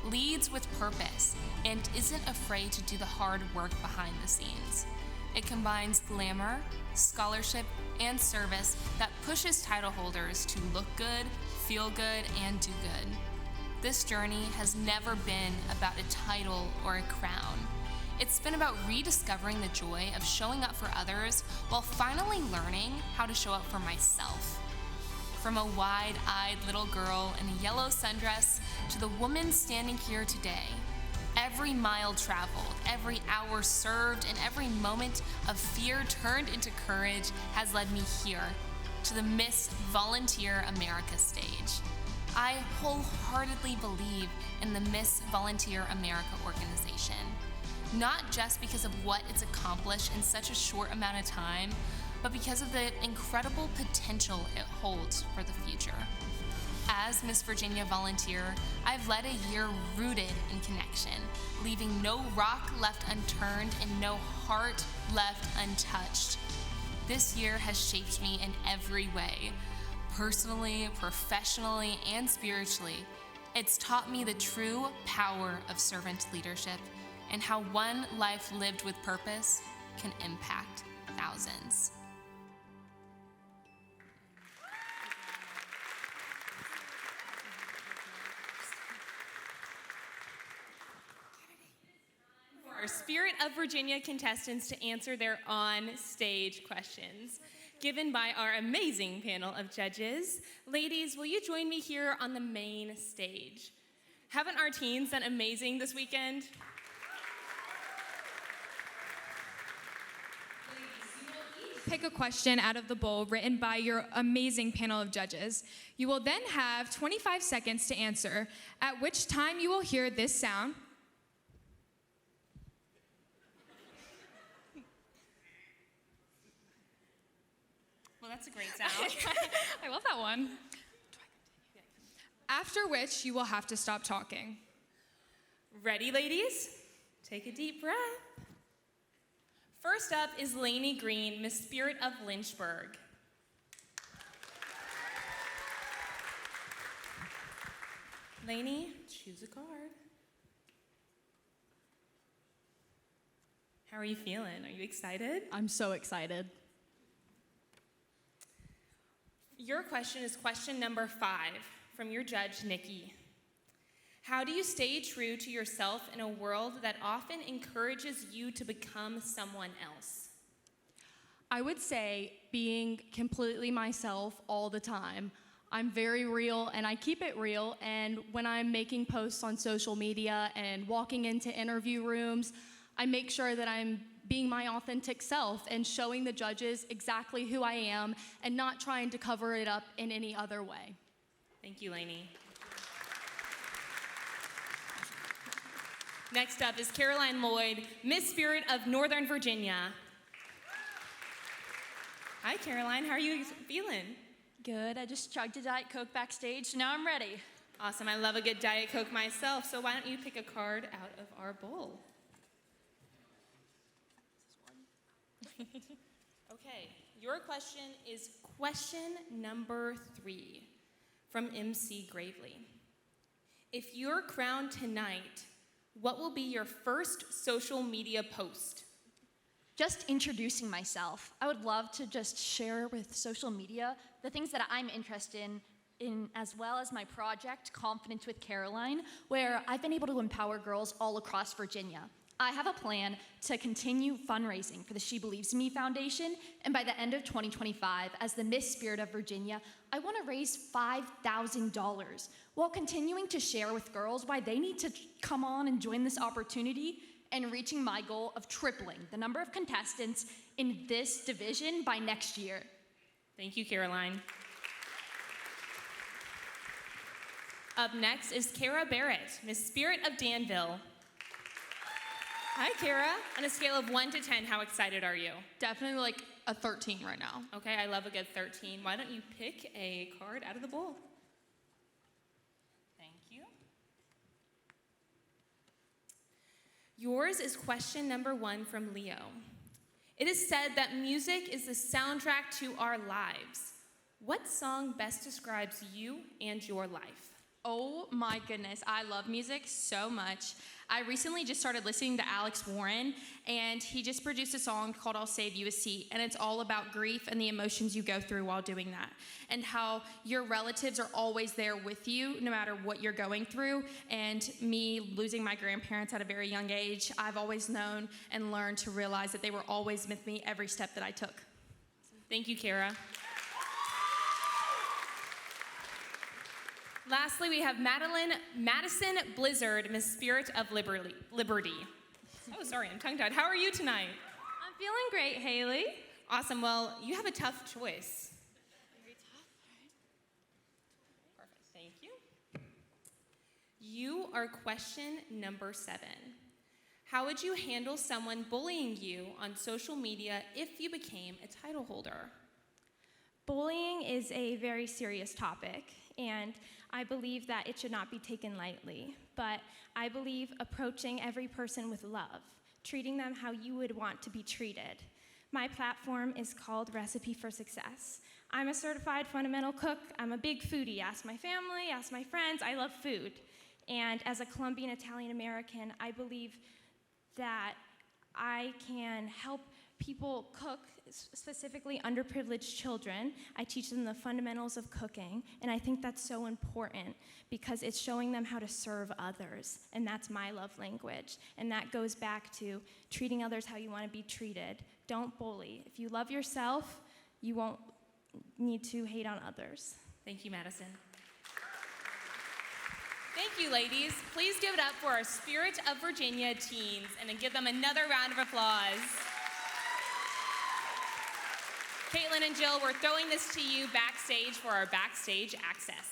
leads with purpose, and isn't afraid to do the hard work behind the scenes. It combines glamour, scholarship, and service that pushes title holders to look good, feel good, and do good. This journey has never been about a title or a crown. It's been about rediscovering the joy of showing up for others while finally learning how to show up for myself. From a wide-eyed little girl in a yellow sundress to the woman standing here today, every mile traveled, every hour served, and every moment of fear turned into courage has led me here, to the Miss Volunteer America stage. I wholeheartedly believe in the Miss Volunteer America organization, not just because of what it's accomplished in such a short amount of time, but because of the incredible potential it holds for the future. As Miss Virginia Volunteer, I've led a year rooted in connection, leaving no rock left unturned and no heart left untouched. This year has shaped me in every way, personally, professionally, and spiritually. It's taught me the true power of servant leadership and how one life lived with purpose can impact thousands. Our Spirit of Virginia contestants to answer their on-stage questions, given by our amazing panel of judges. Ladies, will you join me here on the main stage? Haven't our teens done amazing this weekend? Pick a question out of the bowl written by your amazing panel of judges. You will then have 25 seconds to answer, at which time you will hear this sound. Well, that's a great sound. I love that one. After which you will have to stop talking. Ready, ladies? Take a deep breath. First up is Lainey Green, Miss Spirit of Lynchburg. Lainey, choose a card. How are you feeling? Are you excited? I'm so excited. Your question is question number 5 from your judge, Nikki. How do you stay true to yourself in a world that often encourages you to become someone else? I would say being completely myself all the time. I'm very real and I keep it real, and when I'm making posts on social media and walking into interview rooms, I make sure that I'm being my authentic self and showing the judges exactly who I am and not trying to cover it up in any other way. Thank you, Lainey. Next up is Caroline Lloyd, Miss Spirit of Northern Virginia. Hi, Caroline. How are you feeling? Good. I just chugged a Diet Coke backstage, so now I'm ready. Awesome. I love a good Diet Coke myself, so why don't you pick a card out of our bowl? Okay, your question is question number 3 from MC Gravely. If you're crowned tonight, what will be your first social media post? Just introducing myself. I would love to just share with social media the things that I'm interested in, as well as my project, Confidence with Caroline, where I've been able to empower girls all across Virginia. I have a plan to continue fundraising for the She Believes Me Foundation, and by the end of 2025, as the Miss Spirit of Virginia, I want to raise $5,000 while continuing to share with girls why they need to come on and join this opportunity and reaching my goal of tripling the number of contestants in this division by next year. Thank you, Caroline. Up next is Kara Barrett, Miss Spirit of Danville. Hi, Kara. On a scale of 1 to 10, how excited are you? Definitely like a 13 right now. Okay, I love a good 13. Why don't you pick a card out of the bowl? Thank you. Yours is question number 1 from Leo. It is said that music is the soundtrack to our lives. What song best describes you and your life? Oh my goodness, I love music so much. I recently just started listening to Alex Warren, and he just produced a song called I'll Save You a Seat, and it's all about grief and the emotions you go through while doing that, and how your relatives are always there with you no matter what you're going through. And me losing my grandparents at a very young age, I've always known and learned to realize that they were always with me every step that I took. Thank you, Kara. Lastly, we have Madison Blizzard, Miss Spirit of Liberty. Oh, sorry, I'm tongue-tied. How are you tonight? I'm feeling great, Haley. Awesome. Well, you have a tough choice. Very tough, right? Perfect. Thank you. You are question number 7. How would you handle someone bullying you on social media if you became a title holder? Bullying is a very serious topic, and I believe that it should not be taken lightly. But I believe approaching every person with love, treating them how you would want to be treated. My platform is called Recipe for Success. I'm a certified fundamental cook. I'm a big foodie. Ask my family, ask my friends. I love food. And as a Colombian Italian American, I believe that I can help people cook, specifically underprivileged children. I teach them the fundamentals of cooking, and I think that's so important because it's showing them how to serve others, and that's my love language. And that goes back to treating others how you want to be treated. Don't bully. If you love yourself, you won't need to hate on others. Thank you, Madison. Thank you, ladies. Please give it up for our Spirit of Virginia teens, and then give them another round of applause. Caitlin and Jill, we're throwing this to you backstage for our backstage access.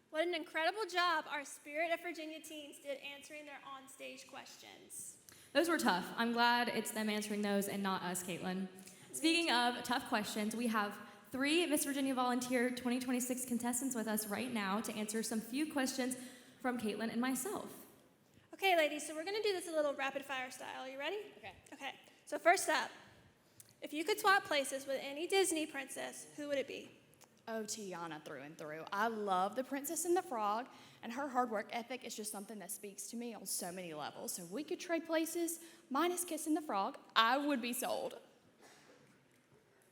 What an incredible job our Spirit of Virginia teens did answering their on-stage questions. Those were tough. I'm glad it's them answering those and not us, Caitlin. Speaking of tough questions, we have 3 Miss Virginia Volunteer 2026 contestants with us right now to answer some few questions from Caitlin and myself. Okay, ladies, so we're going to do this a little rapid-fire style. Are you ready? Okay, so first up, if you could swap places with any Disney princess, who would it be? Oh, Tiana through and through. I love the Princess and the Frog, and her hard work ethic is just something that speaks to me on so many levels. So if we could trade places, minus kissing the frog, I would be sold.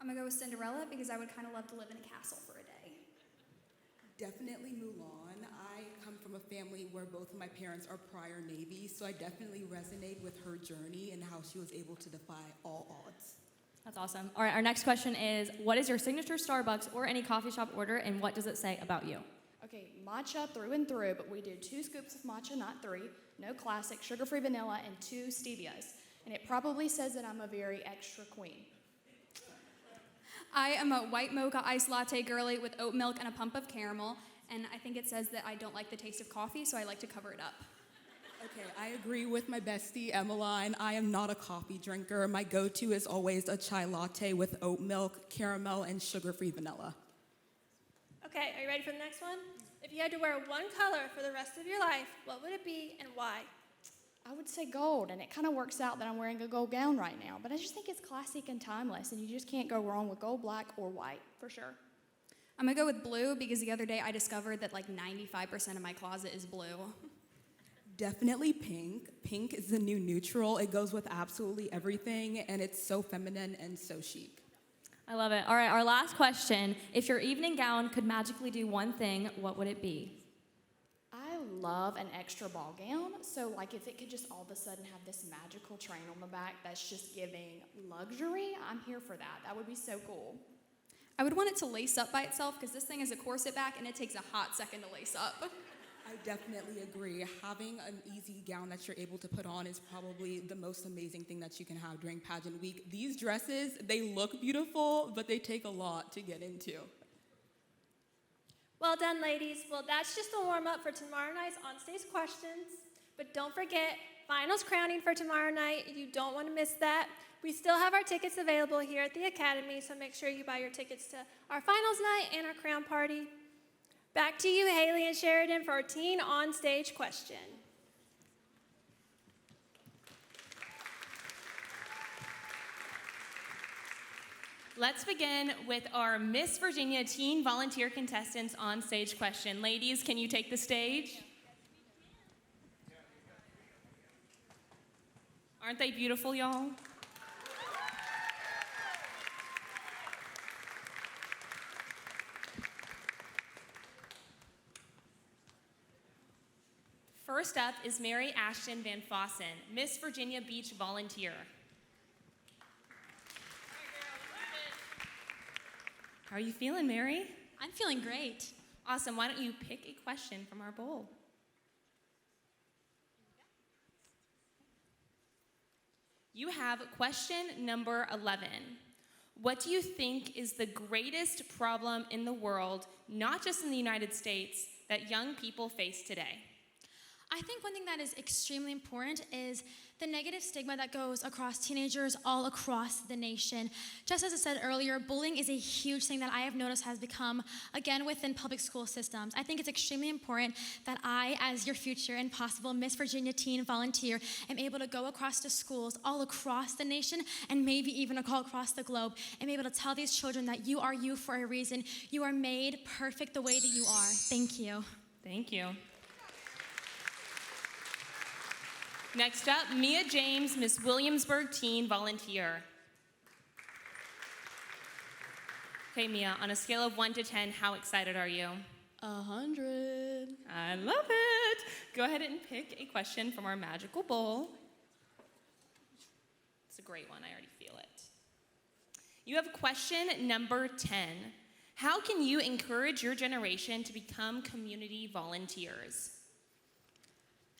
I'm gonna go with Cinderella because I would kind of love to live in a castle for a day. Definitely Mulan. I come from a family where both of my parents are prior Navy, so I definitely resonate with her journey and how she was able to defy all odds. That's awesome. All right, our next question is, what is your signature Starbucks or any coffee shop order, and what does it say about you? Okay, matcha through and through, but we do 2 scoops of matcha, not 3, no classic, sugar-free vanilla, and 2 stevias. And it probably says that I'm a very extra queen. I am a white mocha iced latte girly with oat milk and a pump of caramel, and I think it says that I don't like the taste of coffee, so I like to cover it up. Okay, I agree with my bestie, Emmeline. I am not a coffee drinker. My go-to is always a chai latte with oat milk, caramel, and sugar-free vanilla. Okay, are you ready for the next one? If you had to wear one color for the rest of your life, what would it be and why? I would say gold, and it kind of works out that I'm wearing a gold gown right now, but I just think it's classic and timeless, and you just can't go wrong with gold, black, or white, for sure. I'm gonna go with blue because the other day I discovered that like 95% of my closet is blue. Definitely pink. Pink is the new neutral. It goes with absolutely everything, and it's so feminine and so chic. I love it. All right, our last question. If your evening gown could magically do one thing, what would it be? I love an extra ball gown, so like if it could just all of a sudden have this magical train on the back that's just giving luxury, I'm here for that. That would be so cool. I would want it to lace up by itself because this thing is a corset back and it takes a hot second to lace up. I definitely agree. Having an easy gown that you're able to put on is probably the most amazing thing that you can have during pageant week. These dresses, they look beautiful, but they take a lot to get into. Well done, ladies. Well, that's just a warm-up for tomorrow night's on-stage questions. But don't forget, finals crowning for tomorrow night. You don't want to miss that. We still have our tickets available here at the Academy, so make sure you buy your tickets to our finals night and our crown party. Back to you, Haley and Sheridan, for our teen on-stage question. Let's begin with our Miss Virginia Teen Volunteer Contestants on stage question. Ladies, can you take the stage? Aren't they beautiful, y'all? First up is Mary Ashton Van Fossen, Miss Virginia Beach Volunteer. How are you feeling, Mary? I'm feeling great. Awesome. Why don't you pick a question from our bowl? You have question number 11. What do you think is the greatest problem in the world, not just in the United States, that young people face today? I think one thing that is extremely important is the negative stigma that goes across teenagers all across the nation. Just as I said earlier, bullying is a huge thing that I have noticed has become, again, within public school systems. I think it's extremely important that I, as your future and possible Miss Virginia Teen Volunteer, am able to go across to schools all across the nation and maybe even all across the globe and be able to tell these children that you are you for a reason. You are made perfect the way that you are. Thank you. Thank you. Next up, Mia James, Miss Williamsburg Teen Volunteer. Okay, Mia, on a scale of 1 to 10, how excited are you? 100. I love it. Go ahead and pick a question from our magical bowl. It's a great one, I already feel it. You have question number 10. How can you encourage your generation to become community volunteers?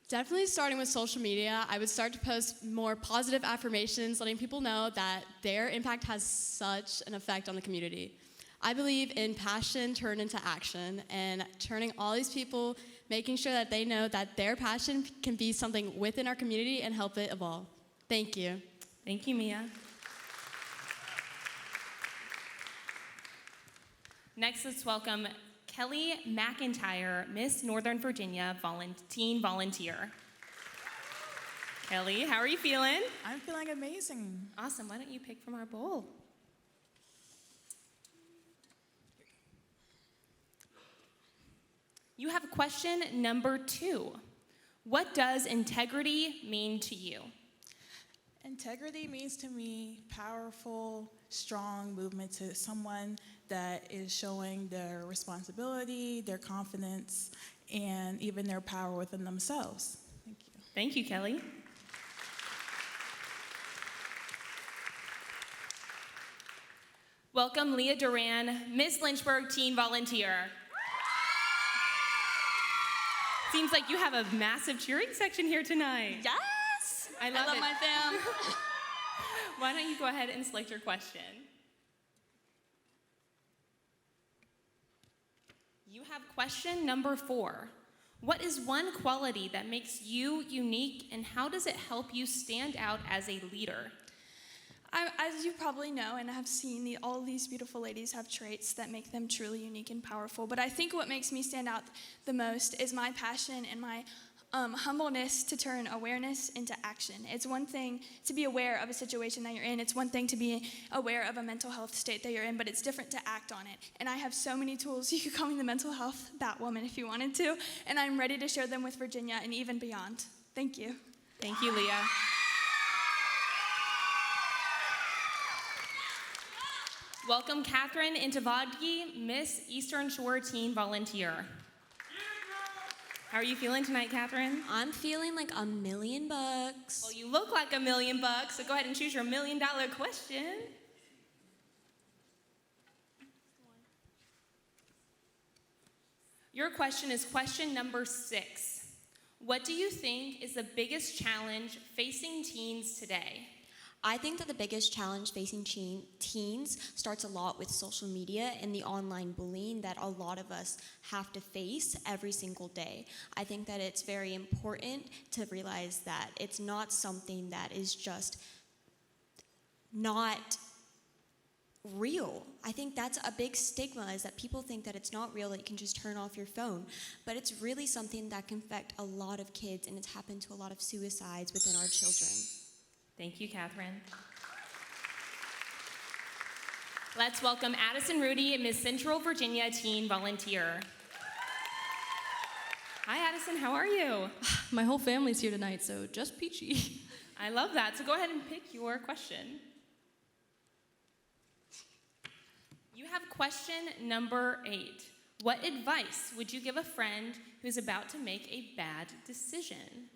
Definitely starting with social media. I would start to post more positive affirmations, letting people know that their impact has such an effect on the community. I believe in passion turned into action and turning all these people, making sure that they know that their passion can be something within our community and help it evolve. Thank you. Thank you, Mia. Next, let's welcome Kelly McIntyre, Miss Northern Virginia Teen Volunteer. Kelly, how are you feeling? I'm feeling amazing. Awesome. Why don't you pick from our bowl? You have question number 2. What does integrity mean to you? Integrity means to me powerful, strong movement to someone that is showing their responsibility, their confidence, and even their power within themselves. Thank you. Thank you, Kelly. Welcome Leah Duran, Miss Lynchburg Teen Volunteer. Seems like you have a massive cheering section here tonight. Yes! I love it. my fam. Why don't you go ahead and select your question? You have question number 4. What is one quality that makes you unique, and how does it help you stand out as a leader? As you probably know and have seen, all these beautiful ladies have traits that make them truly unique and powerful. But I think what makes me stand out the most is my passion and my humbleness to turn awareness into action. It's one thing to be aware of a situation that you're in. It's one thing to be aware of a mental health state that you're in, but it's different to act on it. And I have so many tools. You could call me the mental health Batwoman if you wanted to, and I'm ready to share them with Virginia and even beyond. Thank you. Thank you, Leah. Welcome Catherine Intavadgi, Miss Eastern Shore Teen Volunteer. How are you feeling tonight, Catherine? I'm feeling like $1 million. Well, you look like $1 million, so go ahead and choose your $1 million question. Your question is question number 6. What do you think is the biggest challenge facing teens today? I think that the biggest challenge facing teens starts a lot with social media and the online bullying that a lot of us have to face every single day. I think that it's very important to realize that it's not something that is just not real. I think that's a big stigma, is that people think that it's not real, that you can just turn off your phone. But it's really something that can affect a lot of kids, and it's happened to a lot of suicides within our children. Thank you, Catherine. Let's welcome Addison Rudy, Miss Central Virginia Teen Volunteer. Hi, Addison, how are you? My whole family's here tonight, so just peachy. I love that. So go ahead and pick your question. You have question number 8. What advice would you give a friend who's about to make a bad decision?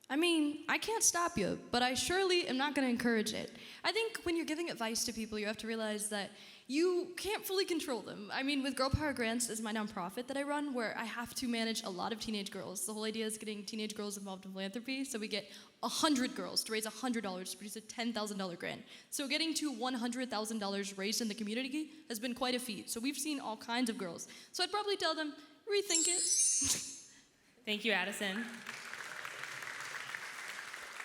I mean, I can't stop you, but I surely am not going to encourage it. I think when you're giving advice to people, you have to realize that you can't fully control them. I mean, with Girl Power Grants is my nonprofit that I run, where I have to manage a lot of teenage girls. The whole idea is getting teenage girls involved in philanthropy, so we get 100 girls to raise $100 to produce a $10,000 grant. So getting to $100,000 raised in the community has been quite a feat. So we've seen all kinds of girls. So I'd probably tell them, rethink it. Thank you, Addison.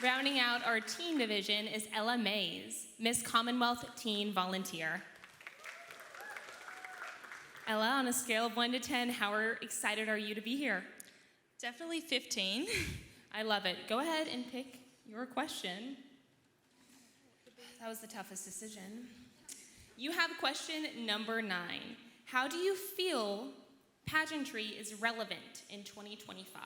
Rounding out our teen division is Ella Mays, Miss Commonwealth Teen Volunteer. Ella, on a scale of 1 to 10, how excited are you to be here? Definitely 15. I love it. Go ahead and pick your question. That was the toughest decision. You have question number 9. How do you feel pageantry is relevant in 2025?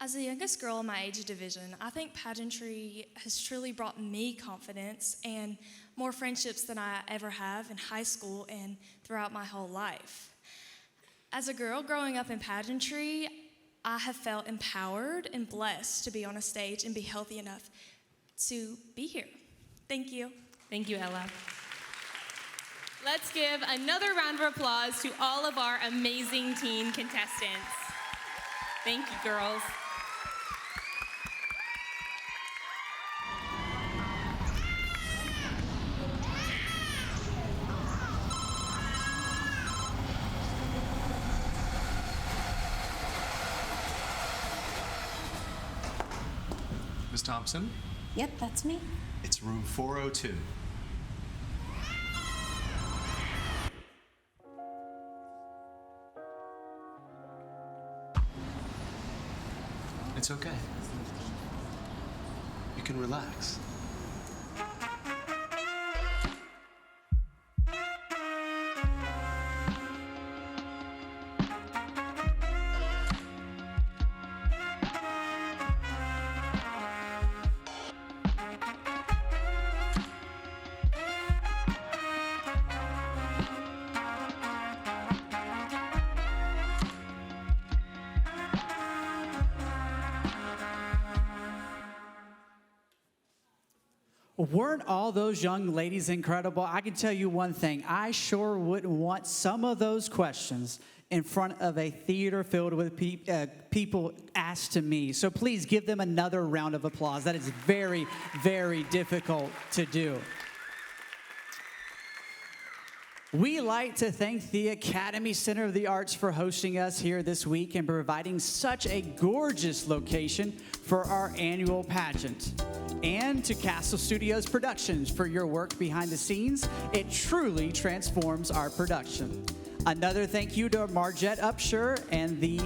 As the youngest girl in my age division, I think pageantry has truly brought me confidence and more friendships than I ever have in high school and throughout my whole life. As a girl growing up in pageantry, I have felt empowered and blessed to be on a stage and be healthy enough to be here. Thank you. Thank you, Ella. Let's give another round of applause to all of our amazing teen contestants. Thank you, girls. Ms. Thompson? Yep, that's me. It's room 402. It's okay. You can relax. Weren't all those young ladies incredible? I can tell you one thing. I sure wouldn't want some of those questions in front of a theater filled with people asked to me. So please give them another round of applause. That is very, very difficult to do. We like to thank the Academy Center of the Arts for hosting us here this week and providing such a gorgeous location for our annual pageant. And to Castle Studios Productions for your work behind the scenes. It truly transforms our production. Another thank you to Margette Upshur and the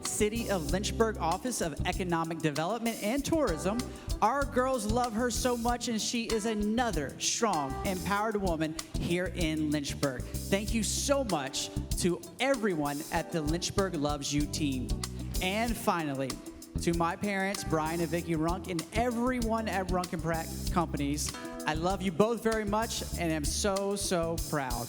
City of Lynchburg Office of Economic Development and Tourism. Our girls love her so much, and she is another strong, empowered woman here in Lynchburg. Thank you so much to everyone at the Lynchburg Loves You team. And finally, to my parents, Brian and Vicki Runk, and everyone at Runk and Pratt Companies, I love you both very much and am so, so proud.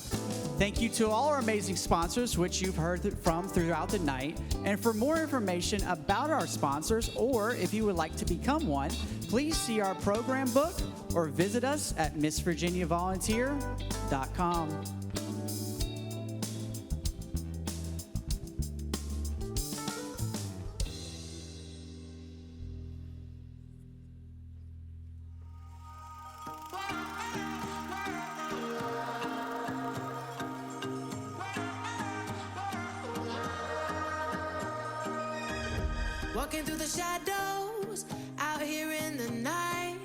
Thank you to all our amazing sponsors, which you've heard from throughout the night. And for more information about our sponsors, or if you would like to become one, please see our program book or visit us at MissVirginiaVolunteer.com. Walking through the shadows, out here in the night.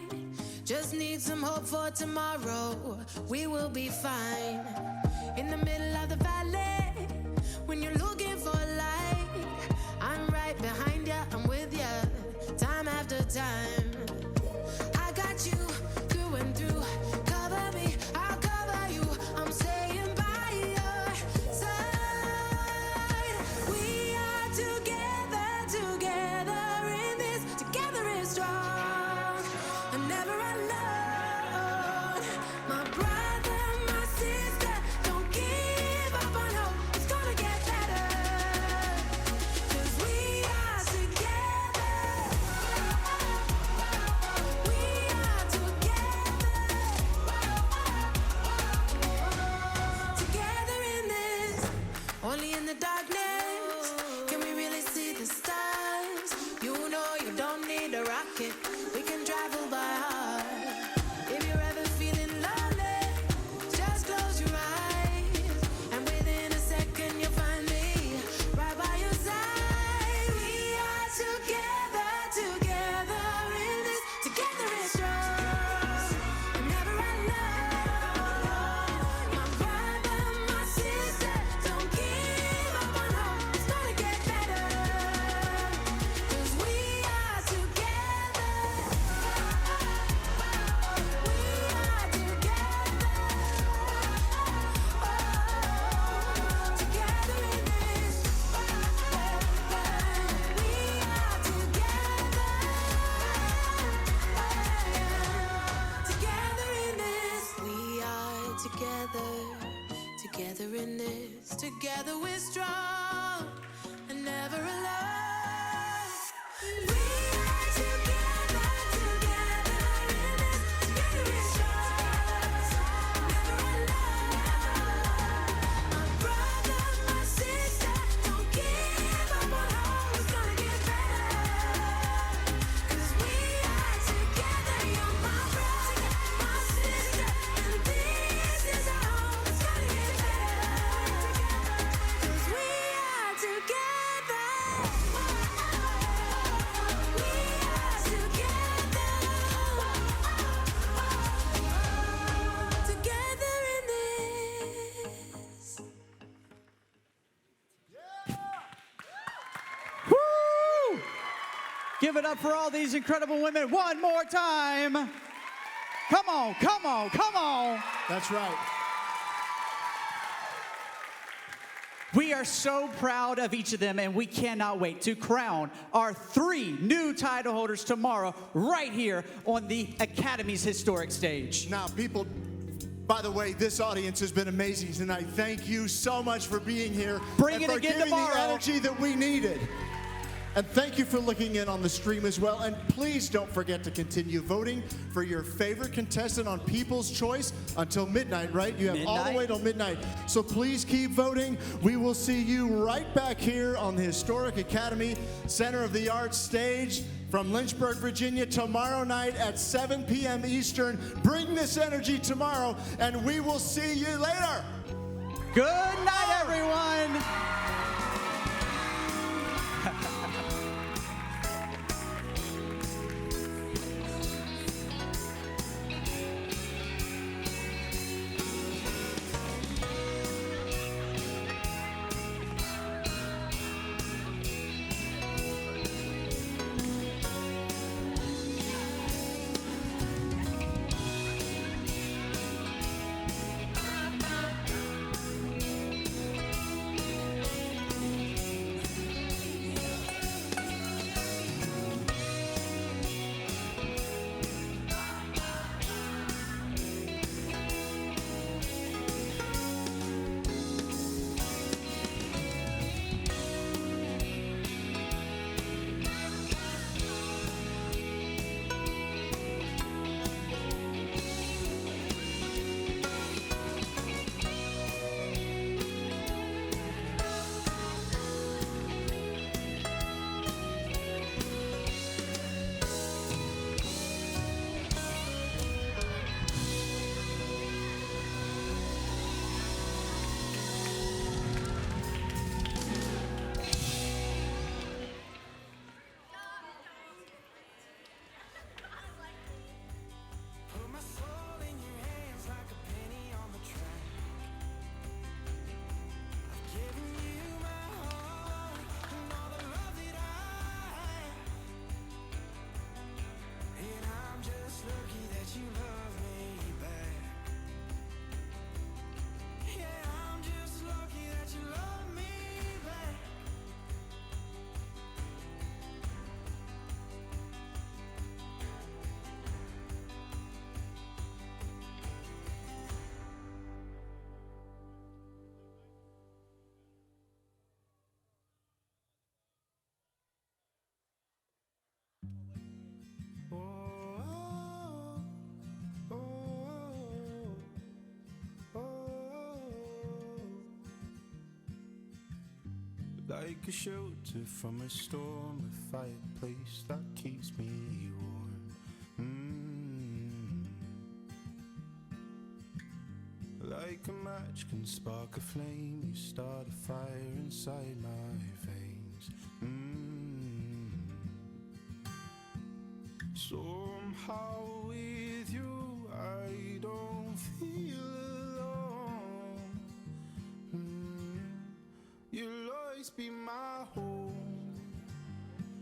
Just need some hope for tomorrow. We will be fine. In the middle of the valley, when you're looking for light, I'm right behind ya, I'm with ya, time after time. I got you through and through. Cover me, I'll cover you. I'm staying by your side. We are together, together in this. Together is strong. I'm never alone. My brother, my sister, don't give up on hope. It's gonna get better. 'Cause we are together. We are together. Together in this. Only in the darkness can we really see the stars. You know you don't need a rocket. We can travel by heart. If you're ever feeling lonely, just close your eyes, and within a second you'll find me right by your side. We are together, together in this. Together is strong. I'm never alone. My brother, my sister, don't give up on hope. It's gonna get better. 'Cause we are together. We are together. Together in this. We are together. Together in this. We are together. Together in this. Together we're strong and never alone. We are together, together in this. Together we're strong, never alone. My brother, my sister, don't give up on hope. It's gonna get better. 'Cause we are together. You're my brother, my sister, and this is our home. It's gonna get better. 'Cause we are together. We are together. Together in this. Woo! Give it up for all these incredible women one more time. Come on, come on, come on. That's right. We are so proud of each of them, and we cannot wait to crown our 3 new title holders tomorrow right here on the Academy's historic stage. Now, people, by the way, this audience has been amazing tonight. Thank you so much for being here. Bring and it for again giving tomorrow. the energy that we needed. And thank you for looking in on the stream as well. And please don't forget to continue voting for your favorite contestant on People's Choice until midnight, right? You have all the way till midnight. So please keep voting. We will see you right back here on the Historic Academy Center of the Arts stage from Lynchburg, Virginia, tomorrow night at 7 p.m. Eastern. Bring this energy tomorrow, and we will see you later. Good night, everyone. Like a shelter from a storm, a fireplace that keeps me warm. Like a match can spark a flame, you start a fire inside my veins. Somehow with you I don't feel alone. You'll always be my home,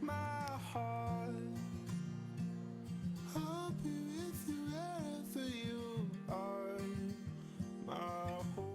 my heart. I'll be with you wherever you are, my home.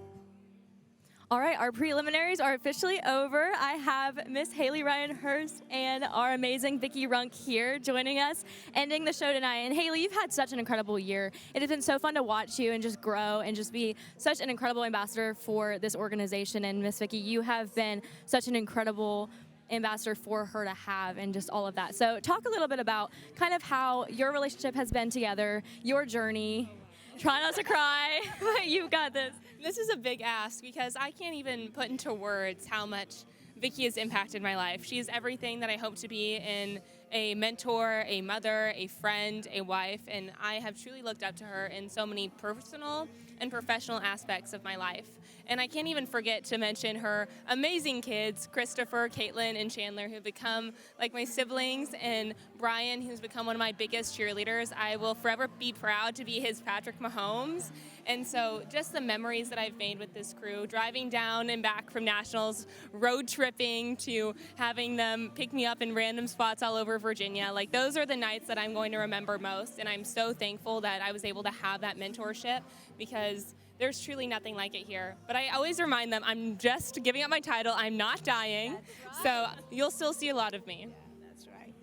All right, our preliminaries are officially over. I have Miss Haley Ryan Hurst and our amazing Vicki Runk here joining us, ending the show tonight. And Haley, you've had such an incredible year. It has been so fun to watch you and just grow and just be such an incredible ambassador for this organization. And Miss Vicki, you have been such an incredible ambassador for her to have and just all of that. So talk a little bit about kind of how your relationship has been together, your journey. Try not to cry, but you've got this. This is a big ask because I can't even put into words how much Vicki has impacted my life. She is everything that I hope to be in a mentor, a mother, a friend, a wife, and I have truly looked up to her in so many personal and professional aspects of my life. And I can't even forget to mention her amazing kids, Christopher, Caitlin, and Chandler, who've become like my siblings, and Brian, who's become one of my biggest cheerleaders. I will forever be proud to be his Patrick Mahomes. And so just the memories that I've made with this crew, driving down and back from nationals, road tripping to having them pick me up in random spots all over Virginia, like those are the nights that I'm going to remember most. And I'm so thankful that I was able to have that mentorship because there's truly nothing like it here. But I always remind them, I'm just giving up my title. I'm not dying. Right. So you'll still see a lot of me. That's right.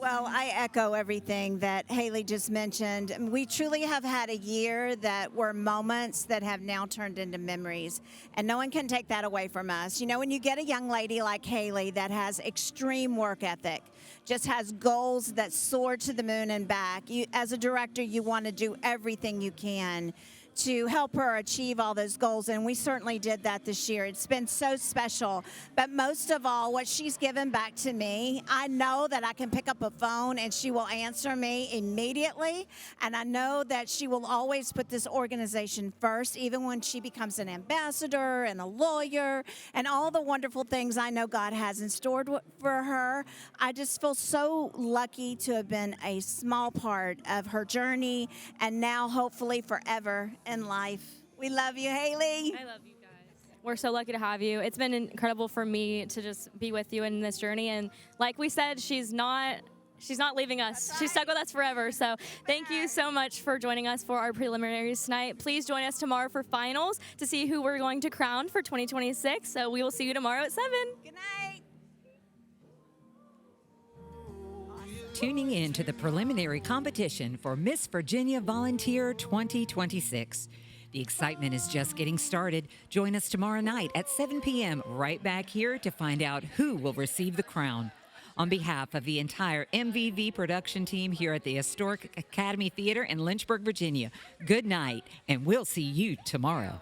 Well, I echo everything that Haley just mentioned. We truly have had a year that were moments that have now turned into memories, and no one can take that away from us. You know, when you get a young lady like Haley that has extreme work ethic, just has goals that soar to the moon and back, as a director, you want to do everything you can to help her achieve all those goals, and we certainly did that this year. It's been so special, but most of all, what she's given back to me, I know that I can pick up a phone and she will answer me immediately, and I know that she will always put this organization first, even when she becomes an ambassador and a lawyer and all the wonderful things I know God has in store for her. I just feel so lucky to have been a small part of her journey, and now hopefully forever in life. We love you, Haley. I love you guys. We're so lucky to have you. It's been incredible for me to just be with you in this journey. And like we said, she's not leaving us. She's stuck with us forever. So thank you so much for joining us for our preliminaries tonight. Please join us tomorrow for finals to see who we're going to crown for 2026. So we will see you tomorrow at 7. Good night. Tuning in to the preliminary competition for Miss Virginia Volunteer 2026. The excitement is just getting started. Join us tomorrow night at 7 p.m. right back here to find out who will receive the crown. On behalf of the entire MVV production team here at the Historic Academy Theater in Lynchburg, Virginia, good night, and we'll see you tomorrow.